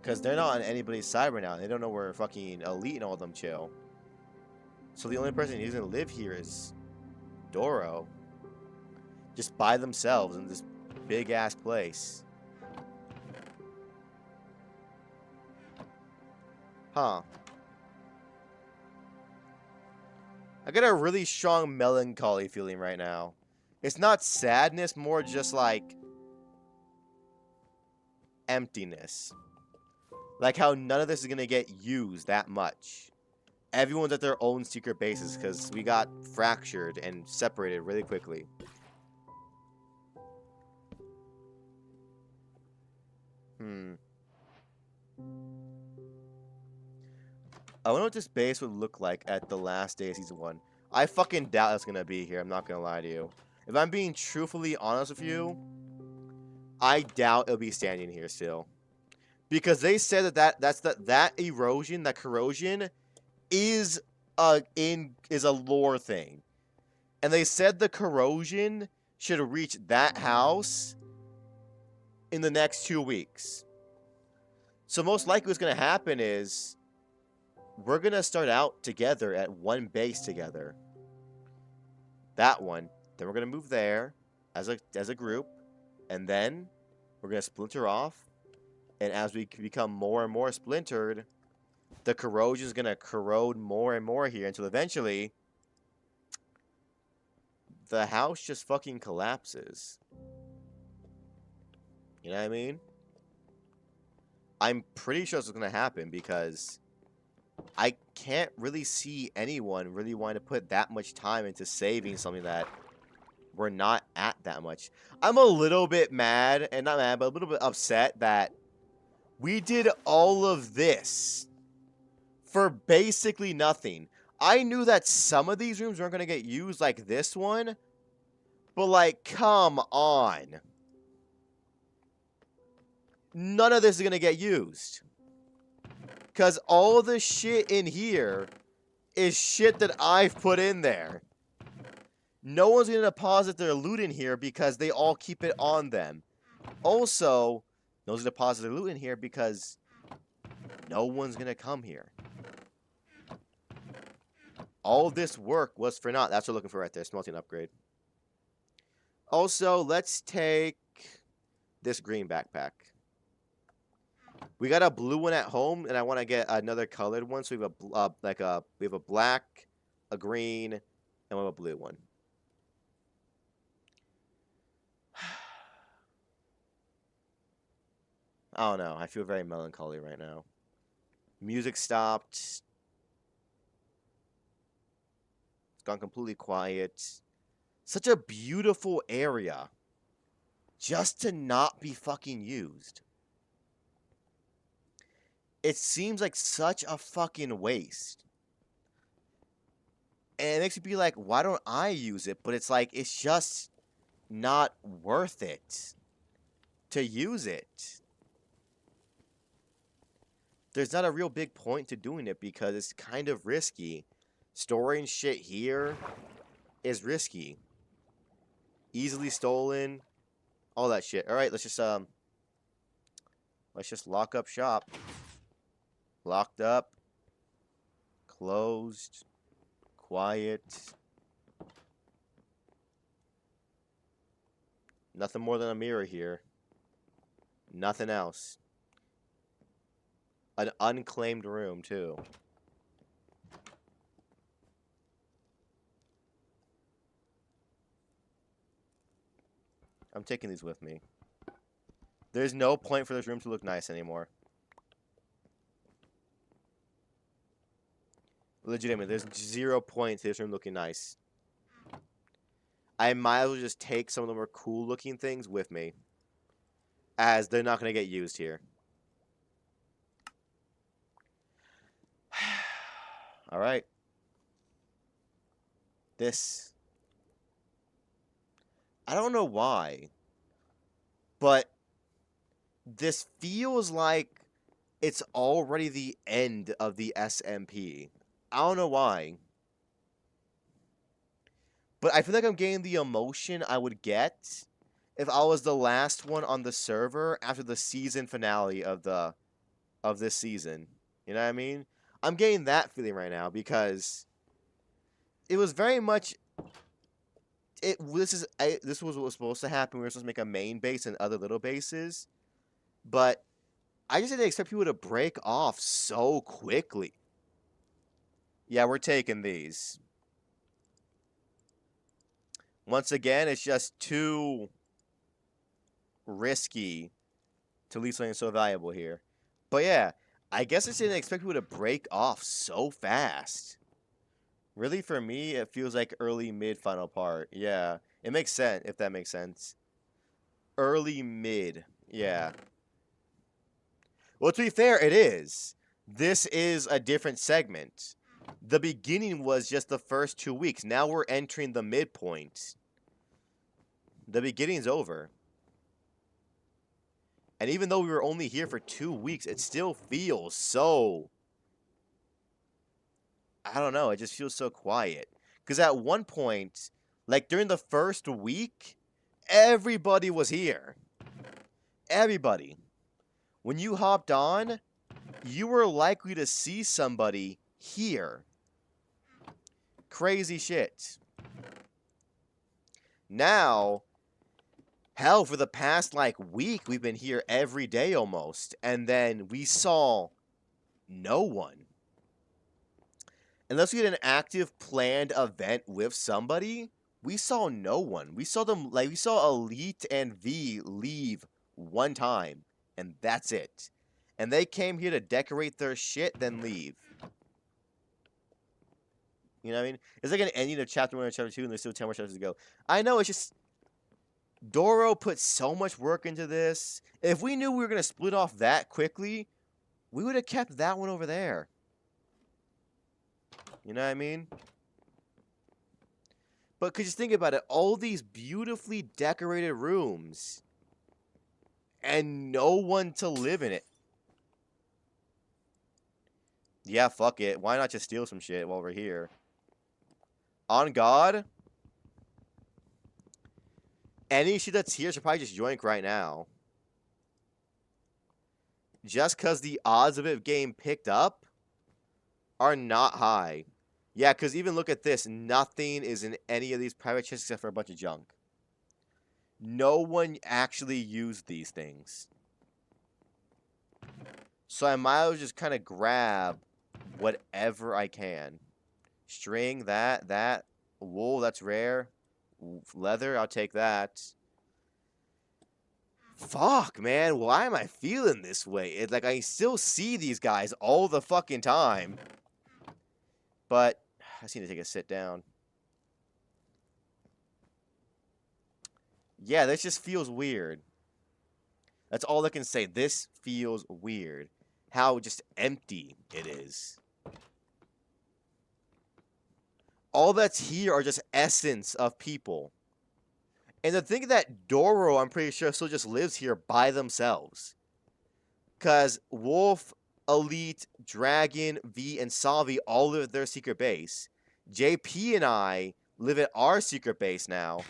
Because they're not on anybody's side right now. They don't know where fucking Elite and all of them chill. So the only person who's going to live here is Doro. Just by themselves in this big-ass place. Huh. I got a really strong melancholy feeling right now. It's not sadness, more just like emptiness. Like how none of this is going to get used that much. Everyone's at their own secret bases because we got fractured and separated really quickly. I wonder what this base would look like at the last day of Season 1. I fucking doubt it's going to be here, I'm not going to lie to you. If I'm being truthfully honest with you, I doubt it'll be standing here still. Because they said that erosion, that corrosion, is a lore thing. And they said the corrosion should reach that house in the next 2 weeks. So most likely what's going to happen is we're going to start out together at one base together. That one. Then we're going to move there as a group. And then we're going to splinter off. And as we become more and more splintered, the corrosion is going to corrode more and more here until eventually the house just fucking collapses. You know what I mean? I'm pretty sure this is going to happen because I can't really see anyone really wanting to put that much time into saving something that we're not at that much. I'm a little bit mad, and not mad, but a little bit upset that we did all of this for basically nothing. I knew that some of these rooms weren't going to get used like this one, but like, come on. None of this is going to get used. Because all the shit in here is shit that I've put in there. No one's going to deposit their loot in here because they all keep it on them. Also, no one's going to deposit their loot in here because no one's going to come here. All this work was for naught. That's what we're looking for right there. Smelting upgrade. Also, let's take this green backpack. We got a blue one at home, and I want to get another colored one. So we have we have a black, a green, and we have a blue one. I don't know. I feel very melancholy right now. Music stopped. It's gone completely quiet. Such a beautiful area. Just to not be fucking used. It seems like such a fucking waste. And it makes me be like, why don't I use it? But it's like, it's just not worth it to use it. There's not a real big point to doing it because it's kind of risky. Storing shit here is risky. Easily stolen. All that shit. Alright, let's just lock up shop. Locked up. Closed. Quiet. Nothing more than a mirror here. Nothing else. An unclaimed room, too. I'm taking these with me. There's no point for this room to look nice anymore. Legitimately, there's 0 point to this room looking nice. I might as well just take some of the more cool looking things with me, as they're not going to get used here. Alright. This. I don't know why, but this feels like it's already the end of the SMP. I don't know why. But I feel like I'm getting the emotion I would get if I was the last one on the server after the season finale of this season. You know what I mean? I'm getting that feeling right now because it was very much this was what was supposed to happen. We were supposed to make a main base and other little bases, but I just didn't expect people to break off so quickly. Yeah, we're taking these. Once again, it's just too risky to leave something so valuable here. But yeah, I guess I just didn't expect people to break off so fast. Really, for me, it feels like early, mid, final part. Yeah, it makes sense, if that makes sense. Early, mid. Yeah. Well, to be fair, it is. This is a different segment. The beginning was just the first 2 weeks. Now we're entering the midpoint. The beginning's over. And even though we were only here for 2 weeks, it still feels so... I don't know, it just feels so quiet. Because at one point, like during the first week, everybody was here. Everybody. When you hopped on, you were likely to see somebody here. Crazy shit. Now, hell, for the past, like, week, we've been here every day almost. And then we saw no one. Unless we had an active planned event with somebody, we saw no one. We saw them, like, we saw Elite and V leave one time. And that's it. And they came here to decorate their shit, then leave. You know what I mean? It's like an ending of Chapter 1 and Chapter 2, and there's still 10 more chapters to go. I know, it's just... Doro put so much work into this. If we knew we were going to split off that quickly, we would have kept that one over there. You know what I mean? But could you think about it? All these beautifully decorated rooms. And no one to live in it. Yeah, fuck it. Why not just steal some shit while we're here? On God? Any shit that's here should probably just yoink right now. Just because the odds of it getting picked up are not high. Yeah, because even look at this. Nothing is in any of these private chests except for a bunch of junk. No one actually used these things. So I might as well just kind of grab whatever I can. String, that. Wool, that's rare. Leather, I'll take that. Fuck, man. Why am I feeling this way? It's like I still see these guys all the fucking time. But I just need to take a sit down. Yeah, this just feels weird. That's all I can say. This feels weird. How just empty it is. All that's here are just essence of people. And to think that Doro, I'm pretty sure, still just lives here by themselves. Because Wolf, Elite, Dragon, V, and Salvi all live at their secret base. JP and I live at our secret base now.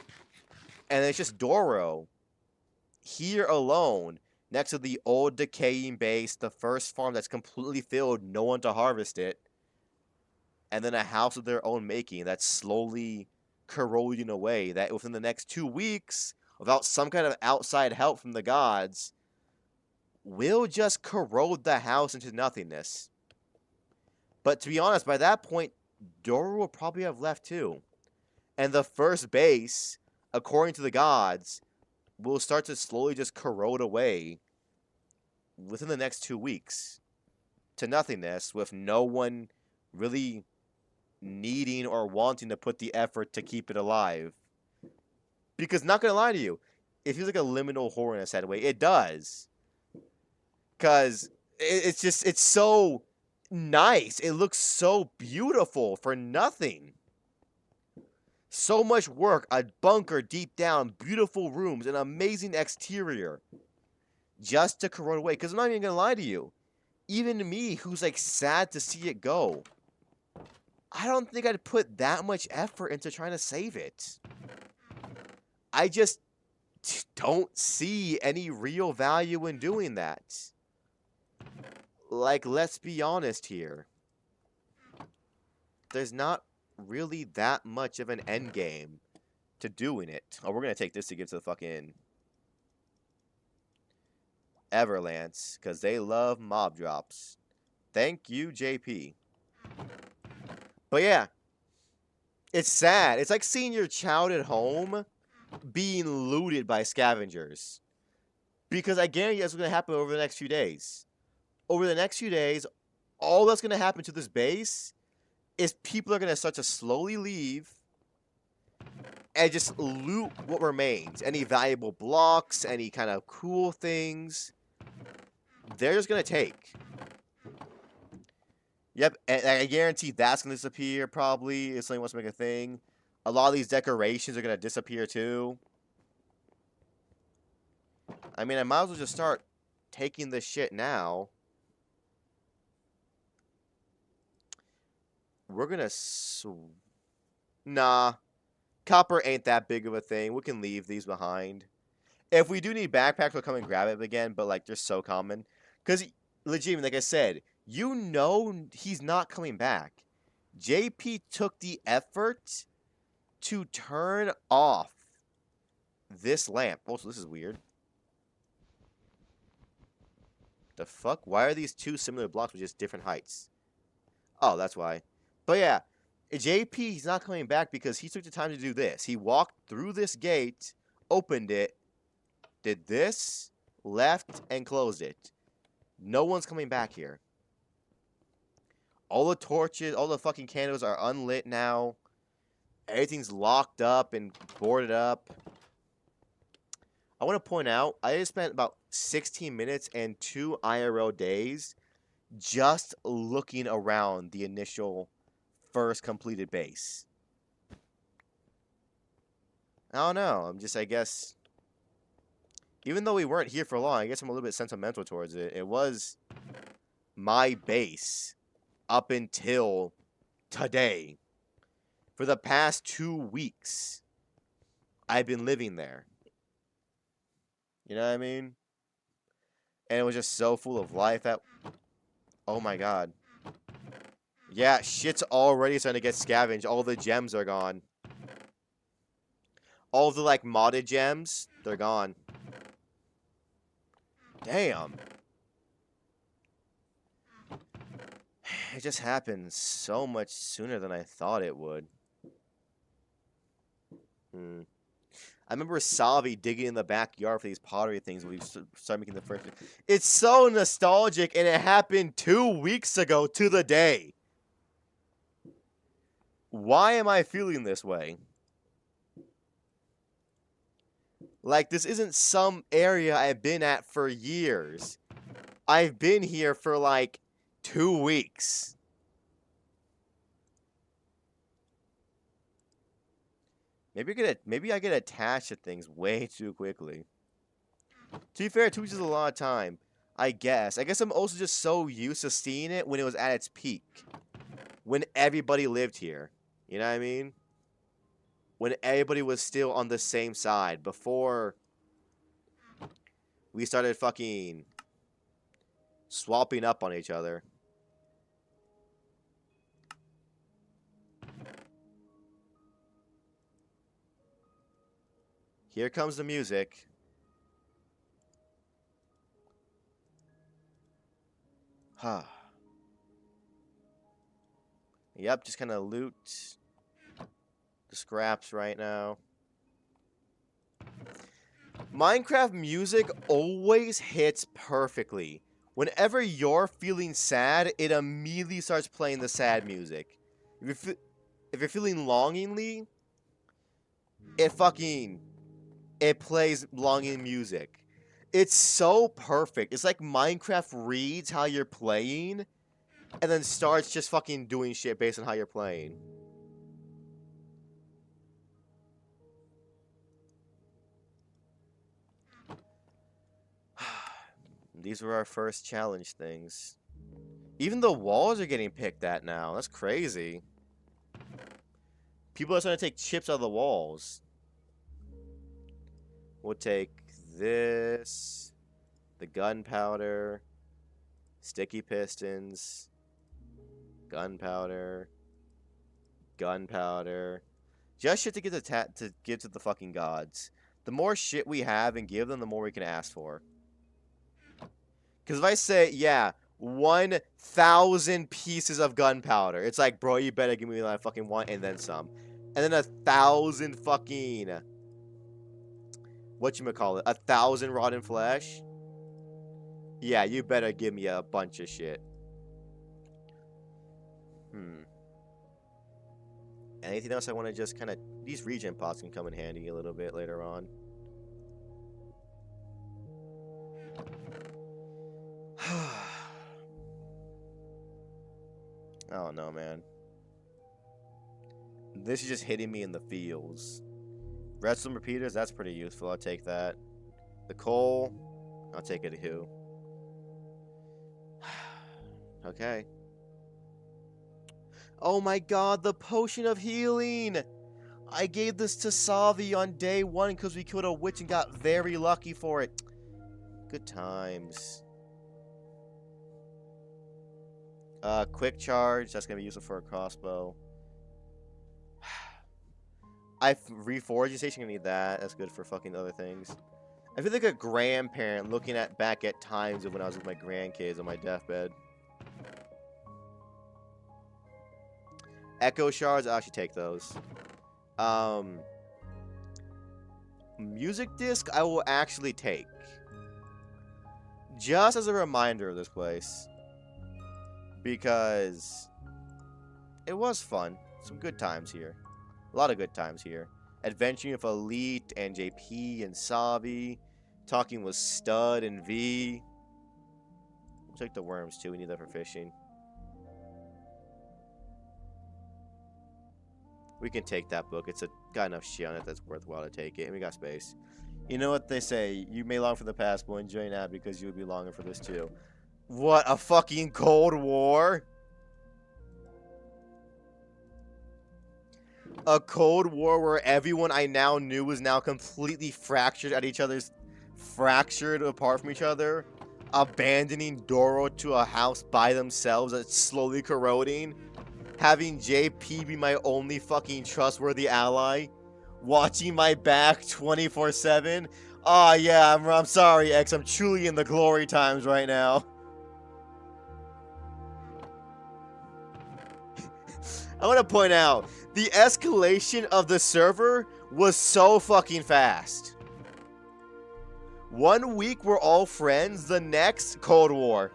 And it's just Doro here alone next to the old decaying base, the first farm that's completely filled, no one to harvest it. And then a house of their own making that's slowly corroding away, that within the next 2 weeks, without some kind of outside help from the gods, will just corrode the house into nothingness. But to be honest, by that point, Doro will probably have left too. And the first base, according to the gods, will start to slowly just corrode away within the next 2 weeks to nothingness, with no one really needing or wanting to put the effort to keep it alive. Because, not gonna lie to you, it feels like a liminal horror in a sad way. It does. Because it's so nice. It looks so beautiful for nothing. So much work, a bunker deep down, beautiful rooms, an amazing exterior. Just to corrode away. Because I'm not even gonna lie to you. Even me, who's like sad to see it go, I don't think I'd put that much effort into trying to save it. I just don't see any real value in doing that. Like, let's be honest here. There's not really that much of an end game to doing it. Oh, we're going to take this to get to the fucking Everlance, because they love mob drops. Thank you, JP. But yeah, it's sad. It's like seeing your child at home being looted by scavengers. Because I guarantee that's what's going to happen over the next few days. Over the next few days, all that's going to happen to this base is people are going to start to slowly leave and just loot what remains. Any valuable blocks, any kind of cool things, they're just going to take. Yep, and I guarantee that's going to disappear, probably, if somebody wants to make a thing. A lot of these decorations are going to disappear, too. I mean, I might as well just start taking this shit now. We're going to... Nah. Copper ain't that big of a thing. We can leave these behind. If we do need backpacks, we'll come and grab it again, but, like, they're so common. Because, legitimately, like I said, you know he's not coming back. JP took the effort to turn off this lamp. Also, this is weird. The fuck? Why are these two similar blocks with just different heights? Oh, that's why. But yeah, JP, he's not coming back because he took the time to do this. He walked through this gate, opened it, did this, left, and closed it. No one's coming back here. All the torches, all the fucking candles are unlit now. Everything's locked up and boarded up. I want to point out, I just spent about 16 minutes and 2 IRL days just looking around the initial first completed base. I don't know. I guess, even though we weren't here for long, I guess I'm a little bit sentimental towards it. It was my base up until today. For the past 2 weeks, I've been living there. You know what I mean? And it was just so full of life at... Oh my god. Yeah, shit's already starting to get scavenged. All the gems are gone. All the, like, modded gems, they're gone. Damn. It just happened so much sooner than I thought it would. I remember Savi digging in the backyard for these pottery things when we started making the first. It's so nostalgic, and it happened 2 weeks ago to the day. Why am I feeling this way? Like, this isn't some area I've been at for years. I've been here for, like, 2 weeks. Maybe I get attached to things way too quickly. To be fair, 2 weeks is a lot of time. I guess. I guess I'm also just so used to seeing it when it was at its peak. When everybody lived here. You know what I mean? When everybody was still on the same side. Before we started fucking swapping up on each other. Here comes the music. Huh. Yep, just kind of loot the scraps right now. Minecraft music always hits perfectly. Whenever you're feeling sad, it immediately starts playing the sad music. If you're feeling longingly, it plays longing music. It's so perfect. It's like Minecraft reads how you're playing and then starts just fucking doing shit based on how you're playing. These were our first challenge things. Even the walls are getting picked at now. That's crazy. People are starting to take chips out of the walls. We'll take this, the gunpowder, sticky pistons, gunpowder, just shit to give to the fucking gods. The more shit we have and give them, the more we can ask for. Because if I say, yeah, 1,000 pieces of gunpowder, it's like, bro, you better give me what I fucking want and then some. And then 1,000 fucking... whatchamacallit? 1,000 rotten flesh? Yeah, you better give me a bunch of shit. Anything else I want to just kind of... These regen pots can come in handy a little bit later on. I don't know, man. This is just hitting me in the feels. Redstone repeaters, that's pretty useful. I'll take that. The coal, I'll take it too. Okay. Oh my god, the potion of healing! I gave this to Savi on day 1 because we killed a witch and got very lucky for it. Good times. Quick charge. That's gonna be useful for a crossbow. Reforging station gonna need that. That's good for fucking other things. I feel like a grandparent looking back at times of when I was with my grandkids on my deathbed. Echo shards. I'll actually take those. Music disc. I will actually take. Just as a reminder of this place. Because it was fun. Some good times here. A lot of good times here. Adventuring with Elite and JP and Savi. Talking with Stud and V. We'll take the worms too. We need that for fishing. We can take that book. It's got enough shit on it that's worthwhile to take it. And we got space. You know what they say. You may long for the past, but enjoy now because you will be longing for this too. What, a fucking Cold War? A Cold War where everyone I now knew was now completely fractured at each other's... Fractured apart from each other. Abandoning Doro to a house by themselves that's slowly corroding. Having JP be my only fucking trustworthy ally. Watching my back 24/7. Ah, yeah, I'm sorry, X. I'm truly in the glory times right now. I want to point out, the escalation of the server was so fucking fast. 1 week we're all friends, the next, Cold War.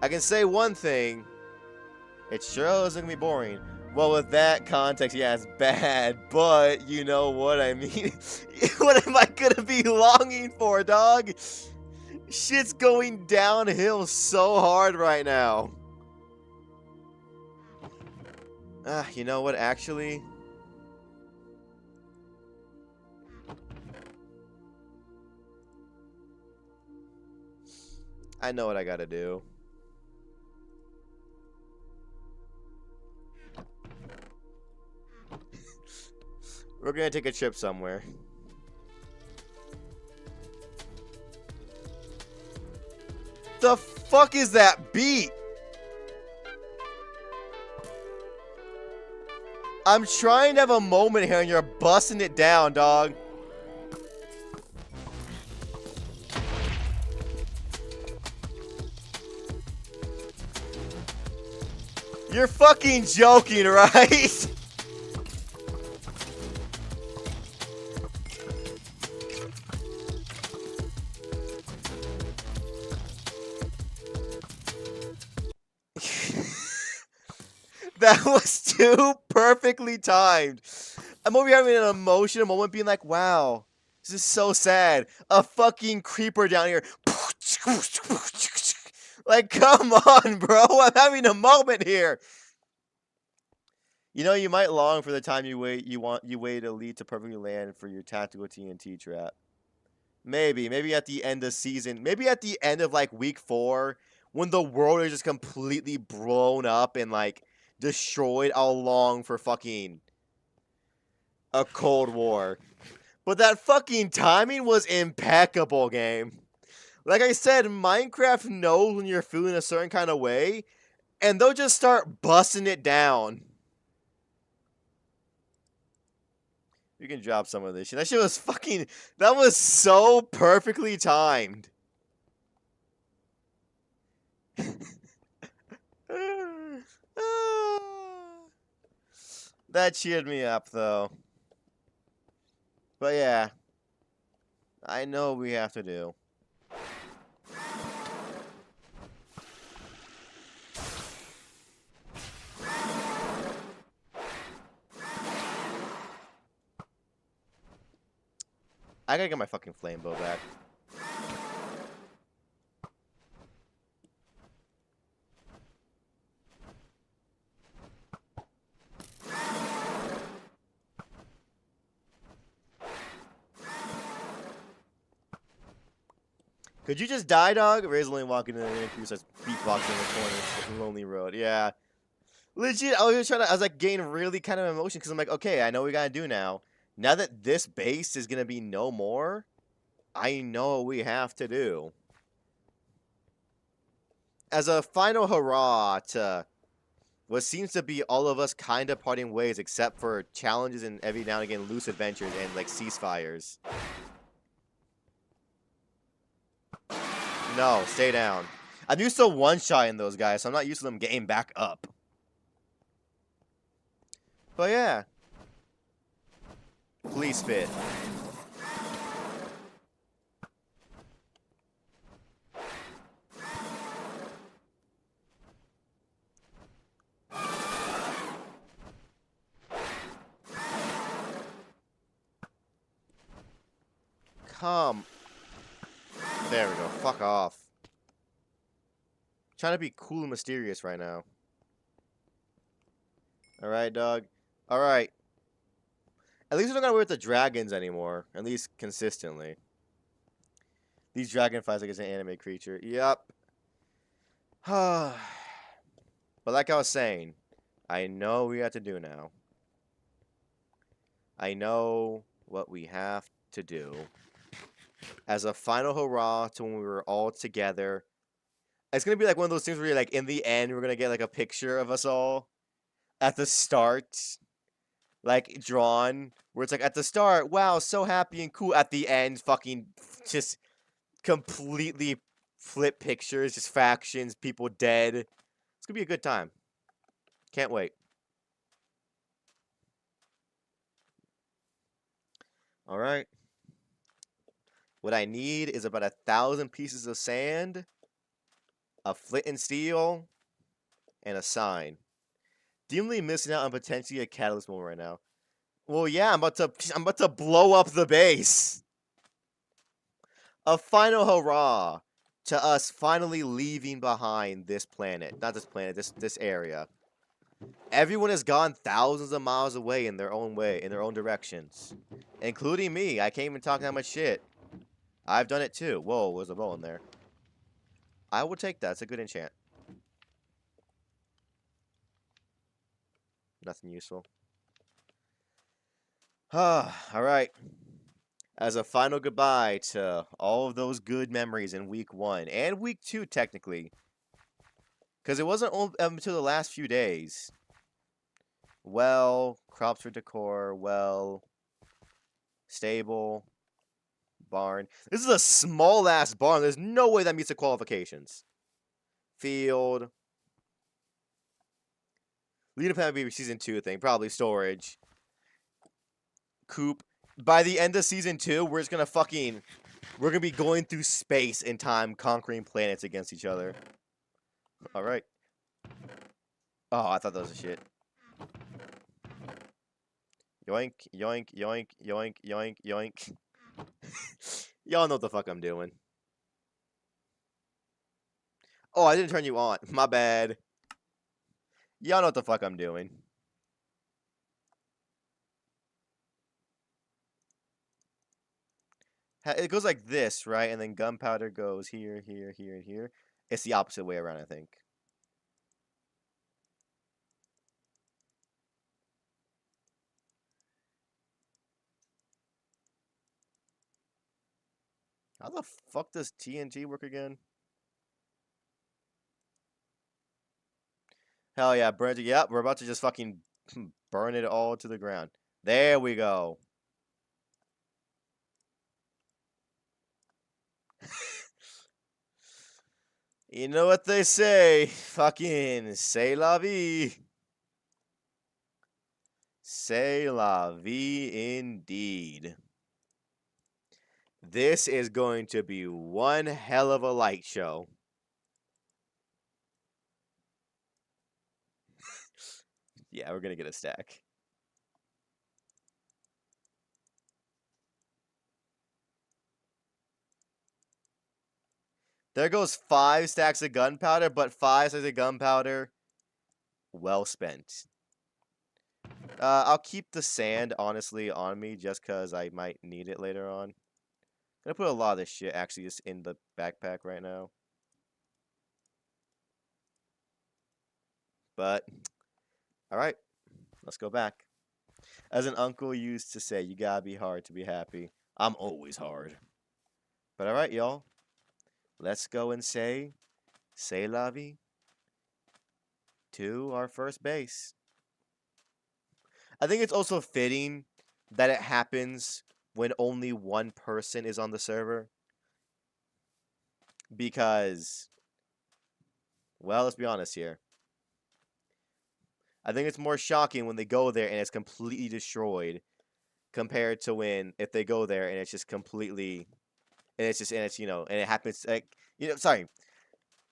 I can say one thing, it sure isn't gonna be boring. Well, with that context, yeah, it's bad, but you know what I mean? What am I gonna be longing for, dog? Shit's going downhill so hard right now. You know what, actually? I know what I gotta do. We're gonna take a trip somewhere. The fuck is that beat? I'm trying to have a moment here and you're busting it down, dog. You're fucking joking, right? That was too perfectly timed. I'm over here having an emotional moment being like, wow, this is so sad. A fucking creeper down here. Like, come on, bro. I'm having a moment here. You know, you might long for the time you wait Elite to perfectly land for your tactical TNT trap. Maybe at the end of season, maybe at the end of like week 4, when the world is just completely blown up and like destroyed, I'll long for fucking a Cold War. But that fucking timing was impeccable, game. Like I said, Minecraft knows when you're feeling a certain kind of way, and they'll just start busting it down. You can drop some of this shit. That shit was fucking... That was so perfectly timed. That cheered me up, though. But yeah. I know what we have to do. I gotta get my fucking flame bow back. Could you just die, dog? Ray's only walking in the interview, starts beatboxing in the corner. Fucking lonely road. Yeah. Legit, I was like getting really kind of emotion because I'm like, okay, I know what we gotta do now. Now that this base is gonna be no more, I know what we have to do. as a final hurrah to what seems to be all of us kind of parting ways, except for challenges and every now and again loose adventures and like ceasefires. No, stay down. I'm used to one-shotting those guys, so I'm not used to them getting back up. But yeah. Please spit. Come. There we go. Fuck off. Trying to be cool and mysterious right now. Alright, dog. Alright. At least we don't gotta worry with the dragons anymore. At least consistently. These dragonflies like it's an anime creature. Yep. But like I was saying, I know what we have to do now. I know what we have to do. As a final hurrah to when we were all together. It's gonna be like one of those things where you're like, in the end, we're gonna get like a picture of us all at the start, like drawn, where it's like at the start, wow, so happy and cool. At the end, fucking just completely flip pictures, just factions, people dead. It's gonna be a good time. Can't wait. All right. What I need is about 1,000 pieces of sand, a flint and steel, and a sign. Deemly missing out on potentially a catalyst moment right now. Well, yeah, I'm about to blow up the base. A final hurrah to us finally leaving behind this planet. Not this planet, this area. Everyone has gone thousands of miles away in their own way, in their own directions. Including me. I can't even talk that much shit. I've done it too. Whoa, there's a bow in there. I will take that. It's a good enchant. Nothing useful. Alright. As a final goodbye to all of those good memories in week 1 and week 2, technically, because it wasn't until the last few days. Well, crops for decor, well, stable, barn. This is a small ass barn. There's no way that meets the qualifications. Field. Lead up to be season 2 thing, probably storage. Coop. By the end of season 2, we're just gonna we're gonna be going through space and time, conquering planets against each other. Alright. Oh, I thought that was a shit. Yoink, yoink, yoink, yoink, yoink, yoink. Y'all know what the fuck I'm doing. Oh, I didn't turn you on. My bad. Y'all know what the fuck I'm doing. It goes like this, right? And then gunpowder goes here, here, here, and here. It's the opposite way around, I think. How the fuck does TNT work again? Hell yeah, burn it. Yep, we're about to just fucking burn it all to the ground. There we go. You know what they say. Fucking c'est la vie. C'est la vie indeed. This is going to be one hell of a light show. Yeah, we're gonna get a stack. There goes 5 stacks of gunpowder, but 5 stacks of gunpowder well spent. I'll keep the sand, honestly, on me just because I might need it later on. I'm gonna put a lot of this shit actually just in the backpack right now. But, alright, let's go back. As an uncle used to say, you gotta be hard to be happy. I'm always hard. But alright, y'all. Let's go and say C'est la vie. To our first base. I think it's also fitting that it happens when only one person is on the server. Because, well, let's be honest here. I think it's more shocking when they go there and it's completely destroyed compared to when if they go there and it's just completely and it's you know and it happens like sorry.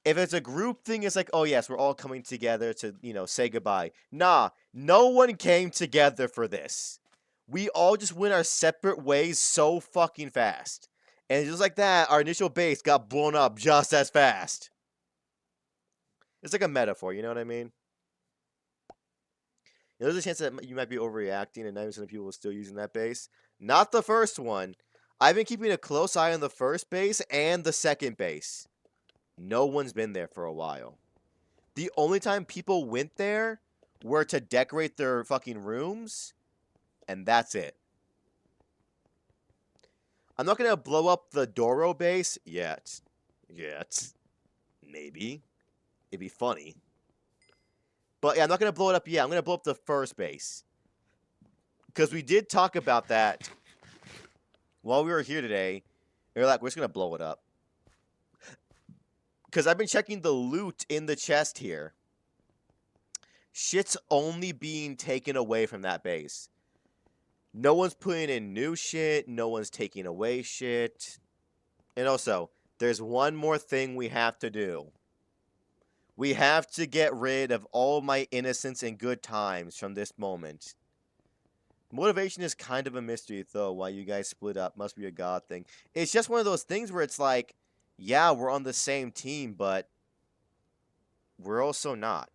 If it's a group thing, it's like, oh yes, we're all coming together to, say goodbye. Nah, no one came together for this. We all just went our separate ways so fucking fast. And just like that, our initial base got blown up just as fast. It's like a metaphor, you know what I mean? There's a chance that you might be overreacting and 90% of people are still using that base. Not the first one. I've been keeping a close eye on the first base and the second base. No one's been there for a while. The only time people went there were to decorate their fucking rooms, and that's it. I'm not gonna blow up the Doro base yet. Maybe. It'd be funny. But yeah, I'm not gonna blow it up yet. I'm gonna blow up the first base. Because we did talk about that while we were here today. We were like, we're just gonna blow it up. Because I've been checking the loot in the chest here. Shit's only being taken away from that base. No one's putting in new shit. No one's taking away shit. And also, there's one more thing we have to do. We have to get rid of all my innocence and good times from this moment. Motivation is kind of a mystery, though, why you guys split up. Must be a God thing. It's just one of those things where it's like, yeah, we're on the same team, but we're also not.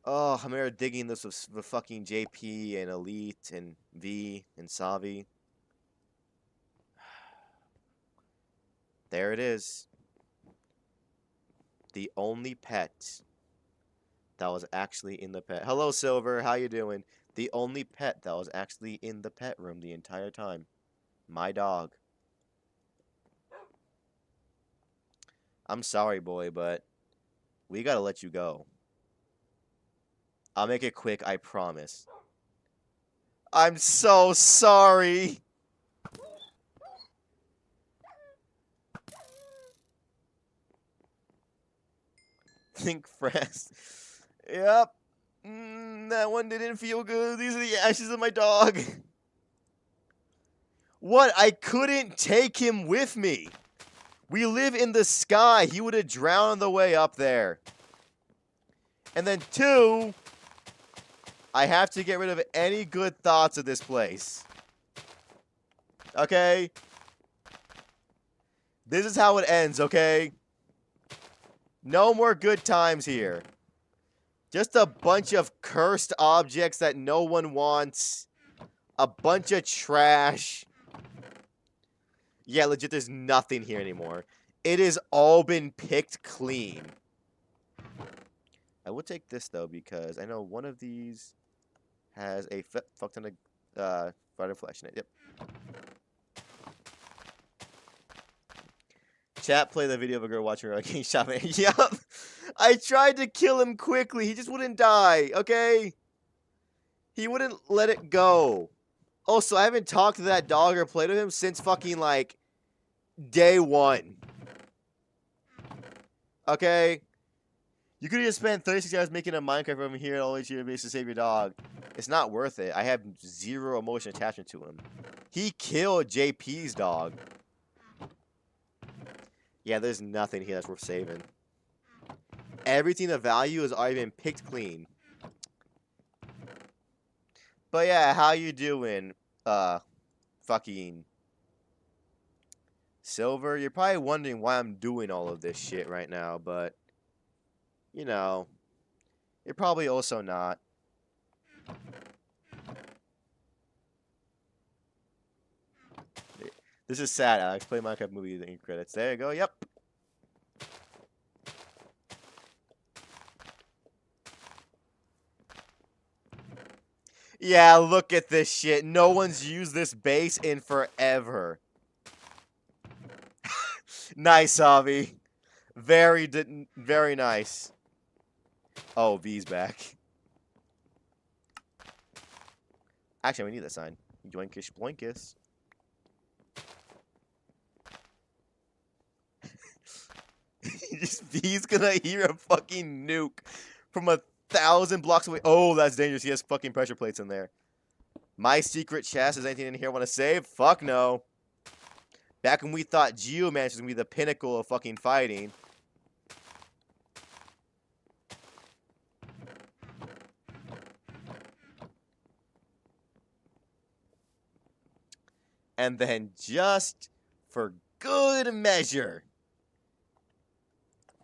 Oh, I'm here digging this with fucking JP and Elite and V and Savi. There it is. The only pet that was actually in the pet. Hello, Silver. How you doing? The only pet that was actually in the pet room the entire time. My dog. I'm sorry, boy, but we gotta let you go. I'll make it quick, I promise. I'm so sorry. Think fast. Yep. That one didn't feel good. These are the ashes of my dog. What? I couldn't take him with me. We live in the sky. He would have drowned on the way up there. And then 2, I have to get rid of any good thoughts of this place. Okay? This is how it ends, okay? No more good times here. Just a bunch of cursed objects that no one wants. A bunch of trash. Yeah, legit, there's nothing here anymore. It has all been picked clean. I will take this, though, because I know one of these has a fuck ton of fighter flesh in it. Yep. Chat, play the video of a girl watching her getting shot. Yup. I tried to kill him quickly. He just wouldn't die, okay? He wouldn't let it go. Also, I haven't talked to that dog or played with him since fucking, like, day 1. Okay? You could have just spent 36 hours making a Minecraft room here and all these your base to save your dog. It's not worth it. I have 0 emotional attachment to him. He killed JP's dog. Yeah, there's nothing here that's worth saving. Everything of value has already been picked clean. But yeah, how you doing, fucking Silver? You're probably wondering why I'm doing all of this shit right now, but, you know, you're probably also not. This is sad, Alex. Play Minecraft movie in credits. There you go. Yep. Yeah, look at this shit. No one's used this base in forever. Nice, Avi. Very nice. Oh, V's back. Actually, we need that sign. Yoinkish Bloinkish. Just V's gonna hear a fucking nuke from 1,000 blocks away. Oh, that's dangerous. He has fucking pressure plates in there. My secret chest. Is anything in here I want to save? Fuck no. Back when we thought Geomancy was gonna be the pinnacle of fucking fighting. And then just for good measure,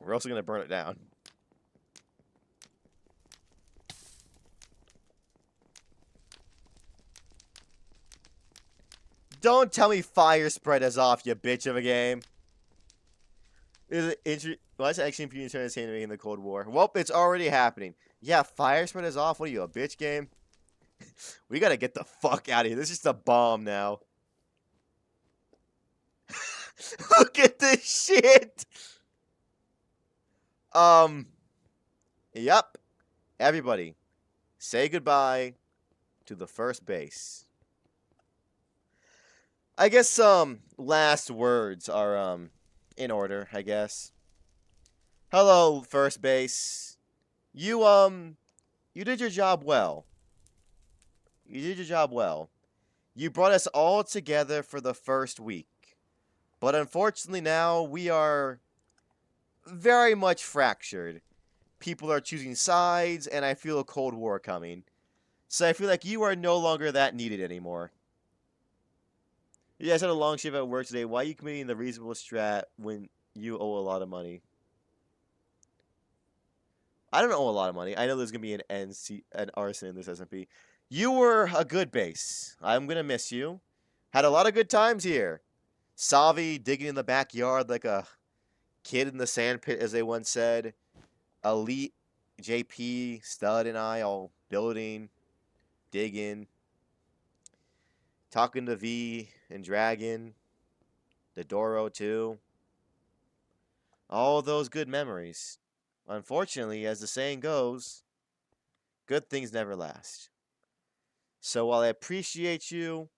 we're also gonna burn it down. Don't tell me fire spread is off, you bitch of a game. Why is action for you turn to in the Cold War? Well, it's already happening. Yeah, fire spread is off. What are you, a bitch game? We gotta get the fuck out of here. This is just a bomb now. Look at this shit. Yep. Everybody, say goodbye to the first base. I guess last words are in order, I guess. Hello, first base. You did your job well. You did your job well. You brought us all together for the first week. But unfortunately now we are very much fractured. People are choosing sides, and I feel a Cold War coming. So I feel like you are no longer that needed anymore. You guys had a long shift at work today. Why are you committing the reasonable strat when you owe a lot of money? I don't owe a lot of money. I know there's going to be an arson in this SMP. You were a good base. I'm going to miss you. Had a lot of good times here. Savi digging in the backyard like a kid in the sandpit, as they once said. Elite, JP, Stud, and I all building, digging. Talking to V and Dragon. The Doro, too. All those good memories. Unfortunately, as the saying goes, good things never last. So while I appreciate you,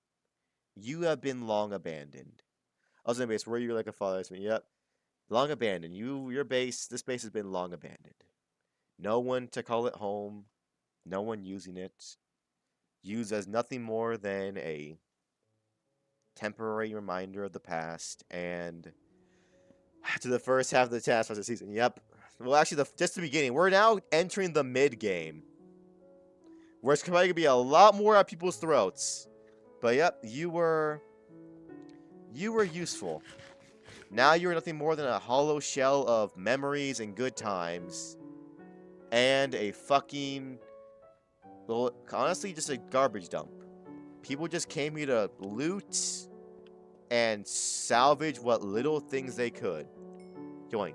you have been long abandoned. I was in base. Were you like a father to me? Yep. Long abandoned. Your base, this base has been long abandoned. No one to call it home. No one using it. Used as nothing more than a temporary reminder of the past. And to the first half of the Taskmaster season. Yep. Well, actually, just the beginning. We're now entering the mid-game. Where it's probably going to be a lot more at people's throats. But yep, you were useful. Now you're nothing more than a hollow shell of memories and good times. And a fucking, well, honestly, just a garbage dump. People just came here to loot and salvage what little things they could. Yoink.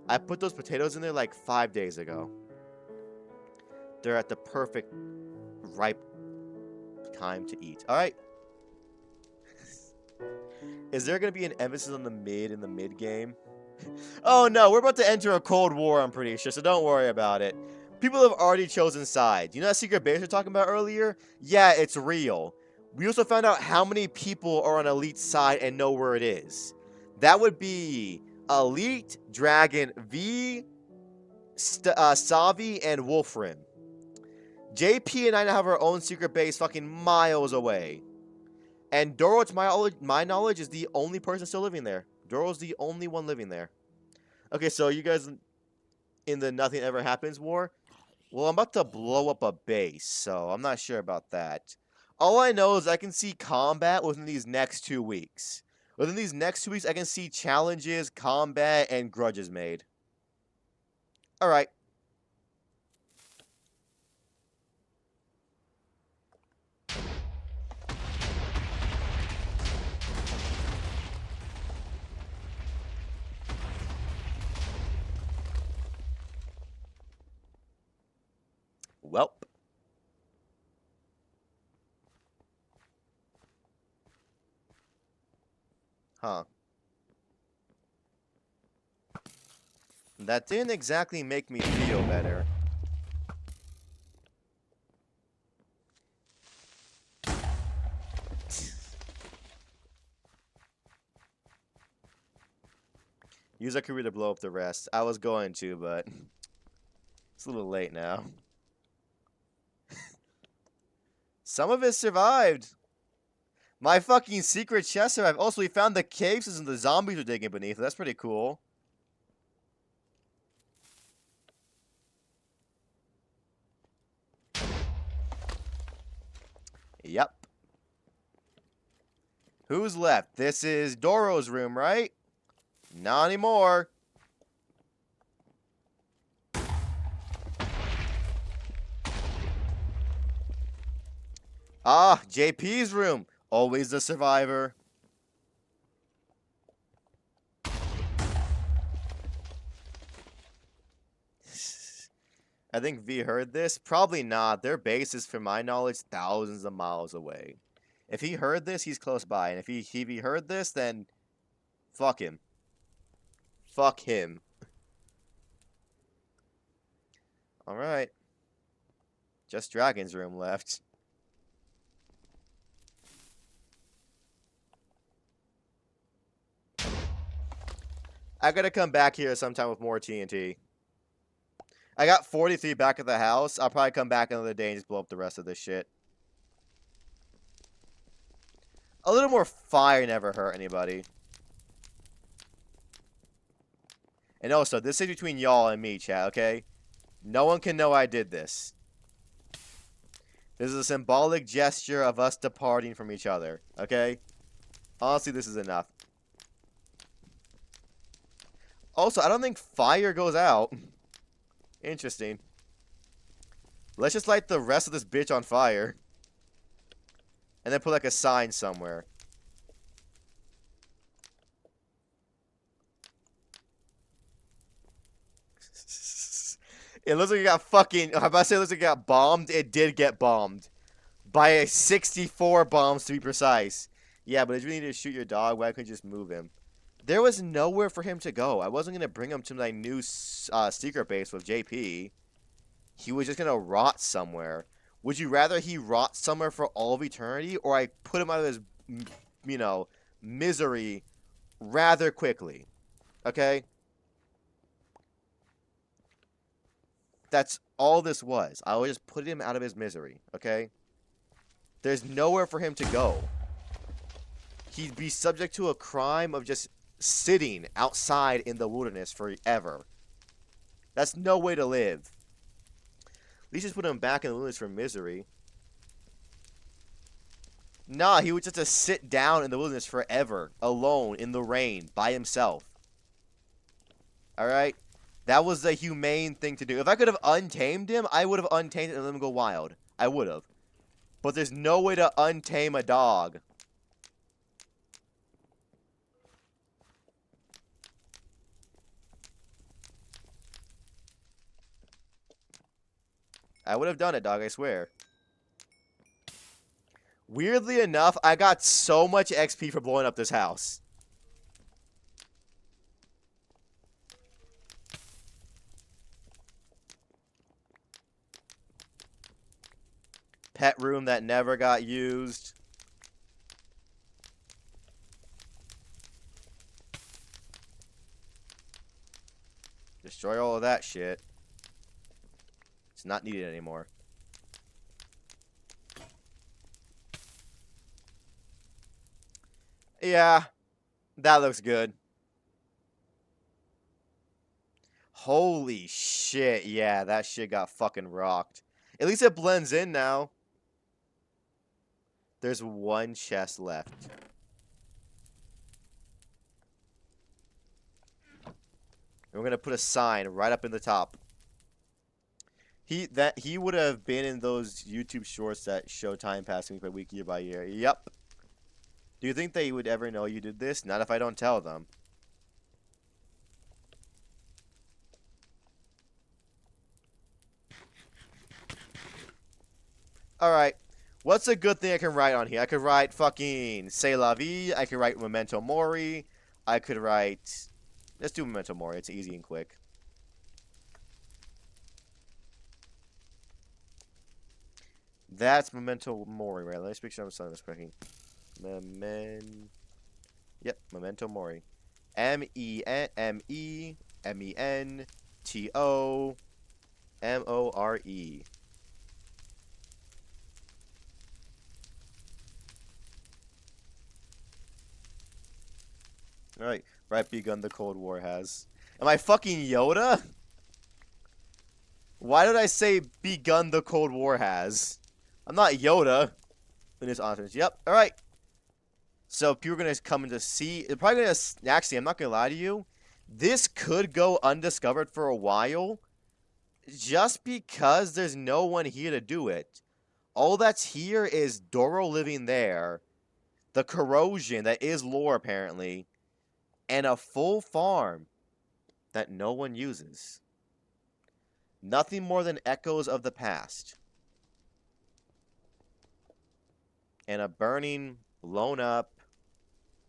I put those potatoes in there like 5 days ago. They're at the perfect, ripe time to eat. Alright. Is there going to be an emphasis on the mid in the mid game? Oh no, we're about to enter a Cold War, I'm pretty sure, so don't worry about it. People have already chosen sides. You know that secret base we were talking about earlier? Yeah, it's real. We also found out how many people are on Elite's side and know where it is. That would be Elite, Dragon, V, Savi, and Wolfram. JP and I now have our own secret base fucking miles away. And Doro, to my knowledge, is the only person still living there. Doro's the only one living there. Okay, so you guys in the Nothing Ever Happens war? Well, I'm about to blow up a base, so I'm not sure about that. All I know is I can see combat within these next 2 weeks. Within these next 2 weeks, I can see challenges, combat, and grudges made. Alright. Welp. Huh. That didn't exactly make me feel better. Use a career to blow up the rest. I was going to, but it's a little late now. Some of it survived. My fucking secret chest survived. Also, we found the caves and the zombies were digging beneath. That's pretty cool. Yep. Who's left? This is Doro's room, right? Not anymore. Ah, JP's room. Always the survivor. I think V heard this. Probably not. Their base is, from my knowledge, thousands of miles away. If he heard this, he's close by. And if he heard this, then fuck him. Fuck him. Alright. Just Dragon's room left. I gotta come back here sometime with more TNT. I got 43 back at the house. I'll probably come back another day and just blow up the rest of this shit. A little more fire never hurt anybody. And also, this is between y'all and me, chat, okay? No one can know I did this. This is a symbolic gesture of us departing from each other, okay? Honestly, this is enough. Also, I don't think fire goes out. Interesting. Let's just light the rest of this bitch on fire. And then put like a sign somewhere. It looks like it got fucking... I'm about to say it looks like it got bombed. It did get bombed. By a 64 bombs to be precise. Yeah, but if you need to shoot your dog, why couldn't you just move him? There was nowhere for him to go. I wasn't going to bring him to my new secret base with JP. He was just going to rot somewhere. Would you rather he rot somewhere for all of eternity, or I put him out of his, you know, misery rather quickly? Okay? That's all this was. I would just put him out of his misery, okay? There's nowhere for him to go. He'd be subject to a crime of just sitting outside in the wilderness forever. That's no way to live. At least just put him back in the wilderness for misery. Nah, he would just have to sit down in the wilderness forever, alone, in the rain, by himself. Alright? That was the humane thing to do. If I could have untamed him, I would have untamed him and let him go wild. I would have. But there's no way to untame a dog. I would have done it, dog, I swear. Weirdly enough, I got so much XP for blowing up this house. Pet room that never got used. Destroy all of that shit. It's not needed anymore. Yeah, that looks good. Holy shit, yeah, that shit got fucking rocked. At least it blends in now. There's one chest left. And we're gonna put a sign right up in the top. He would have been in those YouTube shorts that show time passing week by week, year by year. Yep. Do you think they would ever know you did this? Not if I don't tell them. Alright. What's a good thing I can write on here? I could write fucking C'est la vie. I could write Memento Mori. I could write... Let's do Memento Mori. It's easy and quick. That's Memento Mori, right? Let me speak sure I'm saying this correctly. Yep, Memento Mori. Memento More. Alright, right begun the Cold War has. Am I fucking Yoda? Why did I say begun the Cold War has? I'm not Yoda. In this offense. Yep, alright. So people are gonna come in to see. They're probably gonna actually. I'm not gonna lie to you. This could go undiscovered for a while, just because there's no one here to do it. All that's here is Doro living there, the corrosion that is lore apparently, and a full farm that no one uses. Nothing more than echoes of the past. And a burning, blown up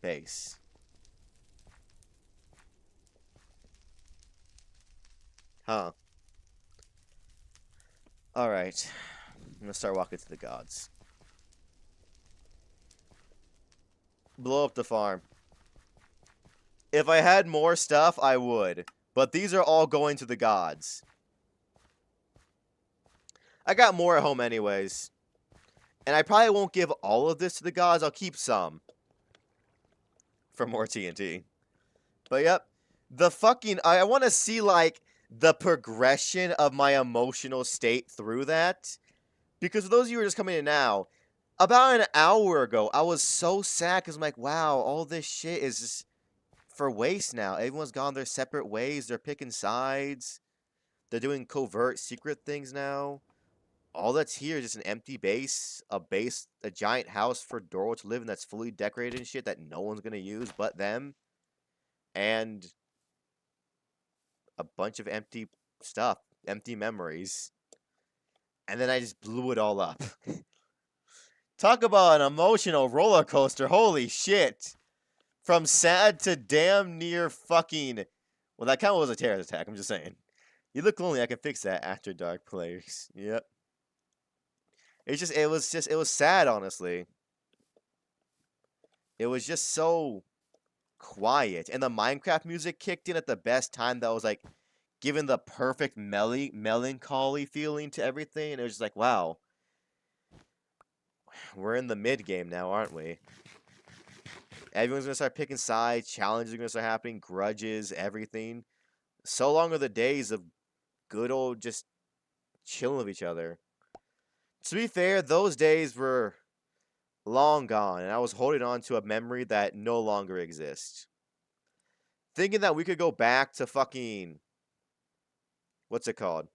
base. Huh. Alright. I'm gonna start walking to the gods. Blow up the farm. If I had more stuff, I would. But these are all going to the gods. I got more at home anyways. And I probably won't give all of this to the gods. I'll keep some. For more TNT. But yep. The fucking... I want to see, like, the progression of my emotional state through that. Because for those of you who are just coming in now, about an hour ago, I was so sad because I'm like, wow, all this shit is just for waste now. Everyone's gone their separate ways. They're picking sides. They're doing covert secret things now. All that's here is just an empty base, a giant house for Doro to live in that's fully decorated and shit that no one's gonna use but them. And a bunch of empty stuff, empty memories. And then I just blew it all up. Talk about an emotional roller coaster. Holy shit. From sad to damn near fucking... Well, that kind of was a terrorist attack, I'm just saying. You look lonely, I can fix that. After Dark players. Yep. It was sad, honestly. It was just so quiet. And the Minecraft music kicked in at the best time that was, like, giving the perfect melancholy feeling to everything. And it was just like, wow. We're in the mid-game now, aren't we? Everyone's going to start picking sides. Challenges are going to start happening. Grudges, everything. So long are the days of good old just chilling with each other. To be fair, those days were long gone, and I was holding on to a memory that no longer exists. Thinking that we could go back to fucking... What's it called?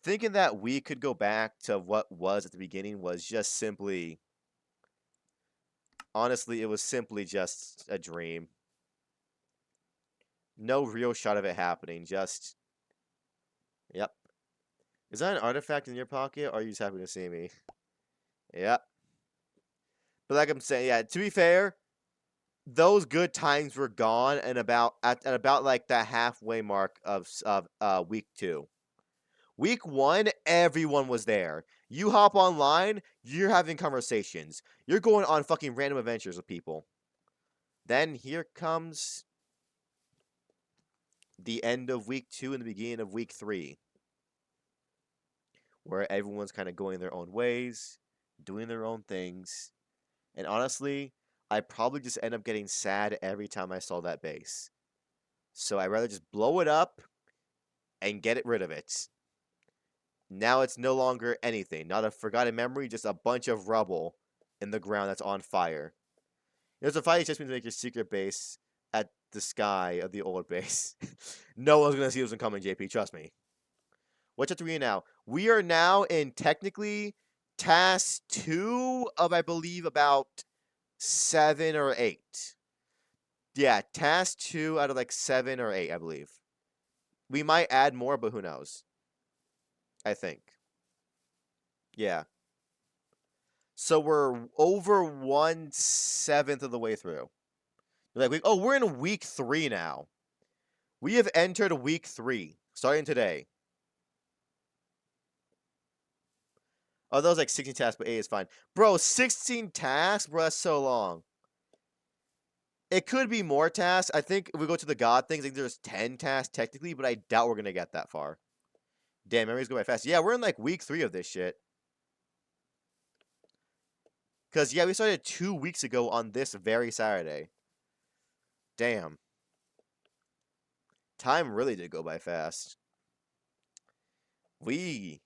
Thinking that we could go back to what was at the beginning was just simply... Honestly, it was simply just a dream. No real shot of it happening, just... Yep. Is that an artifact in your pocket, or are you just happy to see me? Yep. But like I'm saying, yeah, to be fair, those good times were gone and at about like the halfway mark of week 2. Week 1, everyone was there. You hop online, you're having conversations. You're going on fucking random adventures with people. Then here comes the end of week 2 and the beginning of week 3. Where everyone's kind of going their own ways, doing their own things. And honestly, I probably just end up getting sad every time I saw that base. So I'd rather just blow it up and get rid of it. Now it's no longer anything. Not a forgotten memory, just a bunch of rubble in the ground that's on fire. There's a fire just means to make your secret base at the sky of the old base. No one's going to see what's coming, JP. Trust me. What's up to we now? We are now in technically task 2 of, I believe, about 7 or 8. Yeah, task 2 out of like 7 or 8, I believe. We might add more, but who knows? I think. Yeah. So we're over 1/7 of the way through. Like, oh, we're in week 3 now. We have entered week 3, starting today. Oh, that was like 16 tasks, but 8 is fine. Bro, 16 tasks? Bro, that's so long. It could be more tasks. I think if we go to the god things, I think there's 10 tasks technically, but I doubt we're gonna get that far. Damn, memories go by fast. Yeah, we're in like week 3 of this shit. Because, yeah, we started 2 weeks ago on this very Saturday. Damn. Time really did go by fast. We...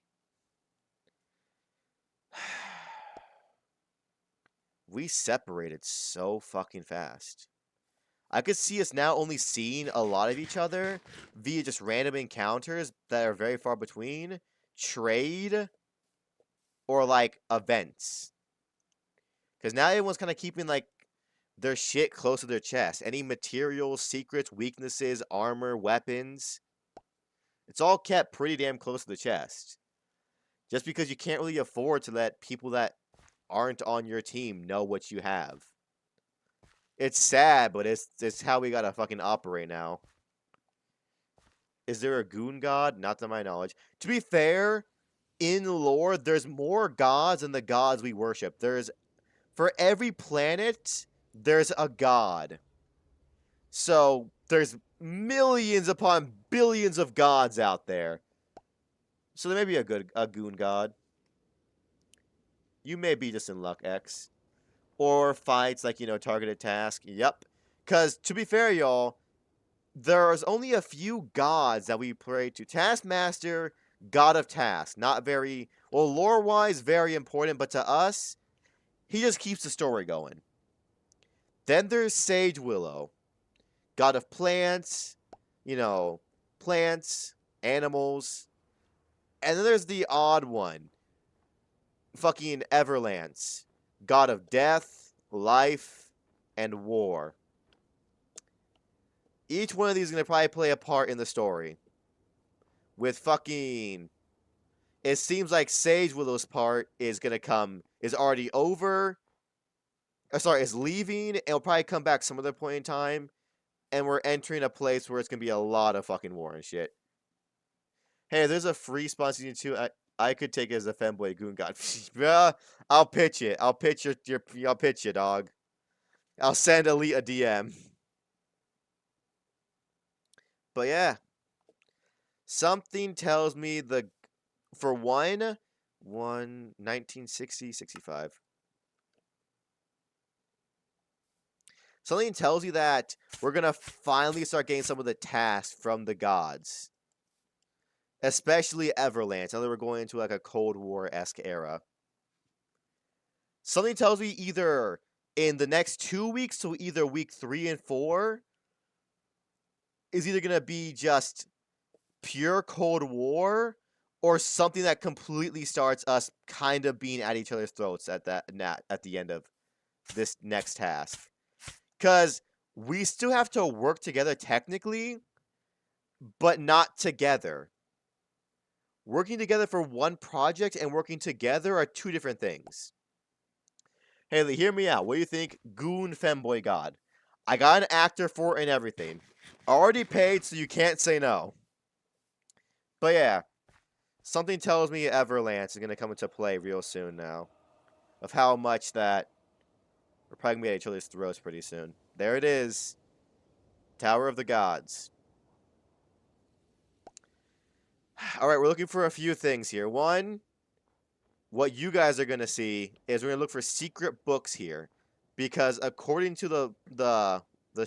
we separated so fucking fast. I could see us now only seeing a lot of each other via just random encounters that are very far between, trade, or like events. Because now everyone's kind of keeping like their shit close to their chest. Any materials, secrets, weaknesses, armor, weapons. It's all kept pretty damn close to the chest. Just because you can't really afford to let people that aren't on your team know what you have. It's sad, but it's how we gotta fucking operate now. Is there a goon god? Not to my knowledge. To be fair, in lore, there's more gods than the gods we worship. For every planet, there's a god. So there's millions upon billions of gods out there. So there may be a goon god. You may be just in luck, X. Or fights like, targeted task. Yep. Because, to be fair, y'all, there's only a few gods that we pray to. Taskmaster, god of task. Not very, well, lore-wise, very important, but to us, he just keeps the story going. Then there's Sage Willow, god of plants, plants, animals. And then there's the odd one, fucking Everlance, god of death, life, and war. Each one of these is going to probably play a part in the story. With fucking... It seems like Sage Willow's part is already over. Is leaving, and will probably come back some other point in time. And we're entering a place where it's going to be a lot of fucking war and shit. Hey, there's a free spawn season 2. I could take it as a femboy goon god. I'll pitch it. I'll pitch I'll pitch you, dog. I'll send Elite a DM. But yeah. Something tells me for 1960, 65. Something tells you that we're going to finally start getting some of the tasks from the gods. Especially Everlance, now that we're going into like a Cold War-esque era. Something tells me either in the next 2 weeks, so either week 3 and 4, is either going to be just pure Cold War, or something that completely starts us kind of being at each other's throats at the end of this next task. Because we still have to work together technically, but not together. Working together for one project and working together are two different things. Haley, hear me out. What do you think? Goon Femboy God. I got an actor for it and everything. Already paid, so you can't say no. But yeah. Something tells me Everlance is going to come into play real soon now. Of how much that we're probably going to be at each other's throats pretty soon. There it is. Tower of the Gods. Alright, we're looking for a few things here. One, what you guys are going to see is we're going to look for secret books here. Because according to the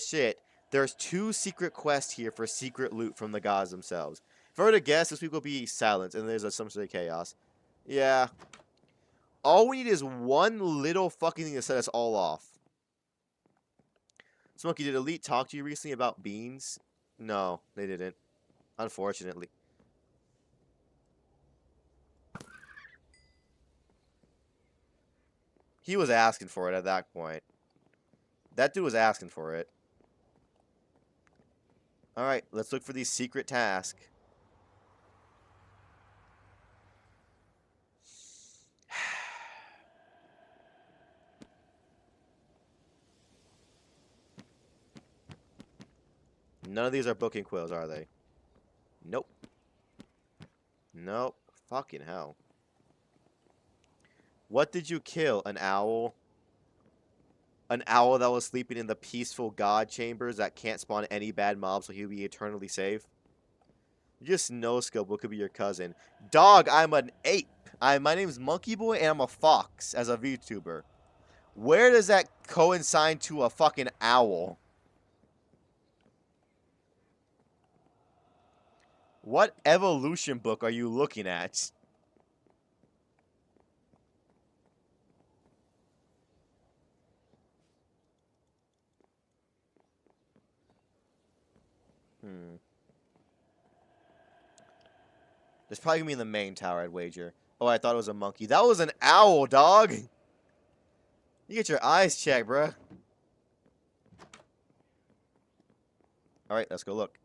shit, there's 2 secret quests here for secret loot from the gods themselves. If I were to guess, this week will be silence, and there's some sort of chaos. Yeah. All we need is one little fucking thing to set us all off. Smokey, did Elite talk to you recently about beans? No, they didn't. Unfortunately. He was asking for it at that point. That dude was asking for it. Alright, let's look for these secret tasks. None of these are booking quills, are they? Nope. Nope. Fucking hell. What did you kill? An owl? An owl that was sleeping in the peaceful god chambers that can't spawn any bad mobs so he'll be eternally safe? You just no scope what could be your cousin. Dog, I'm an ape. My name's Monkey Boy and I'm a fox as a VTuber. Where does that coincide to a fucking owl? What evolution book are you looking at? There's probably gonna be in the main tower, I'd wager. Oh, I thought it was a monkey. That was an owl, dog! You get your eyes checked, bruh. Alright, let's go look.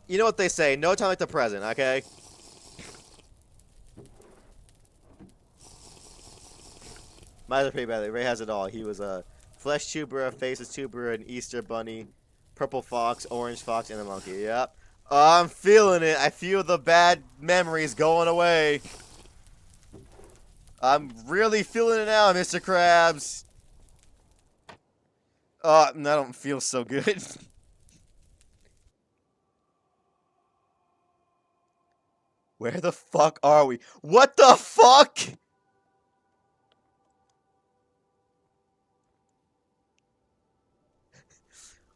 You know what they say, no time like the present, okay? Mine's pretty bad. Ray has it all. He was a flesh tuber, a faceless tuber, an Easter bunny, purple fox, orange fox, and a monkey. Yep. Oh, I'm feeling it. I feel the bad memories going away. I'm really feeling it now, Mr. Krabs. Oh, I don't feel so good. Where the fuck are we? What the fuck?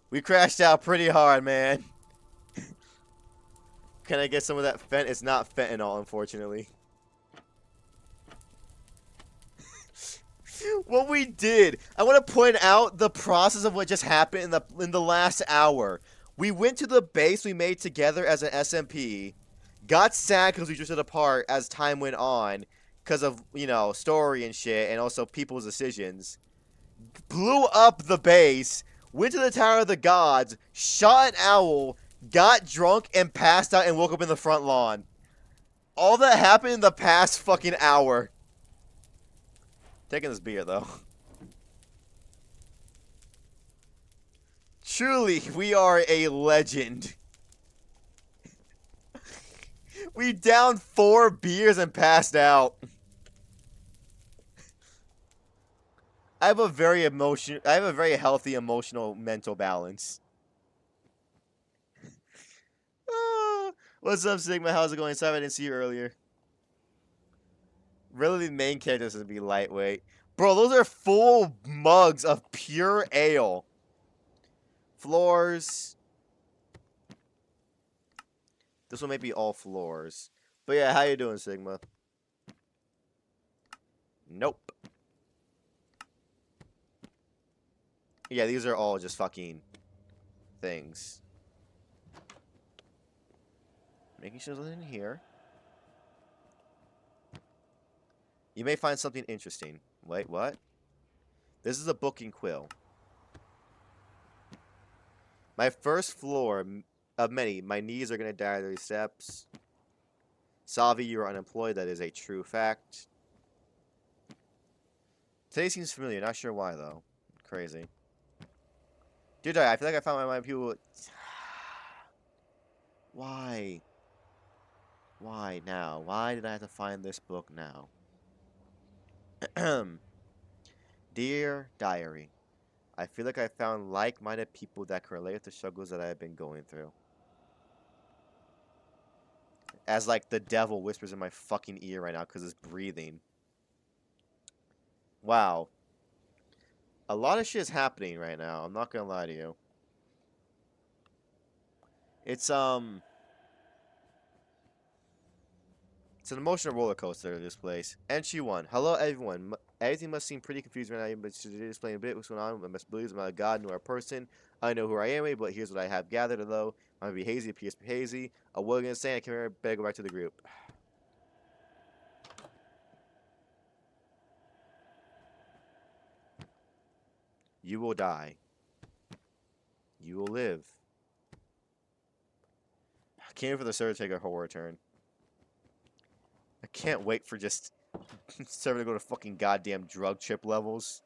We crashed out pretty hard, man. Can I get some of that fent? It's not fentanyl, unfortunately. What we did, I want to point out the process of what just happened in the last hour. We went to the base we made together as an SMP, got sad because we drifted apart as time went on, because of, you know, story and shit, and also people's decisions. Blew up the base, went to the Tower of the Gods, shot an owl, got drunk, and passed out and woke up in the front lawn. All that happened in the past fucking hour. Taking this beer, though. Truly, we are a legend. We downed 4 beers and passed out. I have a very healthy emotional mental balance. What's up, Sigma? How's it going? Sorry I didn't see you earlier. Really, the main character is going to be lightweight. Bro, those are full mugs of pure ale. Floors. This one may be all floors. But yeah, how you doing, Sigma? Nope. Yeah, these are all just fucking things. Making sure there's nothing in here. You may find something interesting. Wait, what? This is a booking quill. My first floor of many. My knees are going to die 30 steps. Savi, you are unemployed. That is a true fact. Today seems familiar. Not sure why, though. Crazy. Dude, I feel like I found my people... Why? Why now? Why did I have to find this book now? Dear Diary, I feel like I found like-minded people that can relate to the struggles that I have been going through. As like the devil whispers in my fucking ear right now because it's breathing. Wow. A lot of shit is happening right now. I'm not gonna lie to you. It's an emotional roller coaster, this place. Entry 1. Hello, everyone. Everything must seem pretty confusing right now, but to explain a bit what's going on. I must believe I'm not a god nor a person. I know who I am, but here's what I have gathered, although I'm gonna be hazy, appears hazy. A will gonna say I can better go back to the group. You will die. You will live. I can't wait for the server to take a horror turn. I can't wait for just server to go to fucking goddamn drug trip levels.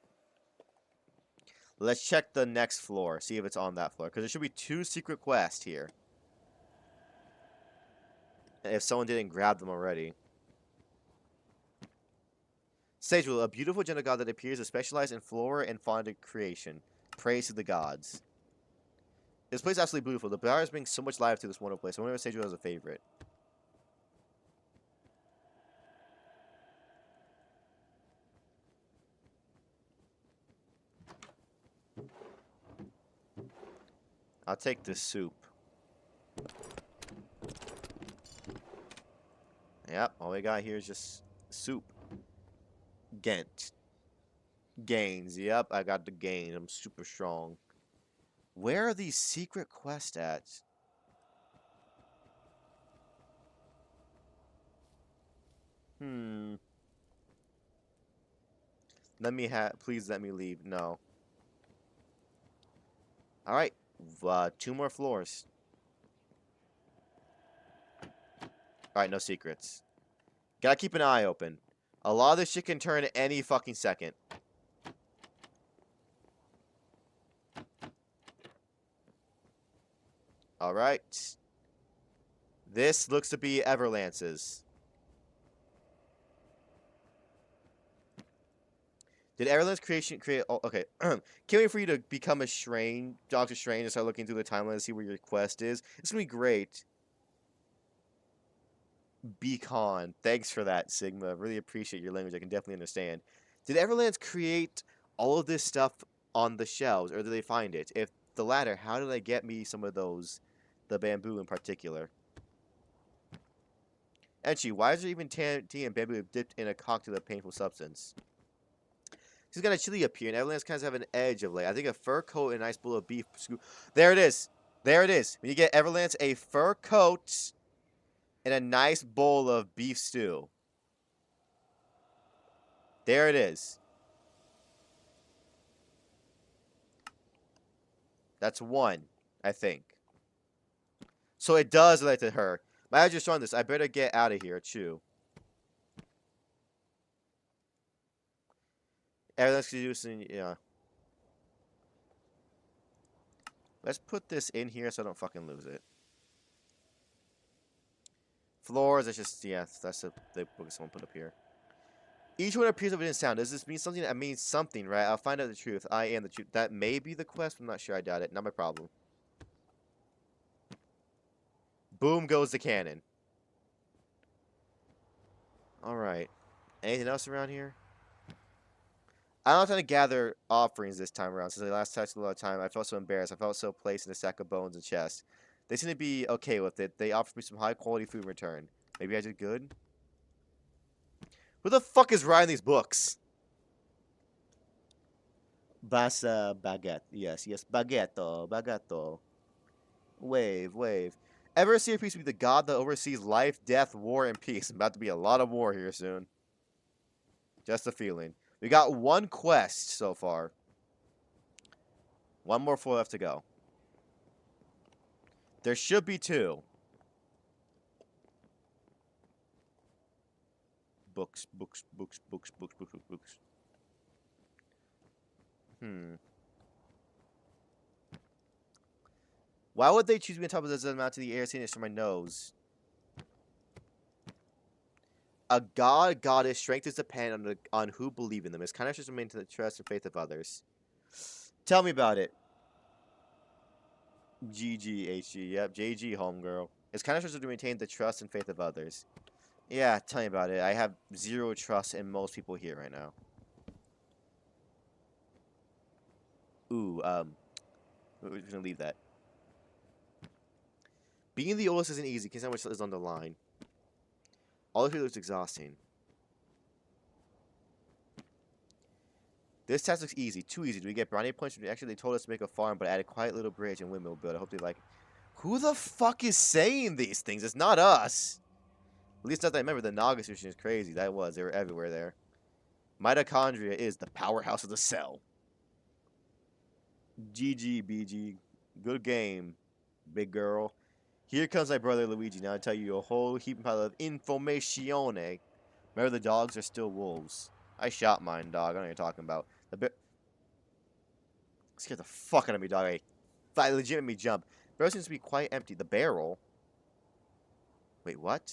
Let's check the next floor. See if it's on that floor. Because there should be 2 secret quests here. if someone didn't grab them already. Sage Rule, a beautiful gentle god that appears to specialize in flora and fauna creation. Praise to the gods. This place is absolutely beautiful. The bar is bringing so much life to this wonderful place. I wonder if Sage Rule has a favorite. I'll take this soup. Yep, all we got here is just soup. Gent. Gains. Yep, I got the gain. I'm super strong. Where are these secret quests at? Please let me leave. No. Alright. 2 more floors. Alright, no secrets. Gotta keep an eye open. A lot of this shit can turn any fucking second. Alright. This looks to be Everlance's. Did Everlance create... Oh, okay. Can't wait for you to become a Doctor Strange and start looking through the timeline to see where your quest is. It's gonna be great. Beacon. Thanks for that, Sigma. Really appreciate your language. I can definitely understand. Did Everlance create all of this stuff on the shelves, or did they find it? If the latter, how did they get me some of those? The bamboo in particular. Enchi, why is there even tea and bamboo dipped in a cocktail of painful substance? He's got a chili up here, and Everlance kind of have an edge of late. I think a fur coat and a nice bowl of beef. There it is. There it is. When you get Everlance a fur coat and a nice bowl of beef stew. There it is. That's 1, I think. So it does relate to her. My just showing this. I better get out of here, too. Everything's producing, yeah. Let's put this in here so I don't fucking lose it. Floors, it's just, yeah, that's the book someone put up here. Each one appears within sound. Does this mean something? That means something, right? I'll find out the truth. I am the truth. That may be the quest. I'm not sure. I doubt it. Not my problem. Boom goes the cannon. Alright. Anything else around here? I don't have to gather offerings this time around. Since I last touched a lot of time, I felt so embarrassed. I felt so placed in a sack of bones and chests. They seem to be okay with it. They offered me some high-quality food in return. Maybe I did good? Who the fuck is writing these books? Basa baguette. Yes, baguetto, baguetto. Wave, wave. Ever see peace be the god that oversees life, death, war, and peace. About to be a lot of war here soon. Just a feeling. We got 1 quest so far. 1 more floor left to go. There should be 2. Books, books, books, books, books, books, books, books. Why would they choose me on top of this amount to the air sinus from my nose? A god, goddess, strength is dependent on who believe in them. It's kind of just to maintain the trust and faith of others. Tell me about it. GGHG, yep, JG homegirl. It's kind of just to maintain the trust and faith of others. Yeah, tell me about it. I have 0 trust in most people here right now. Ooh, we're gonna leave that. Being the oldest isn't easy, because how much is on the line. All of it looks exhausting. This task looks easy. Too easy. Do we get brownie points? Actually, they told us to make a farm, but add a quiet little bridge and windmill build. I hope they like it. Who the fuck is saying these things? It's not us. At least not that I remember. The Naga solution is crazy. That was. They were everywhere there. Mitochondria is the powerhouse of the cell. GG, BG. Good game, big girl. Here comes my brother Luigi. Now I tell you a whole heap of informatione. Remember, the dogs are still wolves. I shot mine, dog. I don't know what you're talking about. The bit scared the fuck out of me, dog. I legitimately jumped. The barrel seems to be quite empty. The barrel? Wait, what?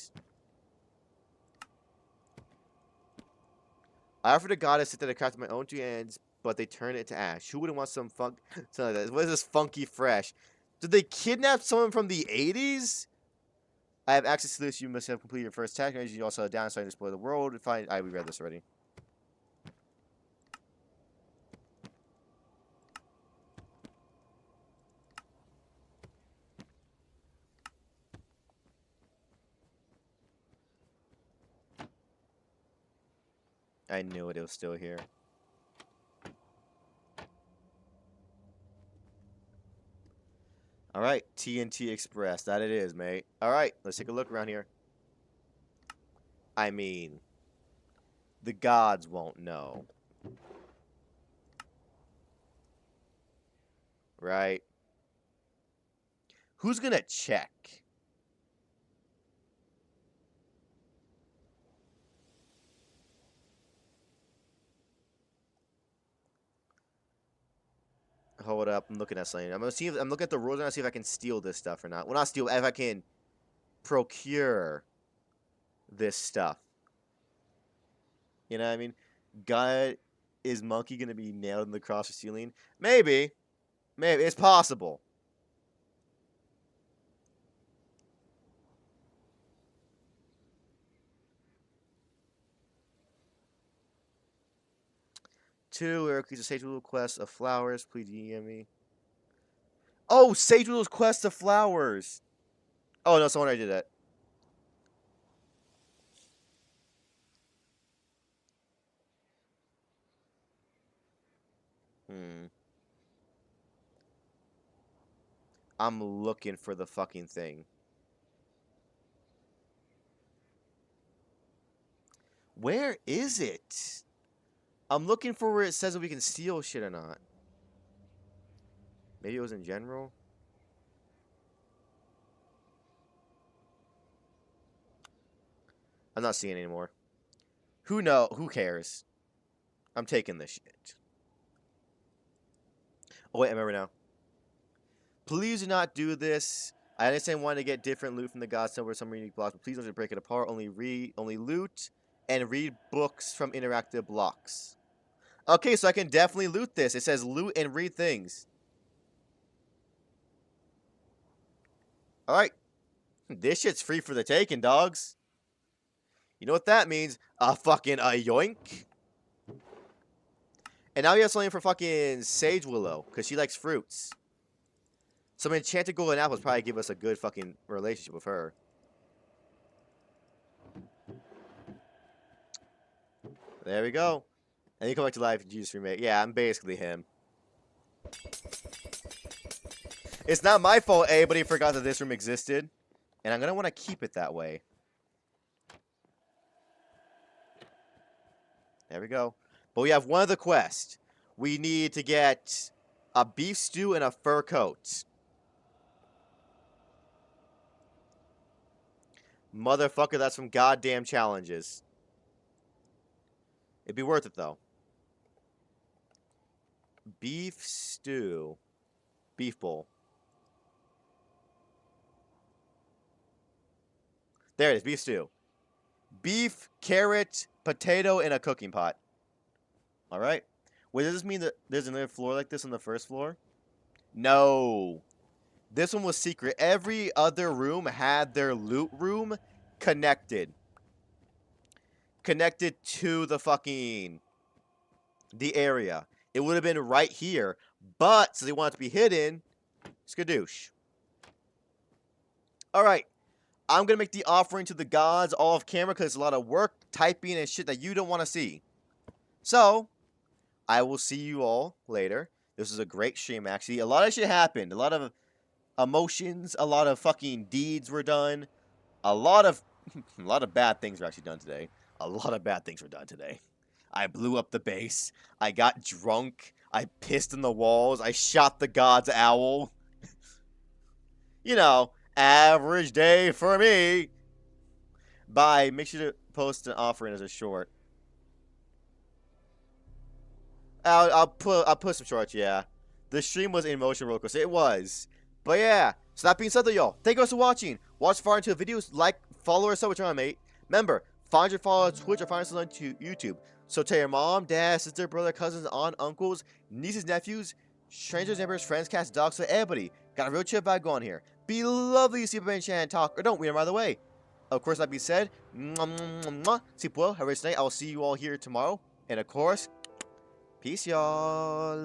I offered a goddess that I crafted my own 2 hands, but they turned it to ash. Who wouldn't want some funk? Something like that. What is this funky fresh? Did they kidnap someone from the 80s? I have access to this. You must have completed your first task. You also have downside to explore the world. Find. We read this already. I knew it was still here. Alright, TNT Express. That it is, mate. Alright, let's take a look around here. I mean, the gods won't know. Right? Who's gonna check? Hold up, I'm looking at something. I'm looking at the rules and see if I can steal this stuff or not. Well, not steal, if I can procure this stuff. You know what I mean? God, is Monkey gonna be nailed in the cross for stealing? Maybe. Maybe. It's possible. Two, Hercules, a Sage Willow quest of flowers. Please DM me. Oh, Sage Willow's quest of flowers. Oh, no, someone already did that. I'm looking for the fucking thing. Where is it? I'm looking for where it says if we can steal shit or not. Maybe it was in general. I'm not seeing it anymore. Who cares? I'm taking this shit. Oh wait, I remember now. Please do not do this. I understand wanting to get different loot from the gods over some unique blocks, but please don't break it apart. Only loot and read books from interactive blocks. Okay, so I can definitely loot this. It says loot and read things. Alright. This shit's free for the taking, dogs. You know what that means? A yoink. And now we have something for fucking Sage Willow, because she likes fruits. Some enchanted golden apples probably give us a good fucking relationship with her. There we go. And you come back to life and Jesus remake. Yeah, I'm basically him. It's not my fault anybody forgot that this room existed. And I'm going to want to keep it that way. There we go. But we have one of the quests. We need to get a beef stew and a fur coat. Motherfucker, that's some goddamn challenges. It'd be worth it, though. Beef stew. Beef bowl. There it is, beef stew. Beef, carrot, potato, and a cooking pot. Alright. Wait, does this mean that there's another floor like this on the first floor? No. This one was secret. Every other room had their loot room connected. Connected to the area. It would have been right here. But, since they want it to be hidden, skadoosh. Alright. I'm going to make the offering to the gods off camera because it's a lot of work, typing, and shit that you don't want to see. So, I will see you all later. This was a great stream, actually. A lot of shit happened. A lot of emotions. A lot of fucking deeds were done. A lot of bad things were actually done today. A lot of bad things were done today. I blew up the base. I got drunk. I pissed in the walls. I shot the god's owl. You know, average day for me. Bye. Make sure to post an offering as a short. I'll put some shorts, yeah. The stream was an emotional roller coaster. It was. But yeah. So that being said though, y'all, thank you guys for watching. Watch far into the videos, like, Follow us, so what's on, mate. Remember, find your follow on Twitch or find us on YouTube. So tell your mom, dad, sister, brother, cousins, aunt, uncles, nieces, nephews, strangers, neighbors, friends, cats, dogs, so everybody. Got a real chill vibe going here. Be lovely to see Superman Chan talk, or don't we, by the way. Of course, that being said, sleep well, have a rich night. I will see you all here tomorrow. And of course, peace, y'all.